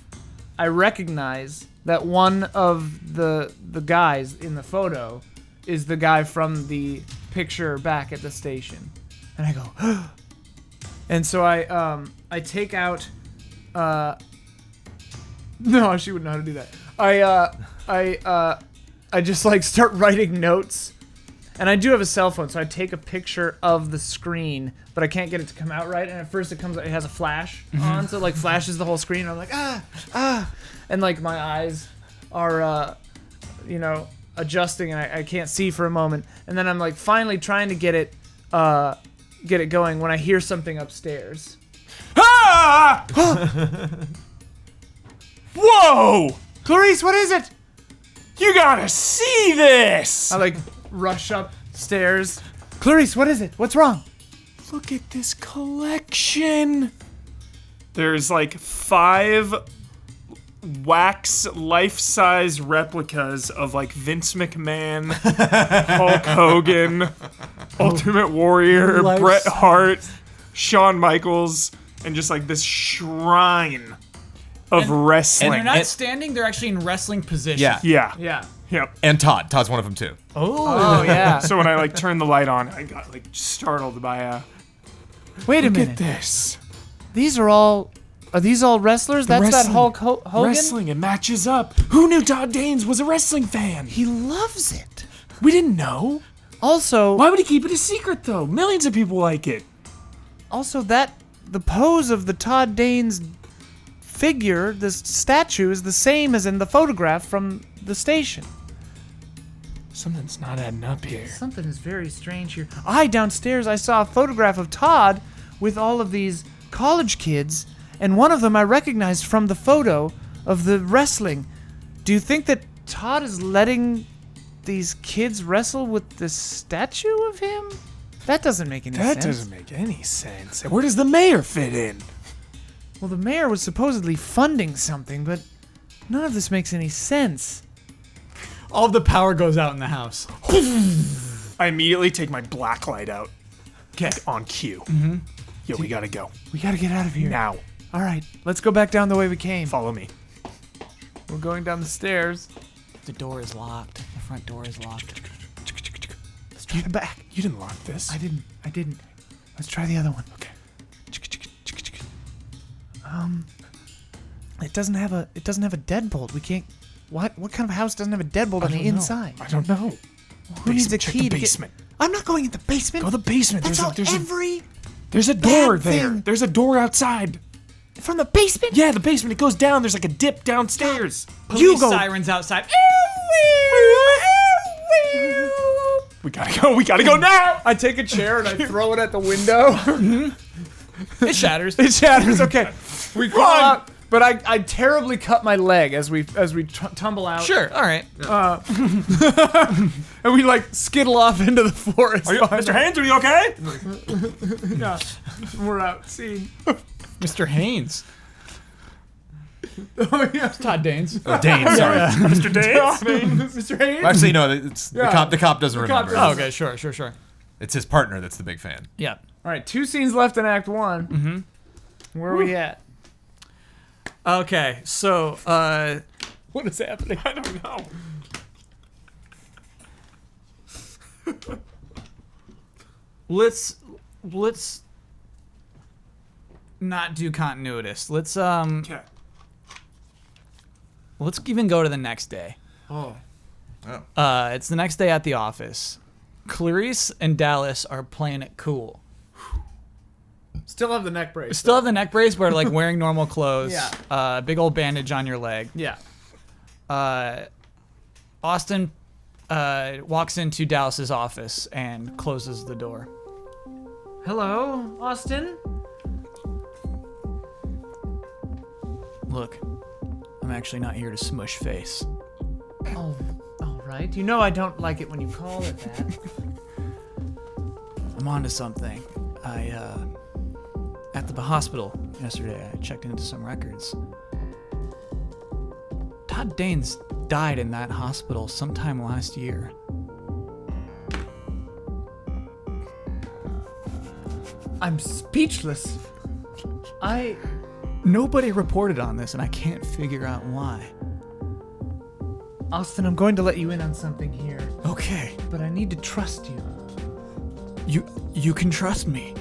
I recognize that one of the guys in the photo is the guy from the picture back at the station, and I go, and so I take out. No, she wouldn't know how to do that. I just like start writing notes, and I do have a cell phone, so I take a picture of the screen, but I can't get it to come out right. And at first it has a flash on, so it like flashes the whole screen. And I'm like and like my eyes are adjusting, and I can't see for a moment. And then I'm like finally trying to get it get it going when I hear something upstairs. Ah! Whoa! Clarice, what is it? You gotta see this! I like rush upstairs. Clarice, what is it? What's wrong? Look at this collection. There's like 5 wax life-size replicas of like Vince McMahon, Hulk Hogan, Ultimate Warrior, Life's- Bret Hart, Shawn Michaels, and just like this shrine of wrestling. And they're not standing, they're actually in wrestling position. Yeah. Yeah. Yeah. Yep. And Todd's one of them too. Oh, yeah. So when I like turned the light on, I got like startled by Wait a look minute. at this. Are these all wrestlers? That's that Wrestling. Hulk Hogan? Wrestling, it matches up. Who knew Todd Danes was a wrestling fan? He loves it. We didn't know. Also, Why would he keep it a secret though? Millions of people like it. the pose of the Todd Danes figure, this statue, is the same as in the photograph from the station. Something's not adding up here. Something is very strange here. Downstairs, I saw a photograph of Todd with all of these college kids, and one of them I recognized from the photo of the wrestling. Do you think that Todd is letting these kids wrestle with this statue of him? That doesn't make any sense. That doesn't make any sense. And where does the mayor fit in? Well, the mayor was supposedly funding something, but none of this makes any sense. All of the power goes out in the house. I immediately take my black light out. Okay. On cue. Yo, we gotta go. We gotta get out of here. Now. All right, let's go back down the way we came. Follow me. We're going down the stairs. The door is locked. The front door is locked. Let's try the back. You didn't lock this. I didn't. Let's try the other one. Okay. It doesn't have a deadbolt. We can't. What kind of house doesn't have a deadbolt on the inside? I don't know. Who needs a Check key the to get- basement. I'm not going in the basement. Go to the basement. That's how There's a bad door there. thing. There's a door outside. From the basement. Yeah, the basement. It goes down. There's like a dip downstairs. Police go. sirens outside. We gotta go. We gotta go now. I take a chair and I throw it at the window. It shatters. It shatters. Okay, we crawl Run! out, but I terribly cut my leg as we tumble out. Sure, all right. And we like skittle off into the forest. Mr. Haynes, are you okay? Yeah, we're out. See. Mr. Haynes. Oh yeah. Todd Danes. Oh, Dane, sorry. Mr. Danes? Mr. Haynes. Actually, no, it's Yeah. the cop doesn't cop remember. doesn't. Oh, okay, sure. It's his partner that's the big fan. Yeah. All right, 2 scenes left in Act 1. Mm-hmm. Where are we at? Okay, so, What is happening? I don't know. let's not do continuous. Let's Okay. let's even go to the next day. Oh. It's the next day at the office. Clarice and Dallas are playing it cool. Still have the neck brace. Still have the neck brace, but like wearing normal clothes. Yeah. Big old bandage on your leg. Yeah. Austin walks into Dallas's office and closes the door. Hello, Austin. Look, I'm actually not here to smush face. Oh, all right. You know I don't like it when you call it that. I'm onto something. At the hospital yesterday, I checked into some records. Todd Danes died in that hospital sometime last year. I'm speechless. Nobody reported on this, and I can't figure out why. Austin, I'm going to let you in on something here, Okay, but I need to trust you. you can trust me.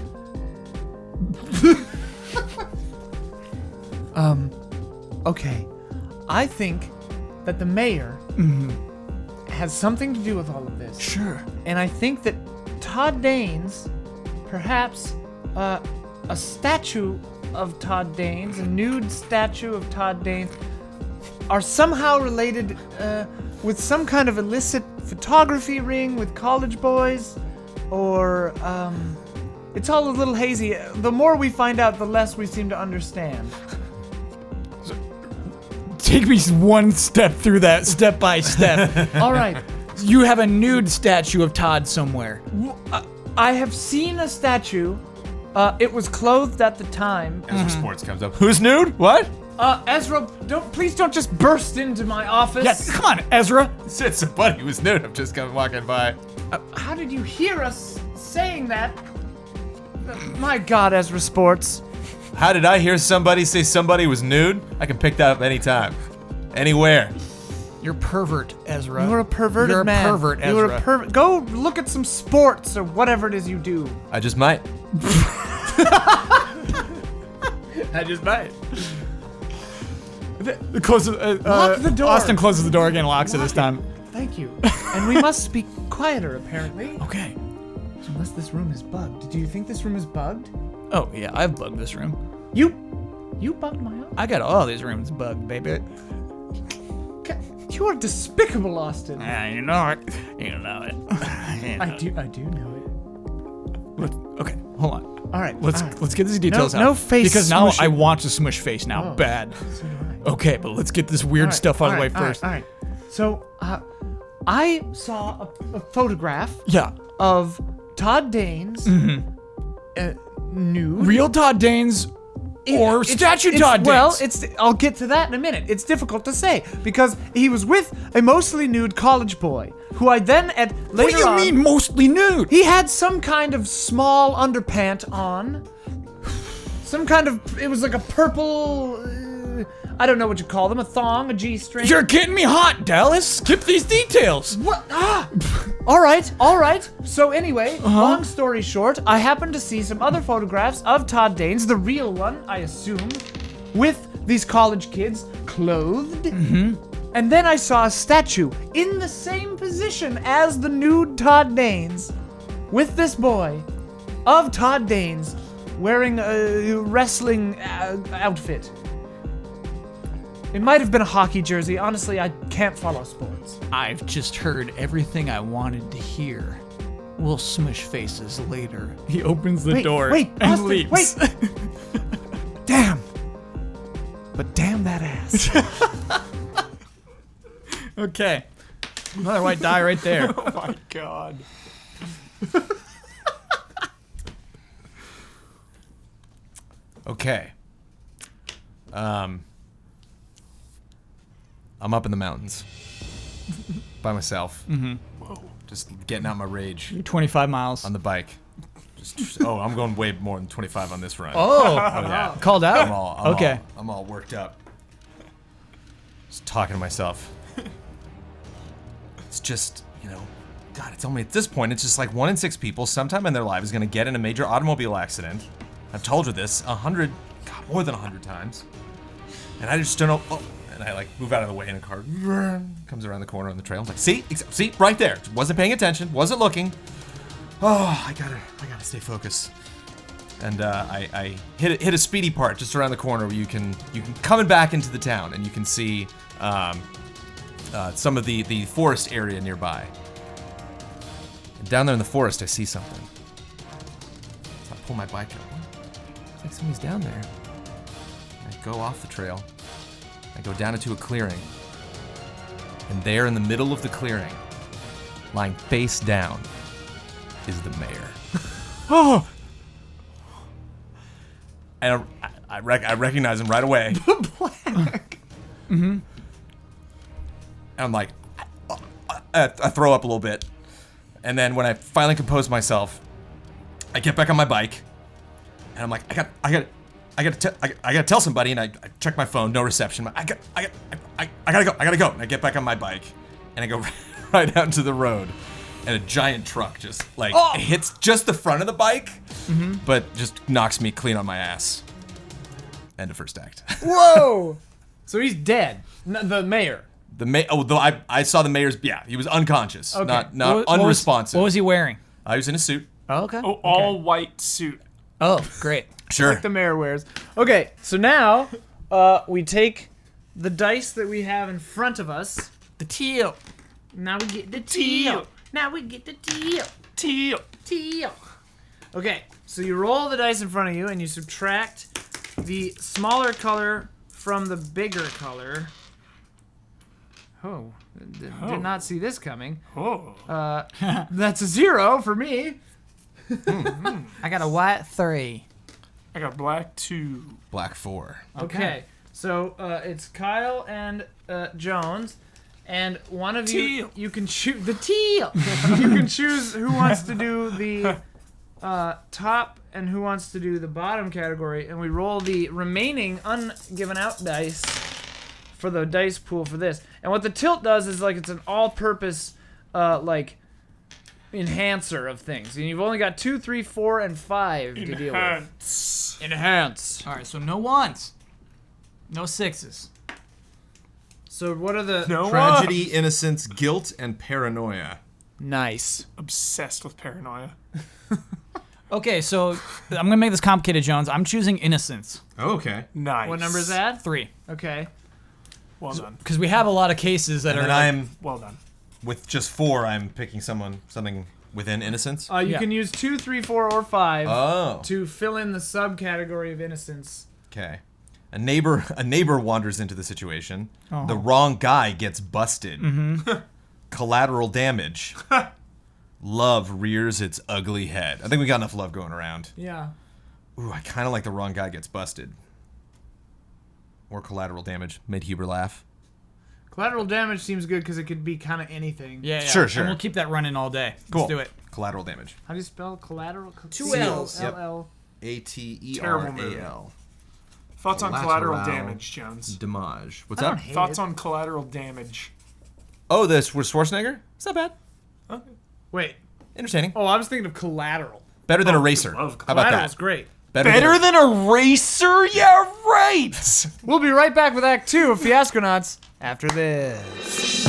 Okay. I think that the mayor has something to do with all of this. Sure. And I think that Todd Danes, perhaps a statue of Todd Danes, a nude statue of Todd Danes, are somehow related with some kind of illicit photography ring with college boys, or It's all a little hazy. The more we find out, the less we seem to understand. Take me one step through that, step by step. All right. You have a nude statue of Todd somewhere. I have seen a statue. It was clothed at the time. Ezra Sports comes up. Who's nude? What? Ezra, please don't just burst into my office. Yes, come on, Ezra. Said somebody was nude. I'm just walking by. How did you hear us saying that? My God, Ezra Sports. How did I hear somebody say somebody was nude? I can pick that up anytime. Anywhere. You're pervert, Ezra. You're a perverted You're a man. pervert, Ezra. You're a pervert. Go look at some sports or whatever it is you do. I just might. I just might. Close. Lock the door. Austin closes the door again, locks it this time. Thank you. And we must speak quieter, apparently. Okay. Unless this room is bugged. Do you think this room is bugged? Oh yeah, I've bugged this room. You bugged my office? I got all these rooms bugged, baby. You are despicable, Austin. Yeah, you know it. You know it. I do know Okay, hold on. it. All right. Let's get these details out. No face because now smushing. I want to smush face now. Oh, Bad. So do I. Okay, but let's get this weird stuff out of the way first. All right. So, I saw a photograph Yeah. of Todd Danes nude. Real Todd Danes or statue Todd Danes? Well, I'll get to that in a minute. It's difficult to say because he was with a mostly nude college boy who I then What later do you on, mean mostly nude? he had some kind of small underpant on. Some kind of, it was like a purple, I don't know what you call them, a thong, a G-string. You're getting me hot, Dallas. Skip these details. What? All right. So anyway, long story short, I happened to see some other photographs of Todd Danes, the real one, I assume, with these college kids clothed. And then I saw a statue in the same position as the nude Todd Danes, with this boy of Todd Danes wearing a wrestling outfit. It might have been a hockey jersey. Honestly, I can't follow sports. I've just heard everything I wanted to hear. We'll smush faces later. He opens the door Wait, and Austin, leaves. wait. Damn. But damn that ass. Okay. Another white die right there. Oh my God. Okay. I'm up in the mountains by myself. Just getting out my rage 25 miles. on the bike. I'm going way more than 25 on this run. Oh, yeah. called out? I'm all worked up. Just talking to myself. It's just, God, it's only at this point, it's just like 1 in 6 people sometime in their life is going to get in a major automobile accident. I've told you this more than 100 times. And I just don't know. Oh, and I move out of the way, and a car comes around the corner on the trail. I'm like, see, right there. Wasn't paying attention, wasn't looking. Oh, I gotta stay focused. And I hit a speedy part just around the corner where you can coming back into the town, and you can see some of the forest area nearby. And down there in the forest, I see something. So I pull my bike up. It's like somebody's down there. I go off the trail. I go down into a clearing. And there in the middle of the clearing, lying face down, is the mayor. Oh, And I recognize him right away. Black. And I'm like, I throw up a little bit. And then when I finally compose myself, I get back on my bike. And I'm like, I gotta tell somebody. And I check my phone, no reception. I gotta go. And I get back on my bike, and I go right out into the road. And a giant truck just hits just the front of the bike, but just knocks me clean on my ass. End of first act. Whoa. So he's dead. The mayor. I saw the mayor's. Yeah, he was unconscious, Okay. not unresponsive. What was he wearing? I was in a suit. Oh, okay. Oh, all white suit. Oh, great. Sure. Like the mayor wears. Okay, so now we take the dice that we have in front of us. The teal. Now we get the teal. Now we get the teal. Teal. Teal. Okay, So you roll the dice in front of you and you subtract the smaller color from the bigger color. Oh, did not see this coming. Oh. That's a 0 for me. I got a white 3. I got black 2. Black 4. Okay. So it's Kyle and Jones, and one of you can choose the teal. You can choose who wants to do the top and who wants to do the bottom category, and we roll the remaining ungiven out dice for the dice pool for this. And what the tilt does is like it's an all-purpose like enhancer of things, and you've only got 2, 3, 4, and 5 to deal with. Enhance. All right, so no 1s. No 6s. So what are the No Tragedy, innocence, guilt, and paranoia. nice? Obsessed with paranoia. Okay, so I'm going to make this complicated, Jones. I'm choosing innocence. Oh, okay. Nice. What number is that? 3. Okay. Well done. Because we have a lot of cases that And are then like, I'm, Well done. with just 4, I'm picking something within innocence. You Yeah. can use 2, 3, 4, or 5 Oh. to fill in the subcategory of innocence. Okay. A neighbor wanders into the situation. The wrong guy gets busted. Collateral damage. Love rears its ugly head. I think we got enough love going around. Yeah. Ooh, I kind of like the wrong guy gets busted. Or collateral damage. Made Huber laugh. Collateral damage seems good because it could be kind of anything. yeah. Sure. And we'll keep that running all day. Cool. Let's do it. Collateral damage. How do you spell collateral? 2 L's. Yep. L-L. Terrible movie. ATERAL. Thoughts on Collateral collateral damage, Jones? Damage. What's I don't up? hate Thoughts it. on collateral damage? Oh, this was Schwarzenegger? It's not bad. Okay. Wait. Entertaining. Oh, I was thinking of collateral. Better than Eraser. love How about Collateral's that? great. Better than Eraser? Yeah, right! We'll be right back with Act 2 of Fiasconauts after this.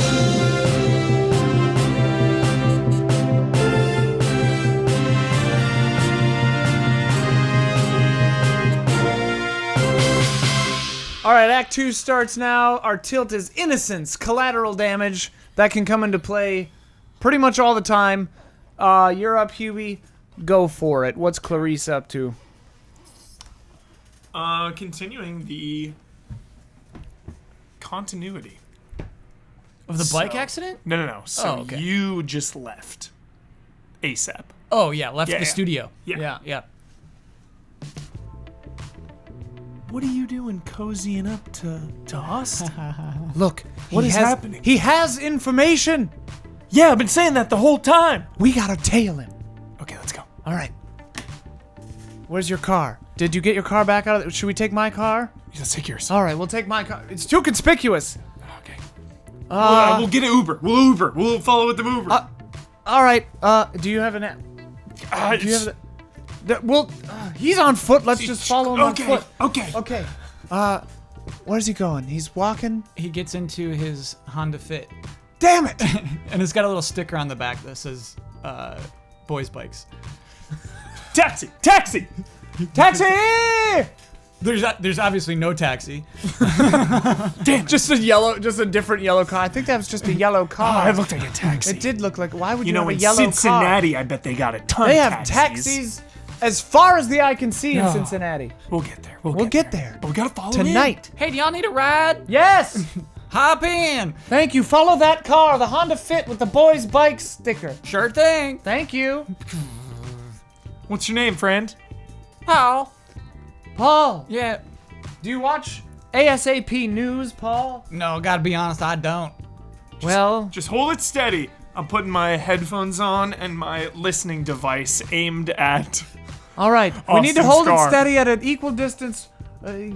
All right, Act 2 starts now. Our tilt is innocence, collateral damage. That can come into play pretty much all the time. You're up, Hubie. Go for it. What's Clarice up to? Continuing the continuity. Of the bike So- accident? No. So Oh, okay. you just left ASAP. Oh, yeah. Left Yeah. the studio. Yeah. Yeah. What are you doing cozying up to us? Look, What he is has- happening? He has information. Yeah, I've been saying that the whole time. We gotta tail him. Okay, let's go. All right. Where's your car? Did you get your car back out of Should we take my car? Let's take yours. All right, we'll take my car. It's too conspicuous. Okay. we'll get an Uber. We'll Uber. We'll follow with the Uber. All right. Do you have an app? Do you have well, he's on foot. Let's just follow him on foot. Okay. Okay. Where's he going? He's walking. He gets into his Honda Fit, Damn it! and it's got a little sticker on the back that says, boys bikes. Taxi! Taxi! There's obviously no taxi. Damn. Just a different yellow car. I think that was just a yellow car. it looked like a taxi. It did look like. Why would you, You know, have a in yellow car? Cincinnati, I bet they got a ton They of have taxis. taxis as far as the eye can see in Oh. Cincinnati. We'll get there. We'll get there. But we gotta follow Tonight. Hey, do y'all need a ride? Yes! Hop in. Thank you. Follow that car, the Honda Fit with the boys' bike sticker. Sure thing. Thank you. in. What's your name, friend? Paul. Paul, Yeah. do you watch ASAP News, Paul? No, gotta be honest, I don't. Well, Just hold it steady. I'm putting my headphones on and my listening device aimed at. all right. We need to Austin's hold it car. steady at an equal distance.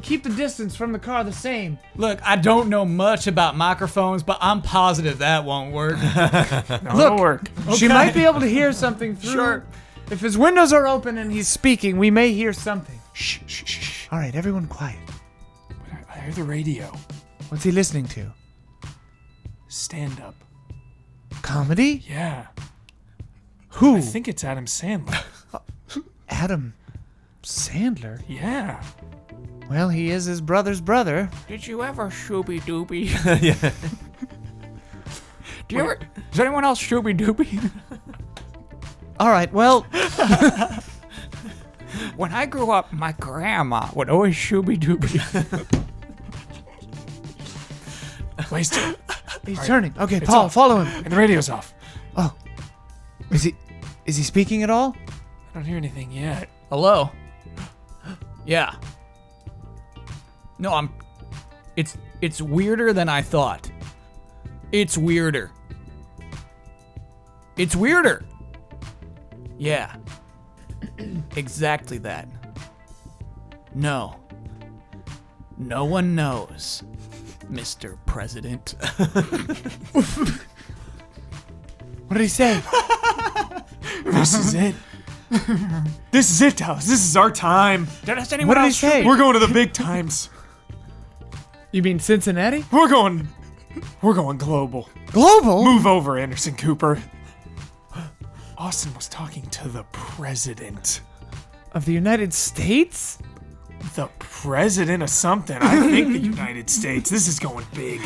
Keep the distance from the car the same. Look, I don't know much about microphones, but I'm positive that won't work. It'll work. She might be able to hear something through. Sure. If his windows are open and he's speaking, we may hear something. Shh, shh, shh, shh. All right, everyone quiet. I hear the radio. What's he listening to? Stand up. Comedy? Yeah. Who? I think it's Adam Sandler. Adam Sandler? Yeah. Well, he is his brother's brother. Did you ever shooby dooby? Yeah. Do you ever? Does anyone else shooby dooby? All right, well, When I grew up, my grandma would always shooby-dooby. Waste it. He's turning. Okay, Paul, follow him. And the radio's off. Oh. Is he speaking at all? I don't hear anything yet. Hello? Yeah. No, it's weirder than I thought. It's weirder. It's weirder. Yeah. Exactly that. No. No one knows, Mr. President. What did he say? This is it. This is it, Dallas. This is our time. Does What anyone did he else? say? We're going to the big times. You mean Cincinnati? We're going global. Global? Move over, Anderson Cooper. Austin was talking to the president. Of the United States? The president of something. I think the United States. This is going big.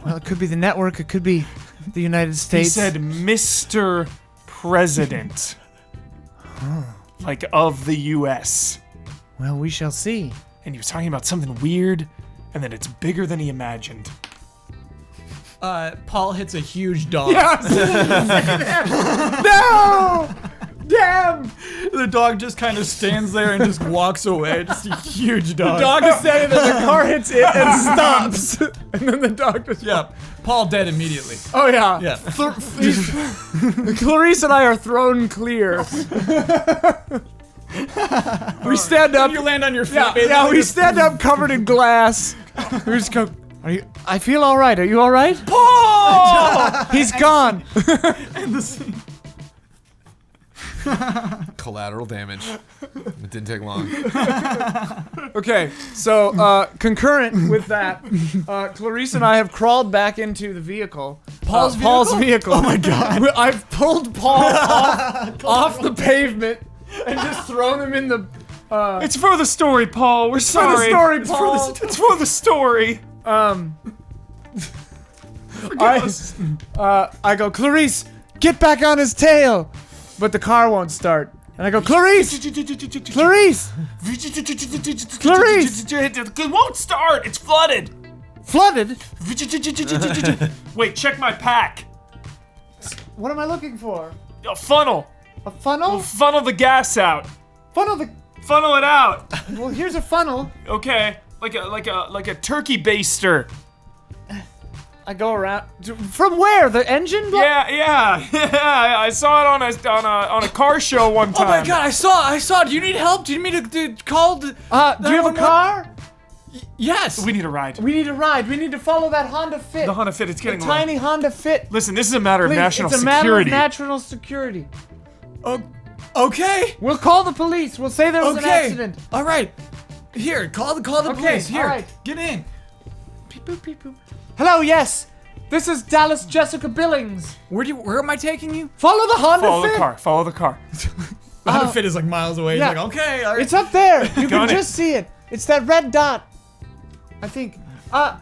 Well, it could be the network. It could be the United He States. said Mr. President. Like of the U.S. Well, we shall see. And he was talking about something weird, and then it's bigger than he imagined. Paul hits a huge dog. No! Damn! The dog just kind of stands there and just walks away. Just a huge dog. The dog is standing there, the car hits it and stops. And then the dog just... Yeah, Paul dead immediately. Oh, yeah. Yeah. Clarice and I are thrown clear. We stand up. You land on your feet. Yeah, we stand up covered in glass. We just go, I feel all right. Are you all right? Paul! He's gone. Collateral damage. It didn't take long. Okay, so concurrent with that, Clarice and I have crawled back into the vehicle. Paul's vehicle. Oh my god! I've pulled Paul off the pavement and just thrown him in the. It's for the story, Paul. We're For the sorry. story, Paul. It's for the story. I go, Clarice, get back on his tail, but the car won't start. And I go, Clarice, Clarice, Clarice. It won't start. It's flooded. Flooded. Wait, check my pack. What am I looking for? A funnel. A funnel? Funnel the gas out. Funnel Funnel it out. Well, here's a funnel. Okay, like a turkey baster. I go around. From where? The engine? Yeah. I saw it on a car show one time. Oh my god, I saw. Do you need help? Do you need me to call? Do you have a car? Yes. We need a ride. We need a ride. We need to follow that Honda Fit. The Honda Fit. It's getting low. Tiny Honda Fit. Listen, this is a matter of Please, national it's a matter of security. national security. Okay. We'll call the police. We'll say there was an accident. All right. Here, call the police. Here, all right. get in. Beep, boop, beep, boop. Hello, yes. This is Dallas Jessica Billings. Where am I taking you? Follow the Honda Follow Fit. the car. Follow the car. The Honda Fit is like miles away. yeah. He's like, okay, all right. It's up there. You can Got it. just see it. It's that red dot. I think.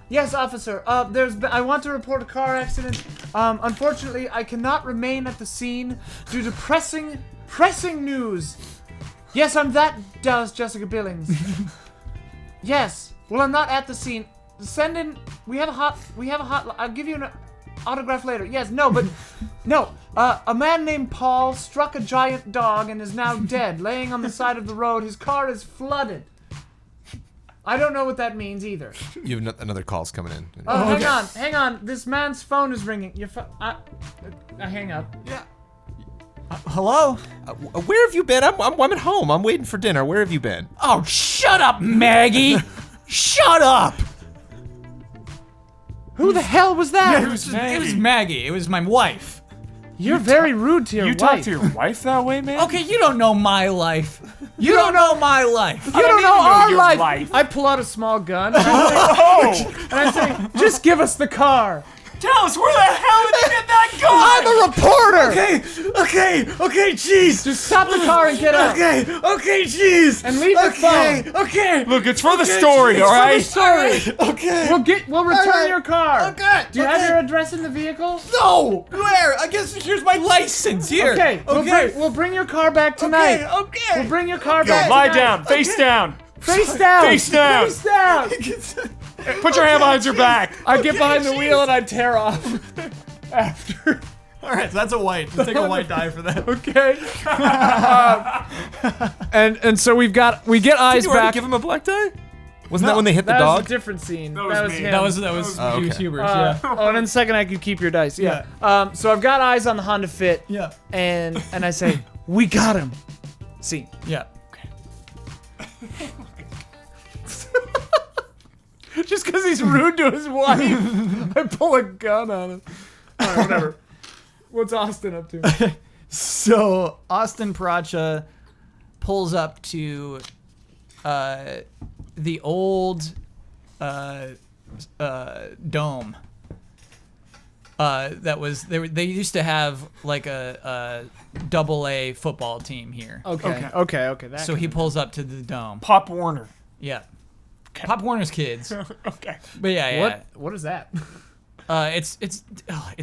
Yes, officer. I want to report a car accident. Unfortunately, I cannot remain at the scene due to pressing news. Yes, I'm that Dallas Jessica Billings. Yes. Well, I'm not at the scene. Send in. We have a hot. I'll give you an autograph later. Yes. No. But no. A man named Paul struck a giant dog and is now dead, laying on the side of the road. His car is flooded. I don't know what that means either. You have another call's coming in. Hang on. This man's phone is ringing. I hang up. Yeah. Hello? Where have you been? I'm at home. I'm waiting for dinner. Where have you been? Oh, shut up, Maggie. Shut up. Who the hell was that? It was Maggie. It was my wife. You're very rude to your You wife. talk to your wife that way, man? Okay, you don't know my life. You don't know my life. You don't even know know our your life. life. I pull out a small gun and I say, just give us the car. Dallas, where the hell did you get that I'm a reporter. Okay, jeez. Just stop the car and get out. Okay, jeez. And leave your phone. Okay. Look, it's for the story, all right? Sorry. Okay. We'll return your car. Okay. Do you have your address in the vehicle? No. Where? I guess here's my license. Here. Okay. We'll bring your car back tonight. Okay. We'll bring your car back. Lie tonight. down, face down. Face down. Face down. Face down. Put your hand behind your back. I get behind the wheel and I tear off. After. All right, so that's a white. Let's take a white die for that. Okay. And so we get eyes Did you already back. give him a black die? Wasn't that when they hit the That was dog? a different scene. That was was me. him. That was okay. Huber's. Yeah. Oh, and in a second I could keep your dice. Yeah. So I've got eyes on the Honda Fit. Yeah. And I say, we got him. Scene. Yeah. Just because he's rude to his wife, I pull a gun on him. All right, whatever. What's Austin up to? So Austin Paracha pulls up to the old dome. That was they used to have like a AA football team here. Okay. That So he pulls up to the dome. Pop Warner. Yeah. Pop Warner's kids. Okay. But yeah. What is that? It's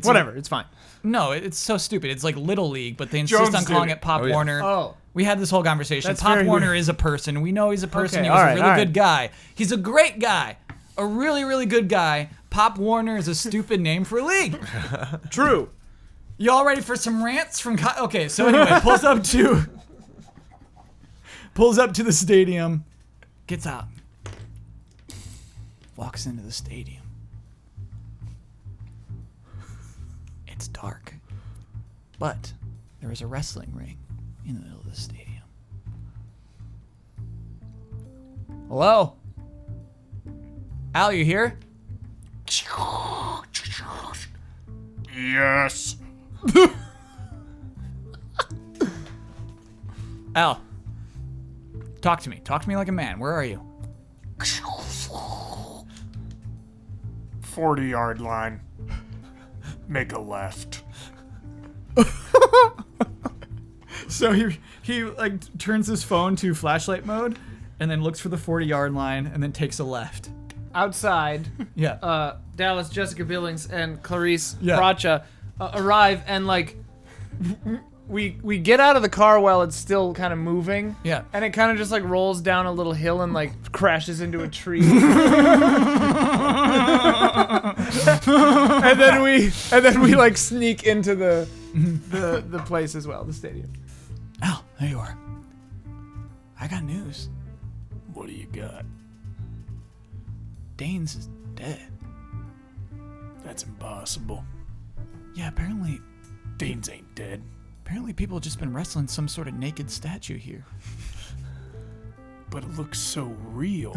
Whatever. It's fine. No, it's so stupid. It's like Little League, but they insist Jones on did calling it. it Pop Oh, yeah. Warner. Oh. We had this whole conversation. That's Pop very Warner weird. is a person. We know he's a person. Okay, He was all a right, really all good right. guy. He's a great guy. A really, really good guy. Pop Warner is a stupid name for a league. True. Y'all ready for some rants from Okay, so anyway, pulls up to the stadium, gets out, walks into the stadium. It's dark, but there is a wrestling ring in the middle of the stadium. Hello? Al, you here? Yes. Al, talk to me. Talk to me like a man. Where are you? 40-yard line. Make a left. So he like turns his phone to flashlight mode and then looks for the 40-yard line and then takes a left. Outside, Yeah. Dallas, Jessica Billings, and Clarice Yeah. Pracha arrive, and like we get out of the car while it's still kind of moving. Yeah. And it kind of just like rolls down a little hill and like crashes into a tree. and then we like sneak into the place as well, the stadium. Al, there you are. I got news. What do you got? Danes is dead. That's impossible. Yeah, apparently Deans ain't dead. people have just been wrestling some sort of naked statue here. But it looks so real.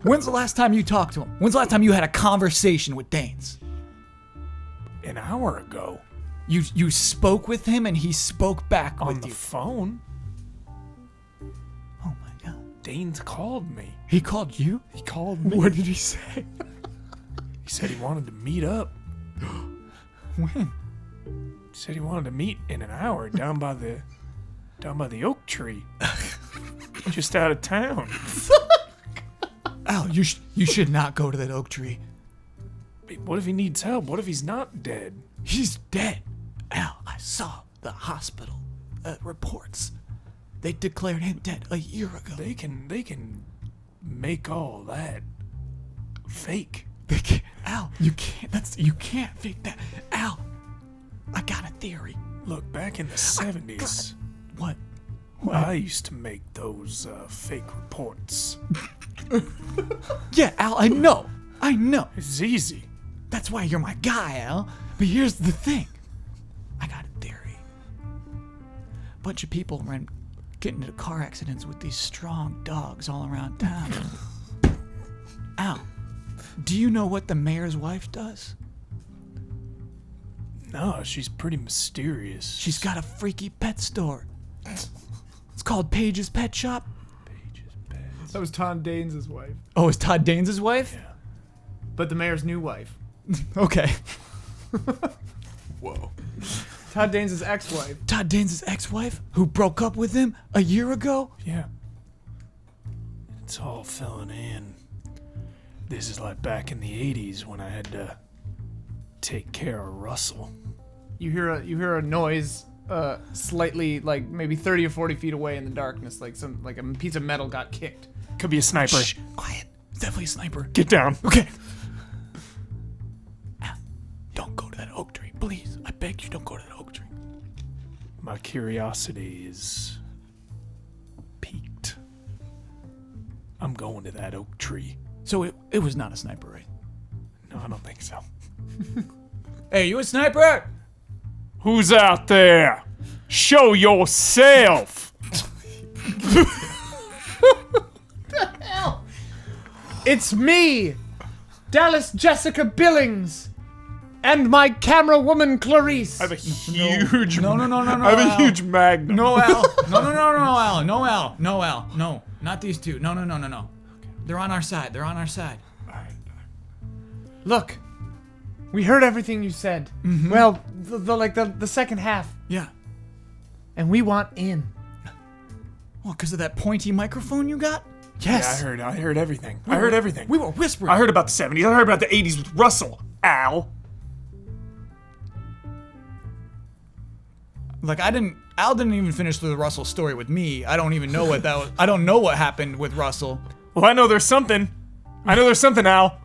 When's the last time you talked to him? When's the last time you had a conversation with Danes? An hour ago. You spoke with him and he spoke back On with the you. phone, Oh my god. Danes called me. He called you? He called me. What did he say? He said he wanted to meet up. When? He said he wanted to meet in an hour down by the oak tree. Just out of town. Al, you should not go to that oak tree. What if he needs help? What if he's not dead? He's dead. Al, I saw the hospital reports. They declared him dead a year ago. They can make all that fake. They can't, Al, you can't fake that. Al, I got a theory. Look, back in the 70s, What? I used to make those fake reports. Yeah, Al, I know. It's easy. That's why you're my guy, Al. But here's the thing. I got a theory. Bunch of people get into car accidents with these strong dogs all around town. Al, do you know what the mayor's wife does? No, she's pretty mysterious. She's got a freaky pet store. It's called Paige's Pet Shop. That was Tom Danes' wife. Oh, is Todd Danes' wife? Yeah. but the mayor's new wife. Okay. Whoa. Todd Danes' ex-wife. Todd Danes' ex-wife, who broke up with him a year ago? Yeah. It's all filling in. This is like back in the 80s when I had to take care of Russell. You hear a noise, slightly like maybe 30 or 40 feet away in the darkness, like a piece of metal got kicked. Could be a sniper. Shh, quiet. It's definitely a sniper. Get down. Okay. Don't go to that oak tree, please. I beg you, don't go to that oak tree. My curiosity is piqued. I'm going to that oak tree. So it was not a sniper, right? No, I don't think so. Hey, you a sniper? Who's out there? Show yourself! It's me, Dallas Jessica Billings, and my camera woman Clarice. I have a huge... No, I have a Al. huge magnum. No, Al. No, Al. No, Al. No, Al. No, not these two. No. They're on our side. Look, we heard everything you said. Mm-hmm. Well, the second half, Yeah. and we want in. Well, because of that pointy microphone you got? Yes. Yeah, I heard everything. I heard everything. We were whispering. I heard about the 70s. I heard about the 80s with Russell. Al. Like, Al didn't even finish the Russell story with me. I don't even know what that was. I don't know what happened with Russell. Well, I know there's something. Al.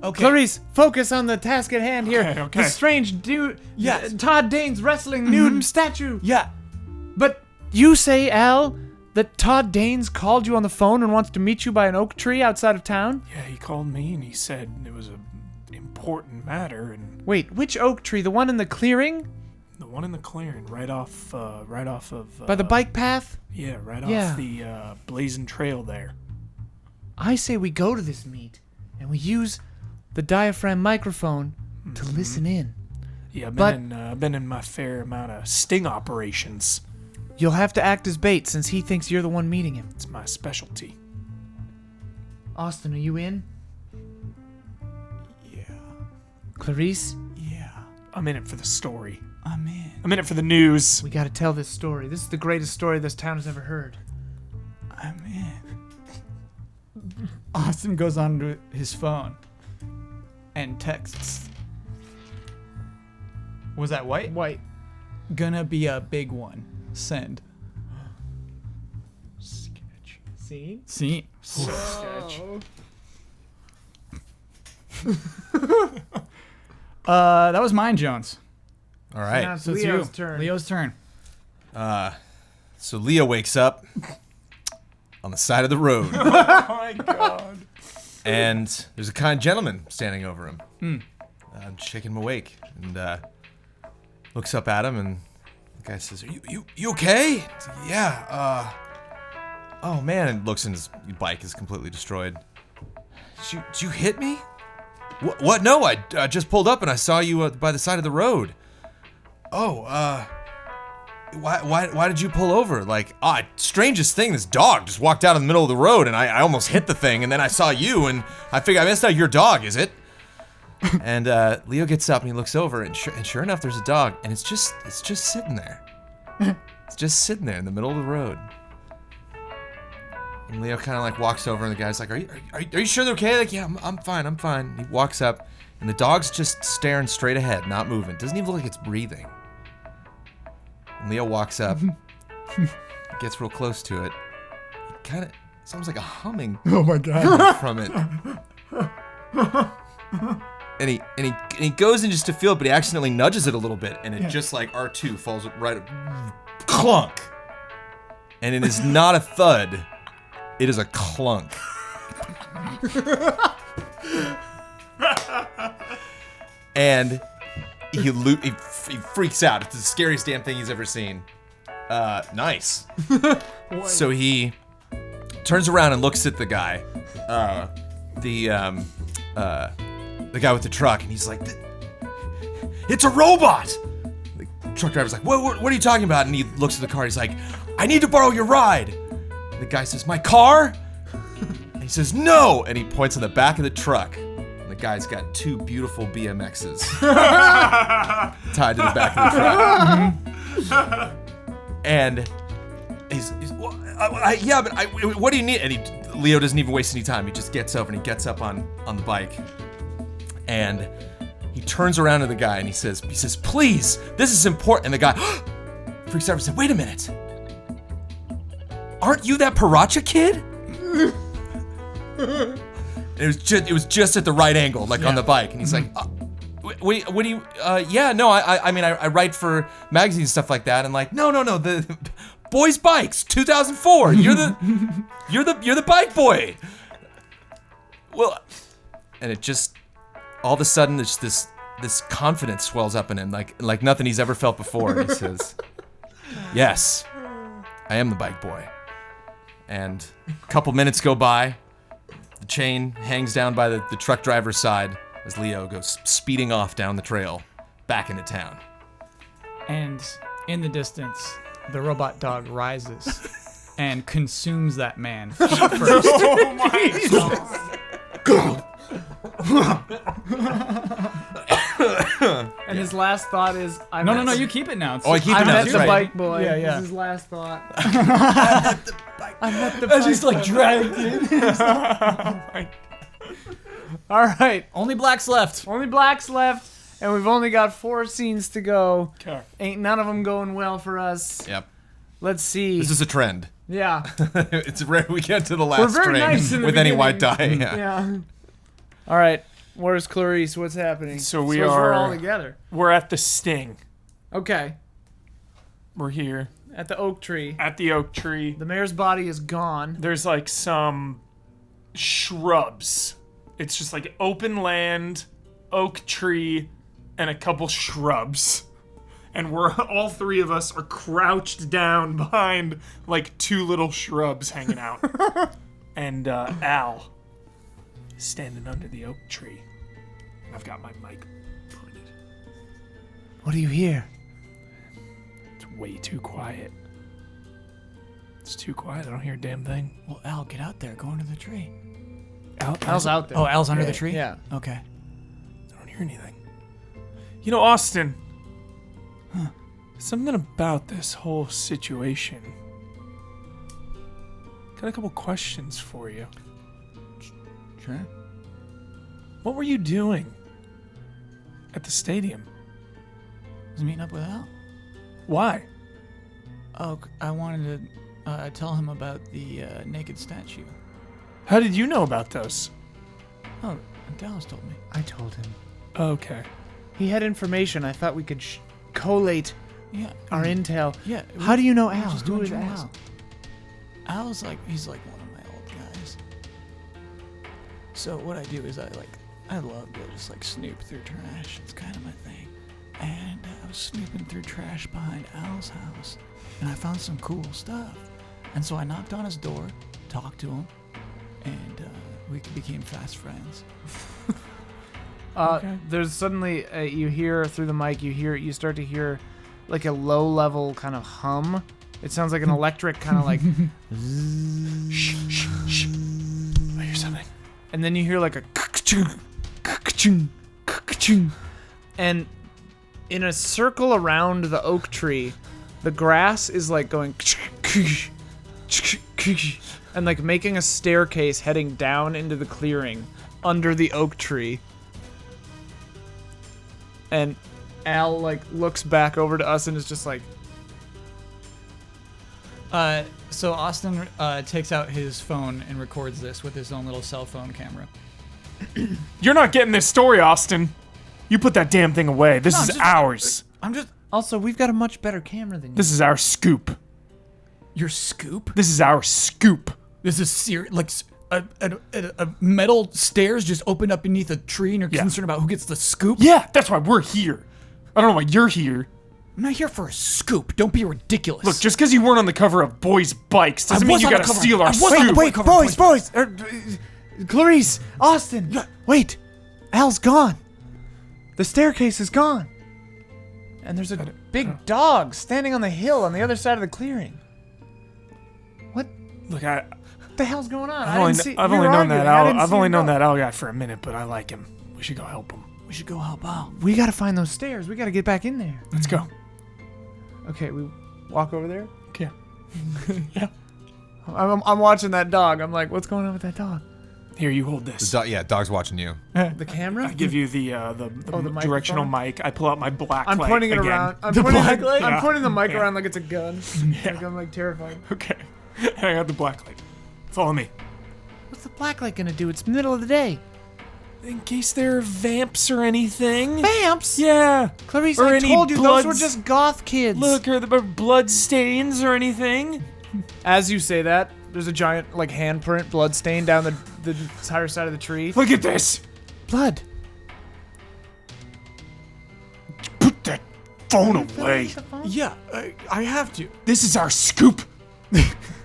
Okay. Clarice, focus on the task at hand here. Okay. The strange dude, Yes. Todd Danes wrestling nude statue. Yeah. But you say, Al, that Todd Danes called you on the phone and wants to meet you by an oak tree outside of town? Yeah, he called me and he said it was an important matter, and Wait, which oak tree? The one in the clearing? the one in the clearing, right off of. By the bike path? Yeah, right Yeah. off the blazing trail there. I say we go to this meet and we use the diaphragm microphone to listen in. Yeah, But- I've been in my fair amount of sting operations. You'll have to act as bait since he thinks you're the one meeting him. It's my specialty. Austin, are you in? Yeah. Clarice, Yeah. I'm in it for the story. I'm in. I'm in it for the news. we gotta tell this story. This is the greatest story this town has ever heard. I'm in. Austin goes onto his phone and texts. Was that white? White. Gonna be a big one. Send. Sketch. See? See? Sketch. That was mine, Jones. All right. Now it's So it's Leo's you. turn. Leo's turn. So Leo wakes up on the side of the road, Oh my god. and there's a kind gentleman standing over him, shaking him awake, and looks up at him, and the guy says, "Are you okay?" He's like, "Yeah. Oh man!" And looks, and his bike is completely destroyed. Did you hit me? What? No, I just pulled up and I saw you by the side of the road. Oh, why did you pull over? Like, strangest thing, this dog just walked out in the middle of the road and I almost hit the thing, and then I saw you and I figured, I missed out your dog, is it? And Leo gets up and he looks over, and sure enough, there's a dog, and it's just sitting there. It's just sitting there in the middle of the road. And Leo kind of like walks over, and the guy's like, "Are you sure they're okay?" Like, "Yeah, I'm fine." He walks up, and the dog's just staring straight ahead, not moving. Doesn't even look like it's breathing. And Leo walks up, gets real close to it. It kind of sounds like a humming. Oh my god. From it. And he goes in just to feel it, but he accidentally nudges it a little bit, and it just like R2 falls right, clunk. And it is not a thud. It is a clunk. And he freaks out. It's the scariest damn thing he's ever seen. Nice. So he turns around and looks at the guy, the guy with the truck, and he's like, "It's a robot!" The truck driver's like, what are you talking about? And he looks at the car, he's like, "I need to borrow your ride." And the guy says, "My car?" And he says, "No!" And he points on the back of the truck. And the the guy's got 2 beautiful BMXs tied to the back of the truck. And he's well, what do you need? And Leo doesn't even waste any time. He just gets over and he gets up on the bike, and he turns around to the guy and he says, please, this is important. And the guy freaks out and said, wait a minute. Aren't you that Paracha kid? It was just at the right angle, like on the bike. And he's like, what do you, yeah, no, I mean, I write for magazines and stuff like that. And like, no, the Boys Bikes, 2004. You're the bike boy. Well, and it just, all of a sudden, this confidence swells up in him, like nothing he's ever felt before. He says, yes, I am the bike boy. And a couple minutes go by. The chain hangs down by the truck driver's side as Leo goes speeding off down the trail, back into town. And in the distance, the robot dog rises and consumes that man feet first. Oh my god. And his last thought is, No, you keep it now. Oh, I keep it I now, met that's the right. bike boy. Yeah. This is his last thought. I met the bike As he's like dragged in. All right, Only blacks left. only blacks left, and we've only got 4 scenes to go. Okay. Ain't none of them going well for us. Yep. Let's see. This is a trend. Yeah. It's rare we get to the last We're very string nice in the with any beginning. white die. Yeah. Yeah. All right. Where's Clarice? What's happening? So we We're are- all together. We're at the Sting. Okay. We're here At the oak tree. at the oak tree. The mayor's body is gone. There's like some shrubs. It's just like open land, oak tree, and a couple shrubs. And we're all 3 of us are crouched down behind like 2 little shrubs hanging out. And Al is standing under the oak tree. I've got my mic pointed. What do you hear? It's way too quiet. It's too quiet. I don't hear a damn thing. Well, Al, get out there. Go under the tree. Al's out there. Oh, Al's under the tree? Yeah. Okay. I don't hear anything. You know, Austin. Something about this whole situation. Got a couple questions for you. Sure. What were you doing at the stadium? I was meeting up with Al. Why? Oh, I wanted to tell him about the naked statue. How did you know about those? Oh, Dallas told me. I told him. Okay. He had information. I thought we could collate Yeah. our intel. Yeah. How do you know we're Al? just Who doing is journalism. Al? Al's like, he's like one of my old guys. So what I do is I love to just like snoop through trash. It's kind of my thing. And I was snooping through trash behind Al's house, and I found some cool stuff. And so I knocked on his door, talked to him, and we became fast friends. There's suddenly you hear through the mic. You start to hear like a low-level kind of hum. It sounds like an electric kind of like, Shh. I hear something. and then you hear like a and in a circle around the oak tree, the grass is like going and like making a staircase heading down into the clearing under the oak tree. And Al like looks back over to us and is just like, So Austin takes out his phone and records this with his own little cell phone camera. You're not getting this story, Austin. You put that damn thing away. This No, is just- ours. I'm just also, we've got a much better camera than you. This is our scoop. your scoop. This is our scoop. This is serious. Like a metal stairs just opened up beneath a tree, and you're Yeah. concerned about who gets the scoop. Yeah, that's why we're here. I don't know why you're here. I'm not here for a scoop. Don't be ridiculous. Look, just because you weren't on the cover of Boys Bikes doesn't I mean was you on the gotta cover. steal I our was on the scoop. wait, cover, boys, Clarice, Austin, wait, Al's gone. The staircase is gone. And there's a big dog standing on the hill on the other side of the clearing. What Look, the hell's going on? I've only known that Al. I've only known that Al guy for a minute, but I like him. should go help him. We should go help out. We gotta find those stairs. We gotta get back in there. Let's go. Okay, we walk over there. Okay. Yeah. I'm watching that dog. I'm like, what's going on with that dog? Here, you hold this. Dog's watching you. The camera? I give you the directional mic. I pull out my black I'm light pointing it again. around. I'm Yeah. pointing the mic Yeah. around like it's a gun. Yeah. Like I'm like terrified. Okay. I got the black light. Follow me. What's the black light gonna do? It's the middle of the day. In case there are vamps or anything. Vamps? Yeah. Clarice, Or I any told you those were bloods- just goth kids. Look, are there blood stains or anything? As you say that, there's a giant like handprint blood stain down the entire side of the tree. Look at this. Blood. Put that phone away. Yeah, I have to. This is our scoop.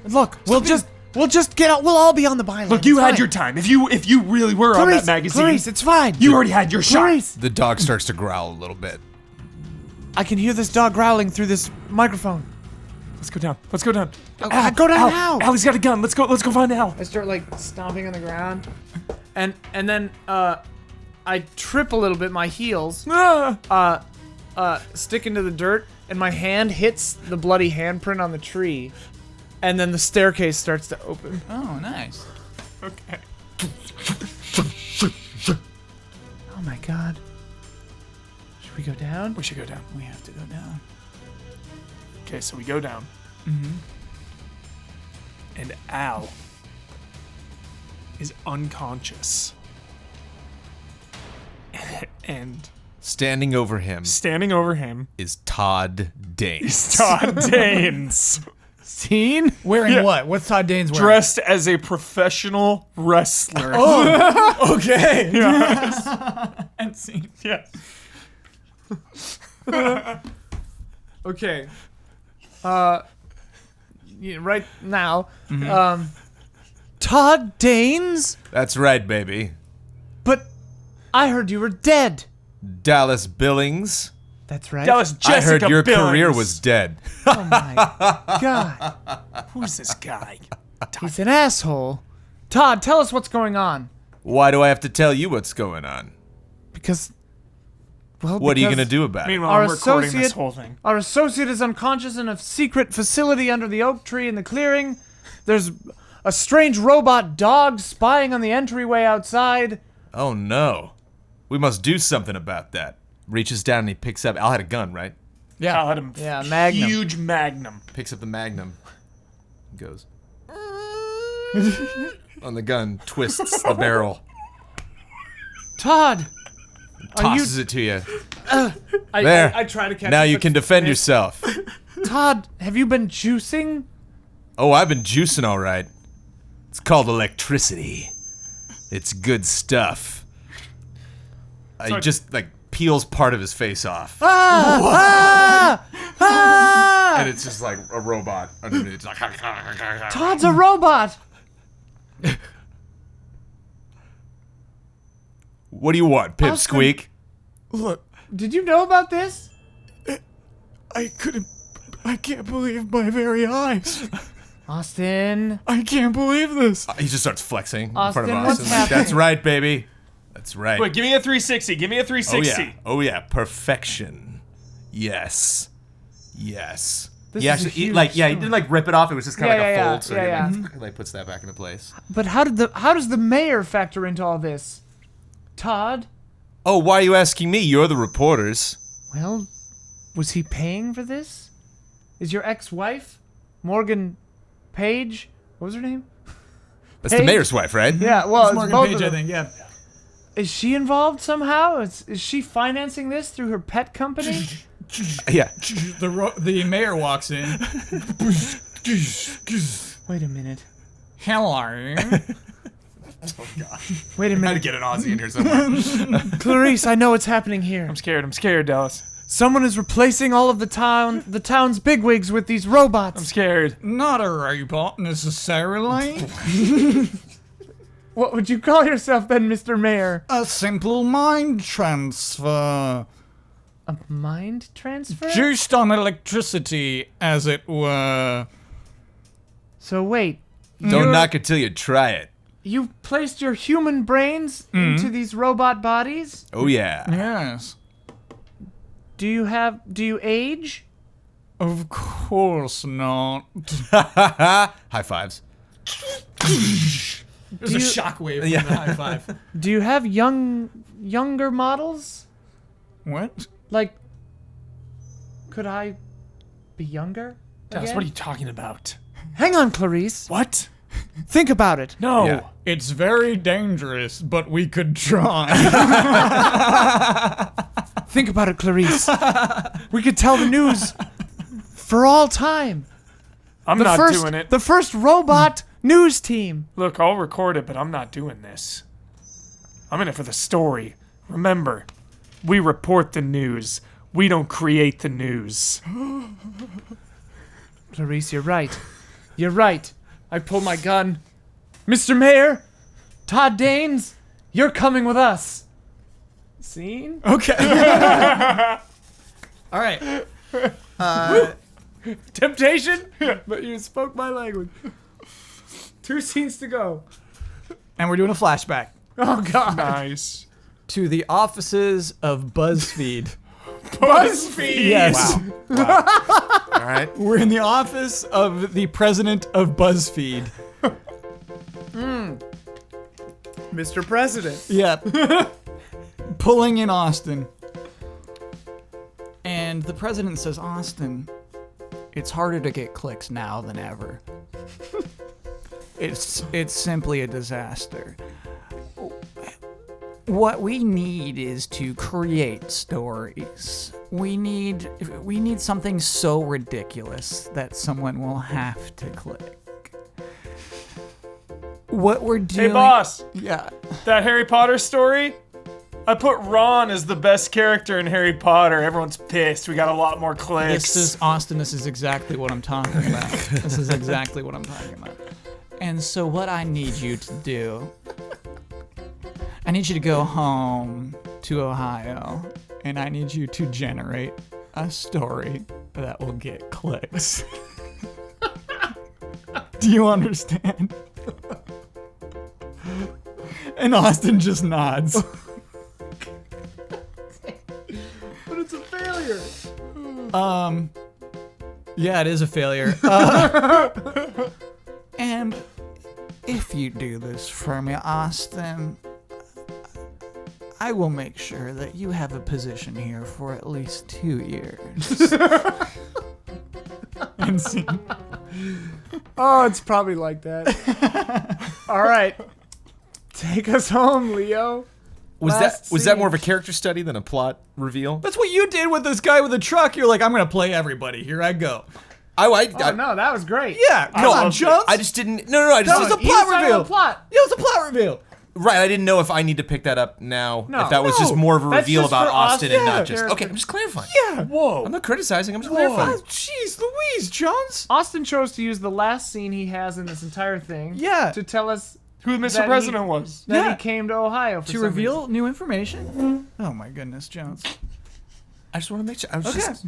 Look, we'll just get out. We'll all be on the byline. Look, you It's had fine. your time. If you really were on Clarice, that magazine, Clarice, it's fine. you already had your shot. Clarice, The dog starts to growl a little bit. I can hear this dog growling through this microphone. Let's go down. Let's go down. Go down now. Allie's got a gun. Let's go find Al. I start like stomping on the ground, and then I trip a little bit. My heels Ah. stick into the dirt, and my hand hits the bloody handprint on the tree, and then the staircase starts to open. Oh, nice. Okay. Oh my god! Should we go down? We should go down. We have to go down. Okay, so we go down. Mm-hmm. And Al is unconscious. And Standing over him standing over him is Todd Danes. is Todd Danes, Scene? Wearing Yeah. what? What's Todd Danes wearing? dressed as a professional wrestler. Okay. And scene. Yes. Okay. Yeah, right now, Todd Danes? That's right, baby. But I heard you were dead. Dallas Billings. That's right. Dallas Jessica I heard your Billings. career was dead. Oh my god. Who's this guy? He's an asshole. Todd, tell us what's going on. Why do I have to tell you what's going on? Because, well, What are you because going to do about it? Meanwhile, Our I'm recording this associate- whole thing. Our associate is unconscious in a secret facility under the oak tree in the clearing. There's a strange robot dog spying on the entryway outside. Oh no. We must do something about that. Reaches down and he picks up. Al had a gun, right? Al had him. Yeah, Magnum. Huge Magnum. Picks up the Magnum. Goes. On the gun, twists the barrel, Todd! Are you... tosses it to you. I, There. I try to catch Now it, you but can defend miss. yourself. Todd, have you been juicing? Oh, I've been juicing all right. It's called electricity. It's good stuff. He just like peels part of his face off, Ah! and it's just like a robot underneath. It's like, Todd's a robot! what do you want, Austin. Pipsqueak? Look, Did you know about this? I can't believe my very eyes. Austin. I can't believe this. He just starts flexing in Austin, front of what's us. Like, happening? that's right, baby. That's right. Wait, give me a 360. Give me a Oh 360. yeah. Oh yeah. Perfection. Yes. Yes. This He is a actually, he huge didn't like rip it off. It was just kind of Yeah, like a yeah, fold. So yeah, he yeah. like puts that back into place. But how does the mayor factor into all this? Todd? Oh, why are you asking me? You're the reporters. Well, was he paying for this? Is your ex-wife, Morgan Page? What was her name? That's the Paige? mayor's wife, right? Yeah, well, it's Morgan both Page, of I them. think, yeah. Is she involved somehow? Is she financing this through her pet company? Yeah. The mayor walks in. Wait a minute. Hello. Wait a Had to minute. get an Aussie in here somewhere. Clarice, I know what's happening here. I'm scared, Dallas. Someone is replacing all of the town's bigwigs with these robots. I'm scared. Not a robot, necessarily. What would you call yourself then, Mr. Mayor? A simple mind transfer. A mind transfer? Juiced on electricity, as it were. So wait, Don't knock it till you try it. you placed your human brains into these robot bodies. Oh yeah. Yes. Do you age? Of course not. High fives. There's a shockwave from the high five. Do you have younger models? What? Like, could I be younger? Dallas, again? what are you talking about? Hang on, Clarice. What? Think about it. No. Yeah. It's very dangerous, but we could try. Think about it, Clarice. We could tell the news for all time. I'm The not first, doing it. The first robot news team. Look, I'll record it, but I'm not doing this. I'm in it for the story. Remember, we report the news. We don't create the news. Clarice, you're right. You're right. I pulled my gun. Mr. Mayor, Todd Danes, you're coming with us. Scene? Okay. All right. Temptation? But you spoke my language. 2 scenes to go. And we're doing a flashback Oh, God. Nice. to the offices of BuzzFeed. BuzzFeed! Yes. All right. We're in the office of the president of BuzzFeed. Mr. President. Yep. Pulling in Austin. And the president says, Austin, it's harder to get clicks now than ever. It's simply a disaster. What we need is to create stories. We need something so ridiculous that someone will have to click. What we're doing. Hey, boss. Yeah. That Harry Potter story? I put Ron as the best character in Harry Potter. Everyone's pissed. We got a lot more clicks. This is Austin. This is exactly what I'm talking about. This is exactly what I'm talking about. And so what I need you to do, I need you to go home to Ohio, and I need you to generate a story that will get clicks. Do you understand? And Austin just nods. But it's a failure. Yeah, it is a failure. And if you do this for me, Austin, I will make sure that you have a position here for at least 2 years. And see. Oh, it's probably like that. All right. Take us home, Leo. Was Last that more of a scene. character study than a plot reveal? That's what you did with this guy with the truck. You're like, I'm gonna play everybody. Here I go. Oh, no, that was great. Yeah, come on, Jones. I just didn't. No. I just. That was a He plot decided reveal. on the plot. Yeah, it was a plot reveal. Right, I didn't know if I need to pick that up now. No. If that was just more of a That's reveal just about for Austin and Austin. not just. Yeah. Okay, I'm just clarifying. Yeah. Whoa. I'm not criticizing. I'm just Oh, clarifying. jeez Louise, Jones. Austin chose to use the last scene he has in this entire thing Yeah. to tell us Who Mr. that President was. that Yeah. he came to Ohio for To some reveal reason. new information. Oh my goodness, Jones. I just want to make sure. I was just.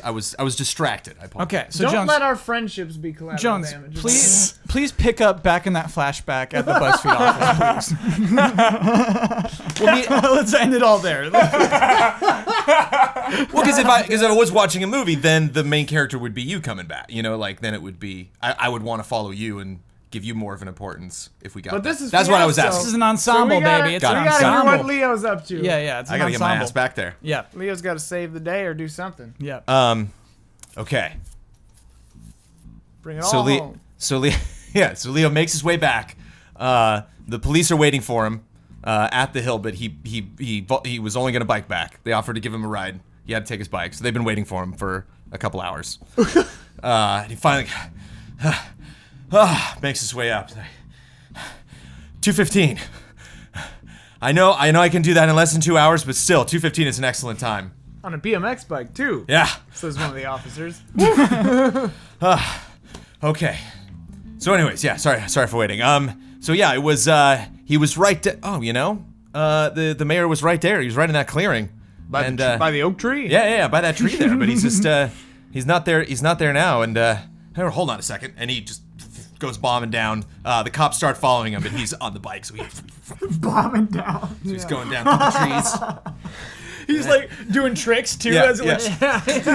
I was distracted. I apologize. Okay, so Don't Jones. let our friends be collateral Jones, damage. please pick up back in that flashback at the BuzzFeed office, please. Let's end it all there. Well, because if I was watching a movie, then the main character would be you coming back. You know, like then it would be. I would want to follow you and give you more of an importance if we got. But this that. is That's what I was Fiasco. asking. This is an ensemble, we gotta, baby. It's Got an it. we gotta hear ensemble. what Leo's up to. Yeah, it's an I gotta get ensemble. my ass back there. Yeah, Leo's got to save the day or do something. yeah. Okay. Bring it all home. So Leo makes his way back. The police are waiting for him at the hill, but he was only gonna bike back. They offered to give him a ride. He had to take his bike, so they've been waiting for him for a couple hours. And he finally makes his way up. 2:15. I know I can do that in less than 2 hours, but still, 2:15 is an excellent time. On a BMX bike, too, Yeah. says one of the officers. Okay. So, anyways, yeah. Sorry for waiting. So yeah, it was. He was right. The mayor was right there. He was right in that clearing. By the oak tree? Yeah, by that tree there. But he's just. He's not there. He's not there now. And hold on a second. And he just goes bombing down. The cops start following him, but he's on the bike, so Bombing down. he's going down through the trees. He's like doing tricks too. Yeah, as yeah. Like,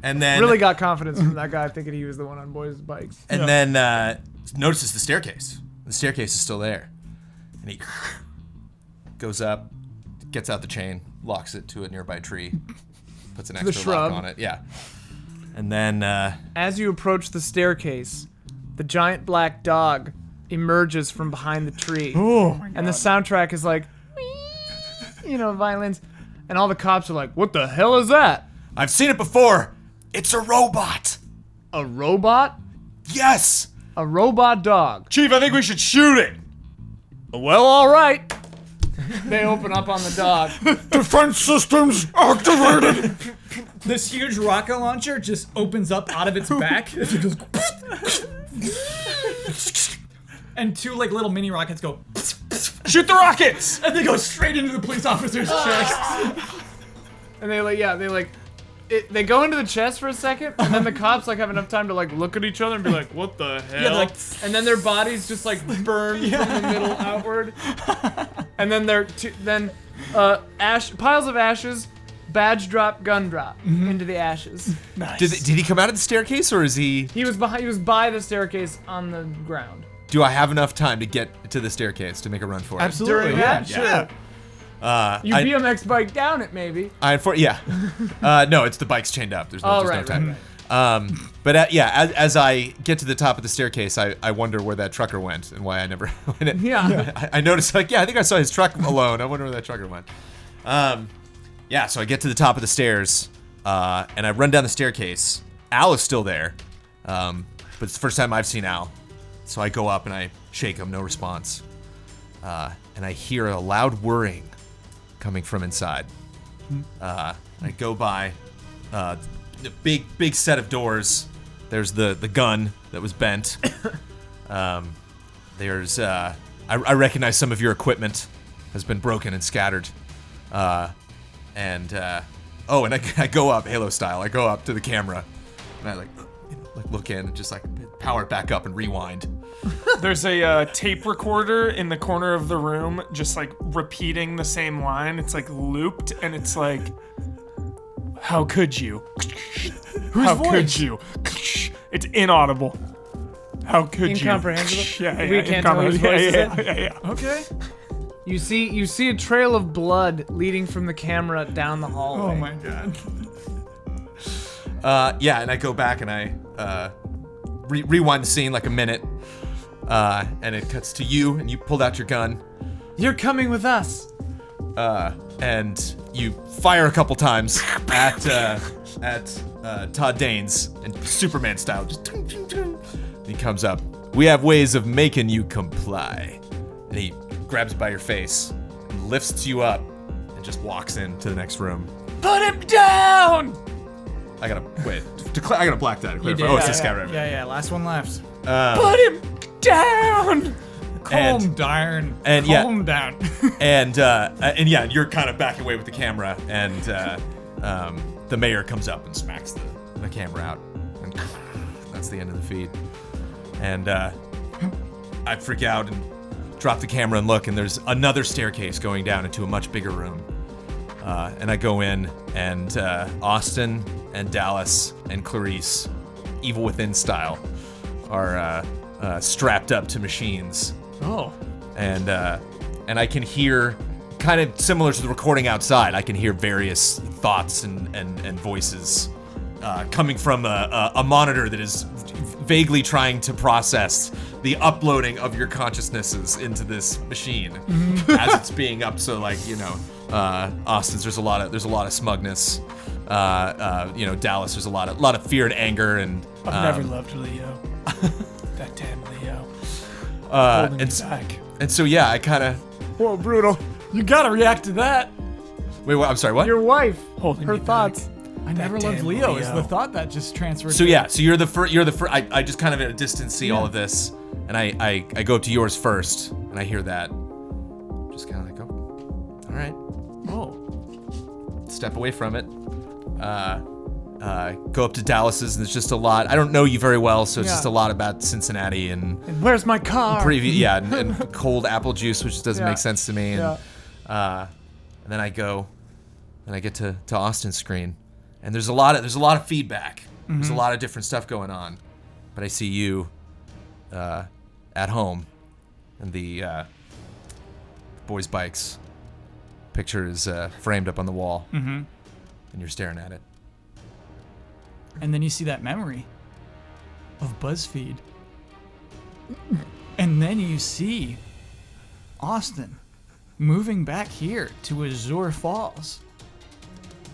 And then Really got confidence from that guy thinking he was the one on boys' bikes. And then notices the staircase. The staircase is still there. And he goes up, gets out the chain, locks it to a nearby tree, puts an the extra lock shrub. on it. Yeah. And then As you approach the staircase, the giant black dog emerges from behind the tree. And the soundtrack is like, violins. And all the cops are like, what the hell is that? I've seen it before. It's a robot. A robot? Yes. A robot dog. Chief, I think we should shoot it. Well, all right. They open up on the dog. Defense systems activated. this huge rocket launcher just opens up out of its back. It goes and two like little mini rockets go Shoot the rockets! and they go straight into the police officer's chest. And they go into the chest for a second, and then the cops have enough time to look at each other and be like, "What the hell?" they're like, and then their bodies just burn from the middle outward, and then piles of ashes, badge drop, gun drop into the ashes. Did he come out of the staircase, or is he? He was by the staircase on the ground. Do I have enough time to get to the staircase to make a run for it? Absolutely, During that, sure. You I- BMX bike down it, maybe. No, it's the bike's chained up. There's no, Right. time. But as I get to the top of the staircase, I wonder where that trucker went and why I never went in. Yeah. I noticed, I think I saw his truck alone. I wonder where that trucker went. So I get to the top of the stairs, and I run down the staircase. Al is still there, but it's the first time I've seen Al. So I go up and I shake him, no response. And I hear a loud whirring coming from inside. I go by the big set of doors. There's the gun that was bent. There's I recognize some of your equipment has been broken and scattered. And I go up Halo style. I go up to the camera and I look in and just power it back up and rewind. There's a tape recorder in the corner of the room, just repeating the same line. It's looped, and it's how could you? How could you? It's inaudible. How could you? Incomprehensible? Yeah, We can't tell whose voice is it? yeah. Okay. You see a trail of blood leading from the camera down the hallway. Oh my god. And I go back and I rewind the scene a minute, and it cuts to you, and you pulled out your gun, You're coming with us. and you fire a couple times at Todd Danes, and Superman style, just he comes up. We have ways of making you comply, and he grabs you by your face, and lifts you up, and just walks into the next room. Put him down! I gotta black that. You did. Oh, it's this guy right. Yeah, last one left. Put him down! Calm down. and yeah. Calm down. And yeah, you're kind of backing away with the camera, and the mayor comes up and smacks the camera out, and that's the end of the feed. And I freak out and drop the camera and look, and there's another staircase going down into a much bigger room. And I go in, and Austin and Dallas and Clarice, Evil Within style, are strapped up to machines. Oh. And I can hear, kind of similar to the recording outside, I can hear various thoughts and voices coming from a monitor that is vaguely trying to process the uploading of your consciousnesses into this machine as it's being up. So Austin's there's a lot of smugness. Dallas, there's a lot of fear and anger, and I've never loved Leo. That damn Leo. Holding me back. and so yeah, I kind of Whoa, brutal. You gotta react to that. wait. What? I'm sorry. What? Your wife. Holding Her me back. thoughts. I never loved damn Leo. Is Leo. the thought that just transferred. So to- yeah, so you're the first. I just kind of at a distance see all of this, and I go up to yours first, and I hear that. Just kind of all right. Oh. Step away from it. go up to Dallas's, and there's just a lot. I don't know you very well, so it's Yeah. just a lot about Cincinnati and Where's my car? and cold apple juice, which doesn't Yeah. make sense to me. And, and then I go, and I get to Austin's screen, and there's a lot of feedback. There's a lot of different stuff going on, but I see you at home, and the boys' bikes picture is framed up on the wall, and you're staring at it. And then you see that memory of BuzzFeed. And then you see Austin moving back here to Azure Falls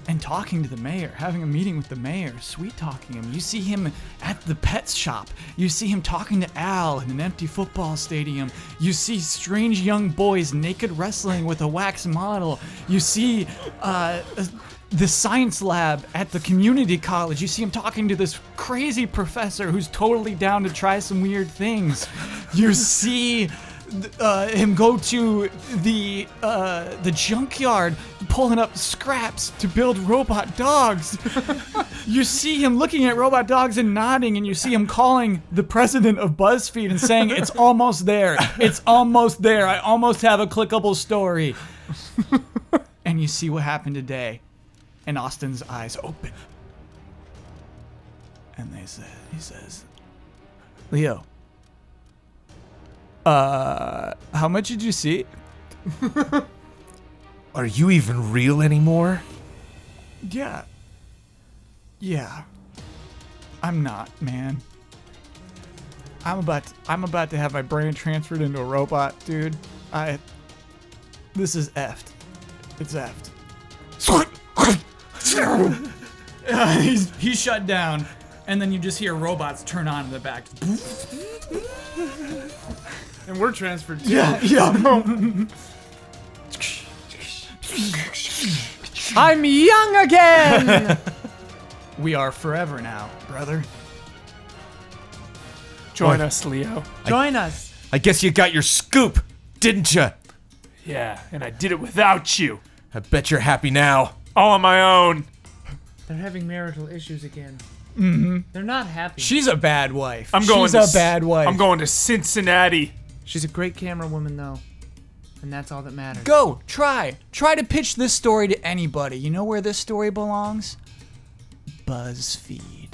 and talking to the mayor, having a meeting with the mayor, sweet talking him. You see him at the pet shop. You see him talking to Al in an empty football stadium. You see strange young boys naked wrestling with a wax model. You see the science lab at the community college. You see him talking to this crazy professor who's totally down to try some weird things. You see him go to the junkyard, pulling up scraps to build robot dogs. You see him looking at robot dogs and nodding, and you see him calling the president of BuzzFeed and saying, "It's almost there. It's almost there. I almost have a clickable story." And you see what happened today, and Austin's eyes open, and he says, "Leo, how much did you see?" Are you even real anymore? Yeah. I'm not, man. I'm about to have my brain transferred into a robot, dude. This is effed. It's effed. He's shut down, and then you just hear robots turn on in the back. And we're transferred too. Yeah. I'm young again. We are forever now, brother. Join us, Leo. Join us. I guess you got your scoop, didn't you? Yeah, and I did it without you. I bet you're happy now. All on my own. They're having marital issues again. Mm-hmm. They're not happy. She's a bad wife. She's a bad wife. I'm going to Cincinnati. She's a great camera woman, though. And that's all that matters. Go, try to pitch this story to anybody. You know where this story belongs? BuzzFeed.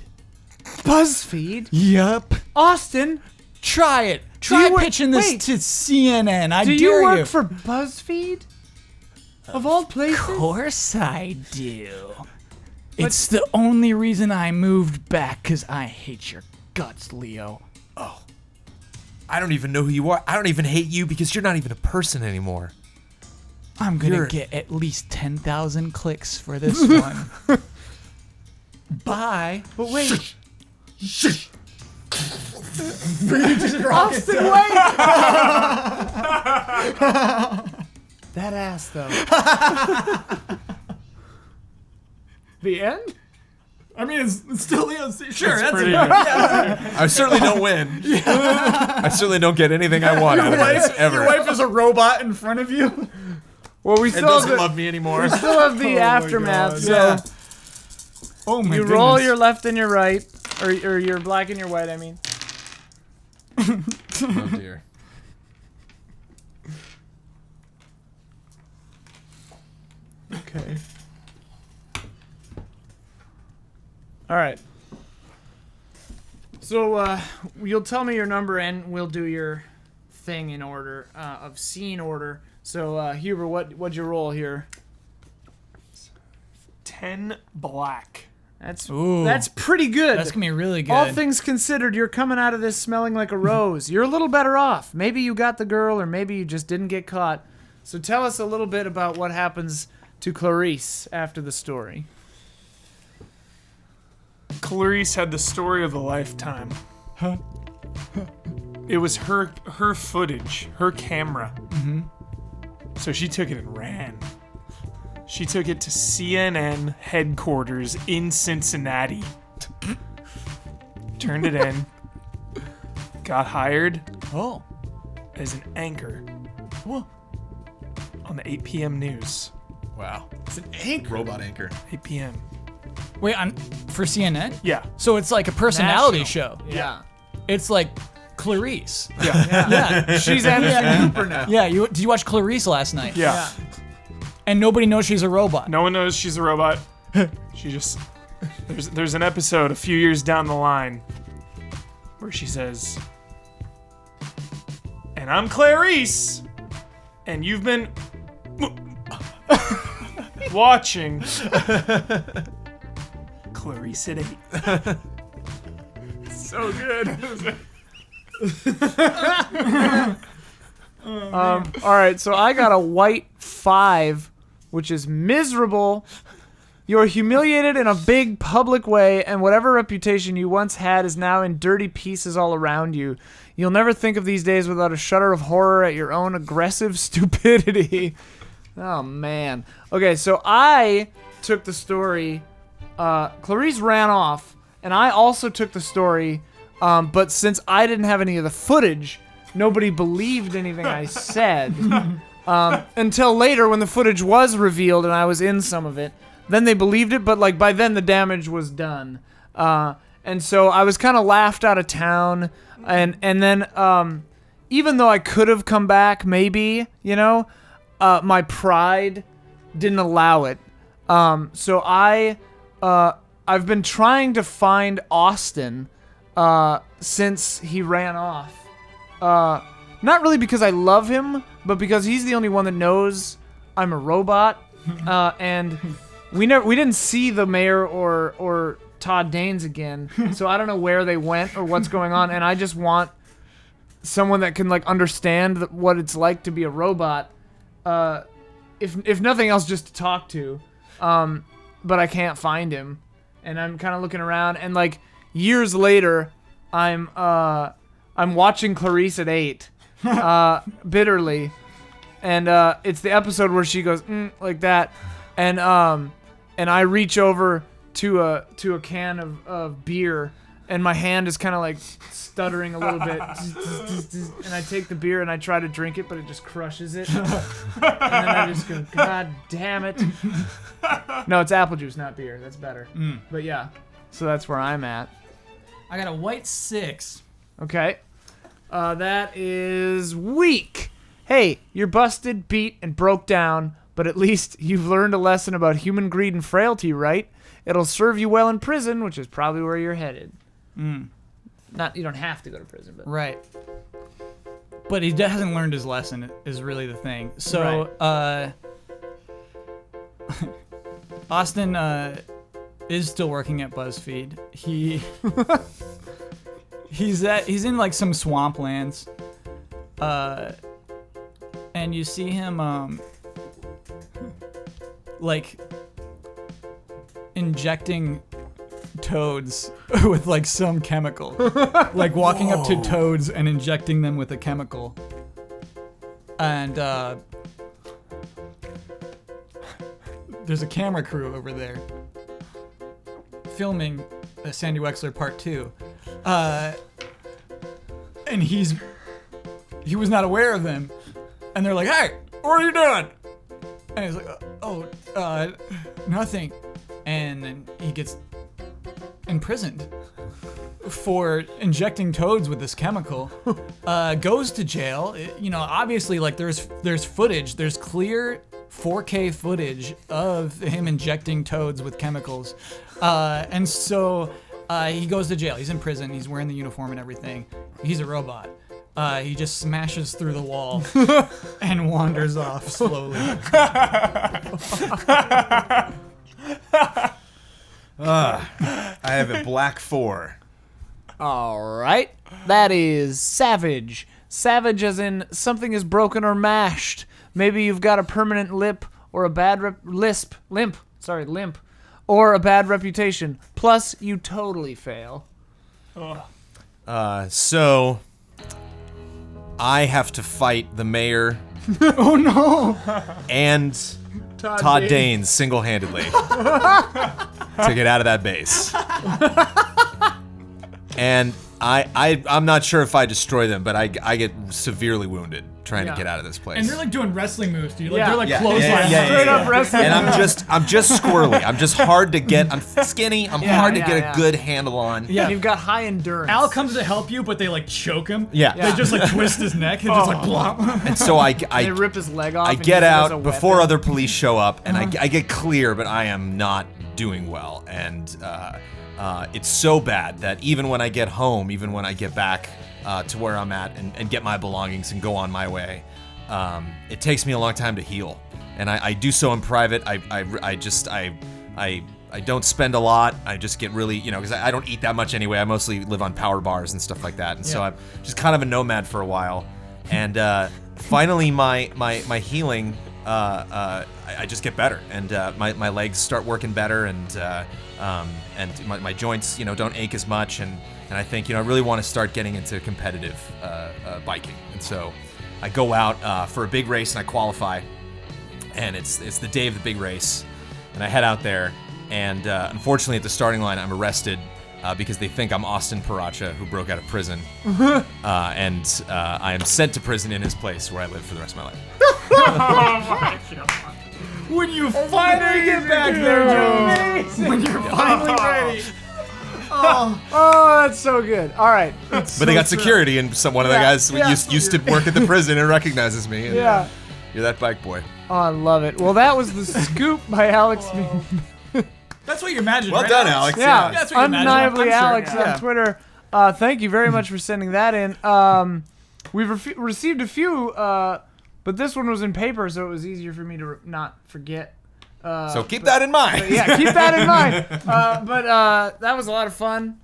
BuzzFeed? Yup. Austin, Try it. Try you work- pitching this wait. to CNN. I do dare you work for BuzzFeed? Of all places? Of course I do. It's the only reason I moved back, because I hate your guts, Leo. I don't even know who you are. I don't even hate you because you're not even a person anymore. I'm going to You're- get at least 10,000 clicks for this one. Bye. But wait. Austin, wait! That ass, though. The end? I mean, it's still Leo's. Sure, that's pretty it. good. I certainly don't win. I certainly don't get anything I want out of this, ever. Your wife is a robot in front of you. Well, we and still doesn't have the, love me anymore. still have the aftermath. So Yeah. Oh my you goodness. roll your left and your right, or your black and your white. I mean. Oh dear. Okay. All right. So you'll tell me your number and we'll do your thing in order of scene order. So Huber, what'd you roll here? 10 black. Ooh. That's pretty good. That's gonna be really good. All things considered, you're coming out of this smelling like a rose. You're a little better off. Maybe you got the girl, or maybe you just didn't get caught. So tell us a little bit about what happens to Clarice after the story. Clarice had the story of a lifetime. It was her footage, her camera. Mm-hmm. So she took it and ran. She took it to CNN headquarters in Cincinnati. Turned it in. Got hired Oh. as an anchor Whoa. on the 8 p.m. news. Wow. It's an anchor. Robot anchor. 8 p.m. Wait, for CNN? Yeah. So it's like a personality National. show. Yeah. It's like Clarice. Yeah. She's Anderson Cooper now. Yeah, did you watch Clarice last night? Yeah. And nobody knows she's a robot. No one knows she's a robot. She just there's an episode a few years down the line where she says, "And I'm Clarice, and you've been watching Clarice at 8." So good. All right, so I got a white 5, which is miserable. You're humiliated in a big public way, and whatever reputation you once had is now in dirty pieces all around you. You'll never think of these days without a shudder of horror at your own aggressive stupidity. Oh, man. Okay, so I took the story. Clarice ran off, and I also took the story, but since I didn't have any of the footage, nobody believed anything I said. Until later when the footage was revealed and I was in some of it. Then they believed it, but like by then the damage was done. And so I was kind of laughed out of town. And then even though I could have come back, maybe, my pride didn't allow it. So I've been trying to find Austin since he ran off. Not really because I love him, but because he's the only one that knows I'm a robot. And we didn't see the mayor or Todd Danes again, so I don't know where they went or what's going on. And I just want someone that can like understand what it's like to be a robot. If nothing else, just to talk to. But I can't find him, and I'm kind of looking around. And like years later, I'm watching Clarice at 8, bitterly, and it's the episode where she goes like that, and I reach over to a can of beer, and my hand is kind of like stuttering a little bit, and I take the beer and I try to drink it, but it just crushes it, and then I just go, God damn it! No, it's apple juice, not beer. That's better. But yeah, so that's where I'm at. I got a white 6. Okay. That is weak. Hey, you're busted, beat, and broke down, but at least you've learned a lesson about human greed and frailty, right? It'll serve you well in prison, which is probably where you're headed. Not, you don't have to go to prison, but Right. But he hasn't learned his lesson, is really the thing. So, Austin is still working at BuzzFeed. He's in like some swamplands, and you see him like injecting toads with like some chemical, like walking up to toads and injecting them with a chemical, and there's a camera crew over there filming Sandy Wexler Part 2. And he was not aware of them, and they're like, "Hey, what are you doing?" And he's like, nothing." And then he gets imprisoned for injecting toads with this chemical. Goes to jail. Obviously, like there's footage. There's clear 4K footage of him injecting toads with chemicals, and so. He goes to jail. He's in prison. He's wearing the uniform and everything. He's a robot. He just smashes through the wall and wanders off slowly. I have a black 4. all right. That is savage. Savage as in something is broken or mashed. Maybe you've got a permanent lip or a bad limp, or a bad reputation. Plus, you totally fail. So I have to fight the mayor. Oh no! And Todd Danes single-handedly to get out of that base. And I'm not sure if I destroy them, but I get severely wounded trying to get out of this place. And they're like doing wrestling moves, dude. Like Yeah. they're like Yeah, clothesline. Straight up wrestling. And I'm just squirrely. I'm just hard to get. I'm skinny. I'm hard to yeah, get yeah. a good handle on. Yeah. You've got high endurance. Al comes to help you, but they like choke him. Yeah. They just like twist his neck and just like plop. And so I They rip his leg off. I and get use it as a out before weapon. other police show up, and I get clear, but I am not doing well. And it's so bad that even when I get home, even when I get back to where I'm at and get my belongings and go on my way, it takes me a long time to heal. And I do so in private. I don't spend a lot. I just get really, because I don't eat that much anyway. I mostly live on power bars and stuff like that. And so I'm just kind of a nomad for a while. And finally, my healing, I just get better, and my legs start working better, and my joints, don't ache as much, and I think, I really want to start getting into competitive biking, and so I go out for a big race and I qualify, and it's the day of the big race, and I head out there, and unfortunately at the starting line I'm arrested. Because they think I'm Austin Paracha, who broke out of prison, and I am sent to prison in his place, where I live for the rest of my life. When you finally get back there, Jones. When you're finally ready. Oh, that's so good. All right. But they got security, and one of the guys used to work at the prison and recognizes me. And, Yeah. You're that bike boy. Oh, I love it. Well, that was The Scoop by Alex. That's what you imagine. Well right, done, Alex? Alex. Yeah, That's what you imagine. undeniably I'm sure, Alex yeah. on Twitter. Thank you very much for sending that in. We've received a few, but this one was in paper, so it was easier for me to not forget. So keep that in mind. Yeah, keep that in mind. But that was a lot of fun.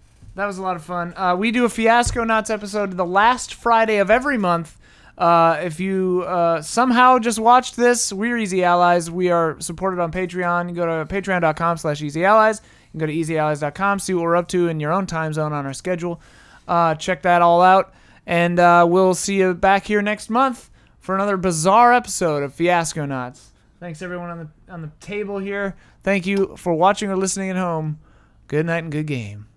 We do a Fiasconauts episode the last Friday of every month. If you somehow just watched this, we're Easy Allies. We are supported on Patreon. You go to patreon.com/easyallies. You can go to easyallies.com, see what we're up to in your own time zone on our schedule. Check that all out. And we'll see you back here next month for another bizarre episode of Fiasconauts. Thanks everyone on the table here. Thank you for watching or listening at home. Good night and good game.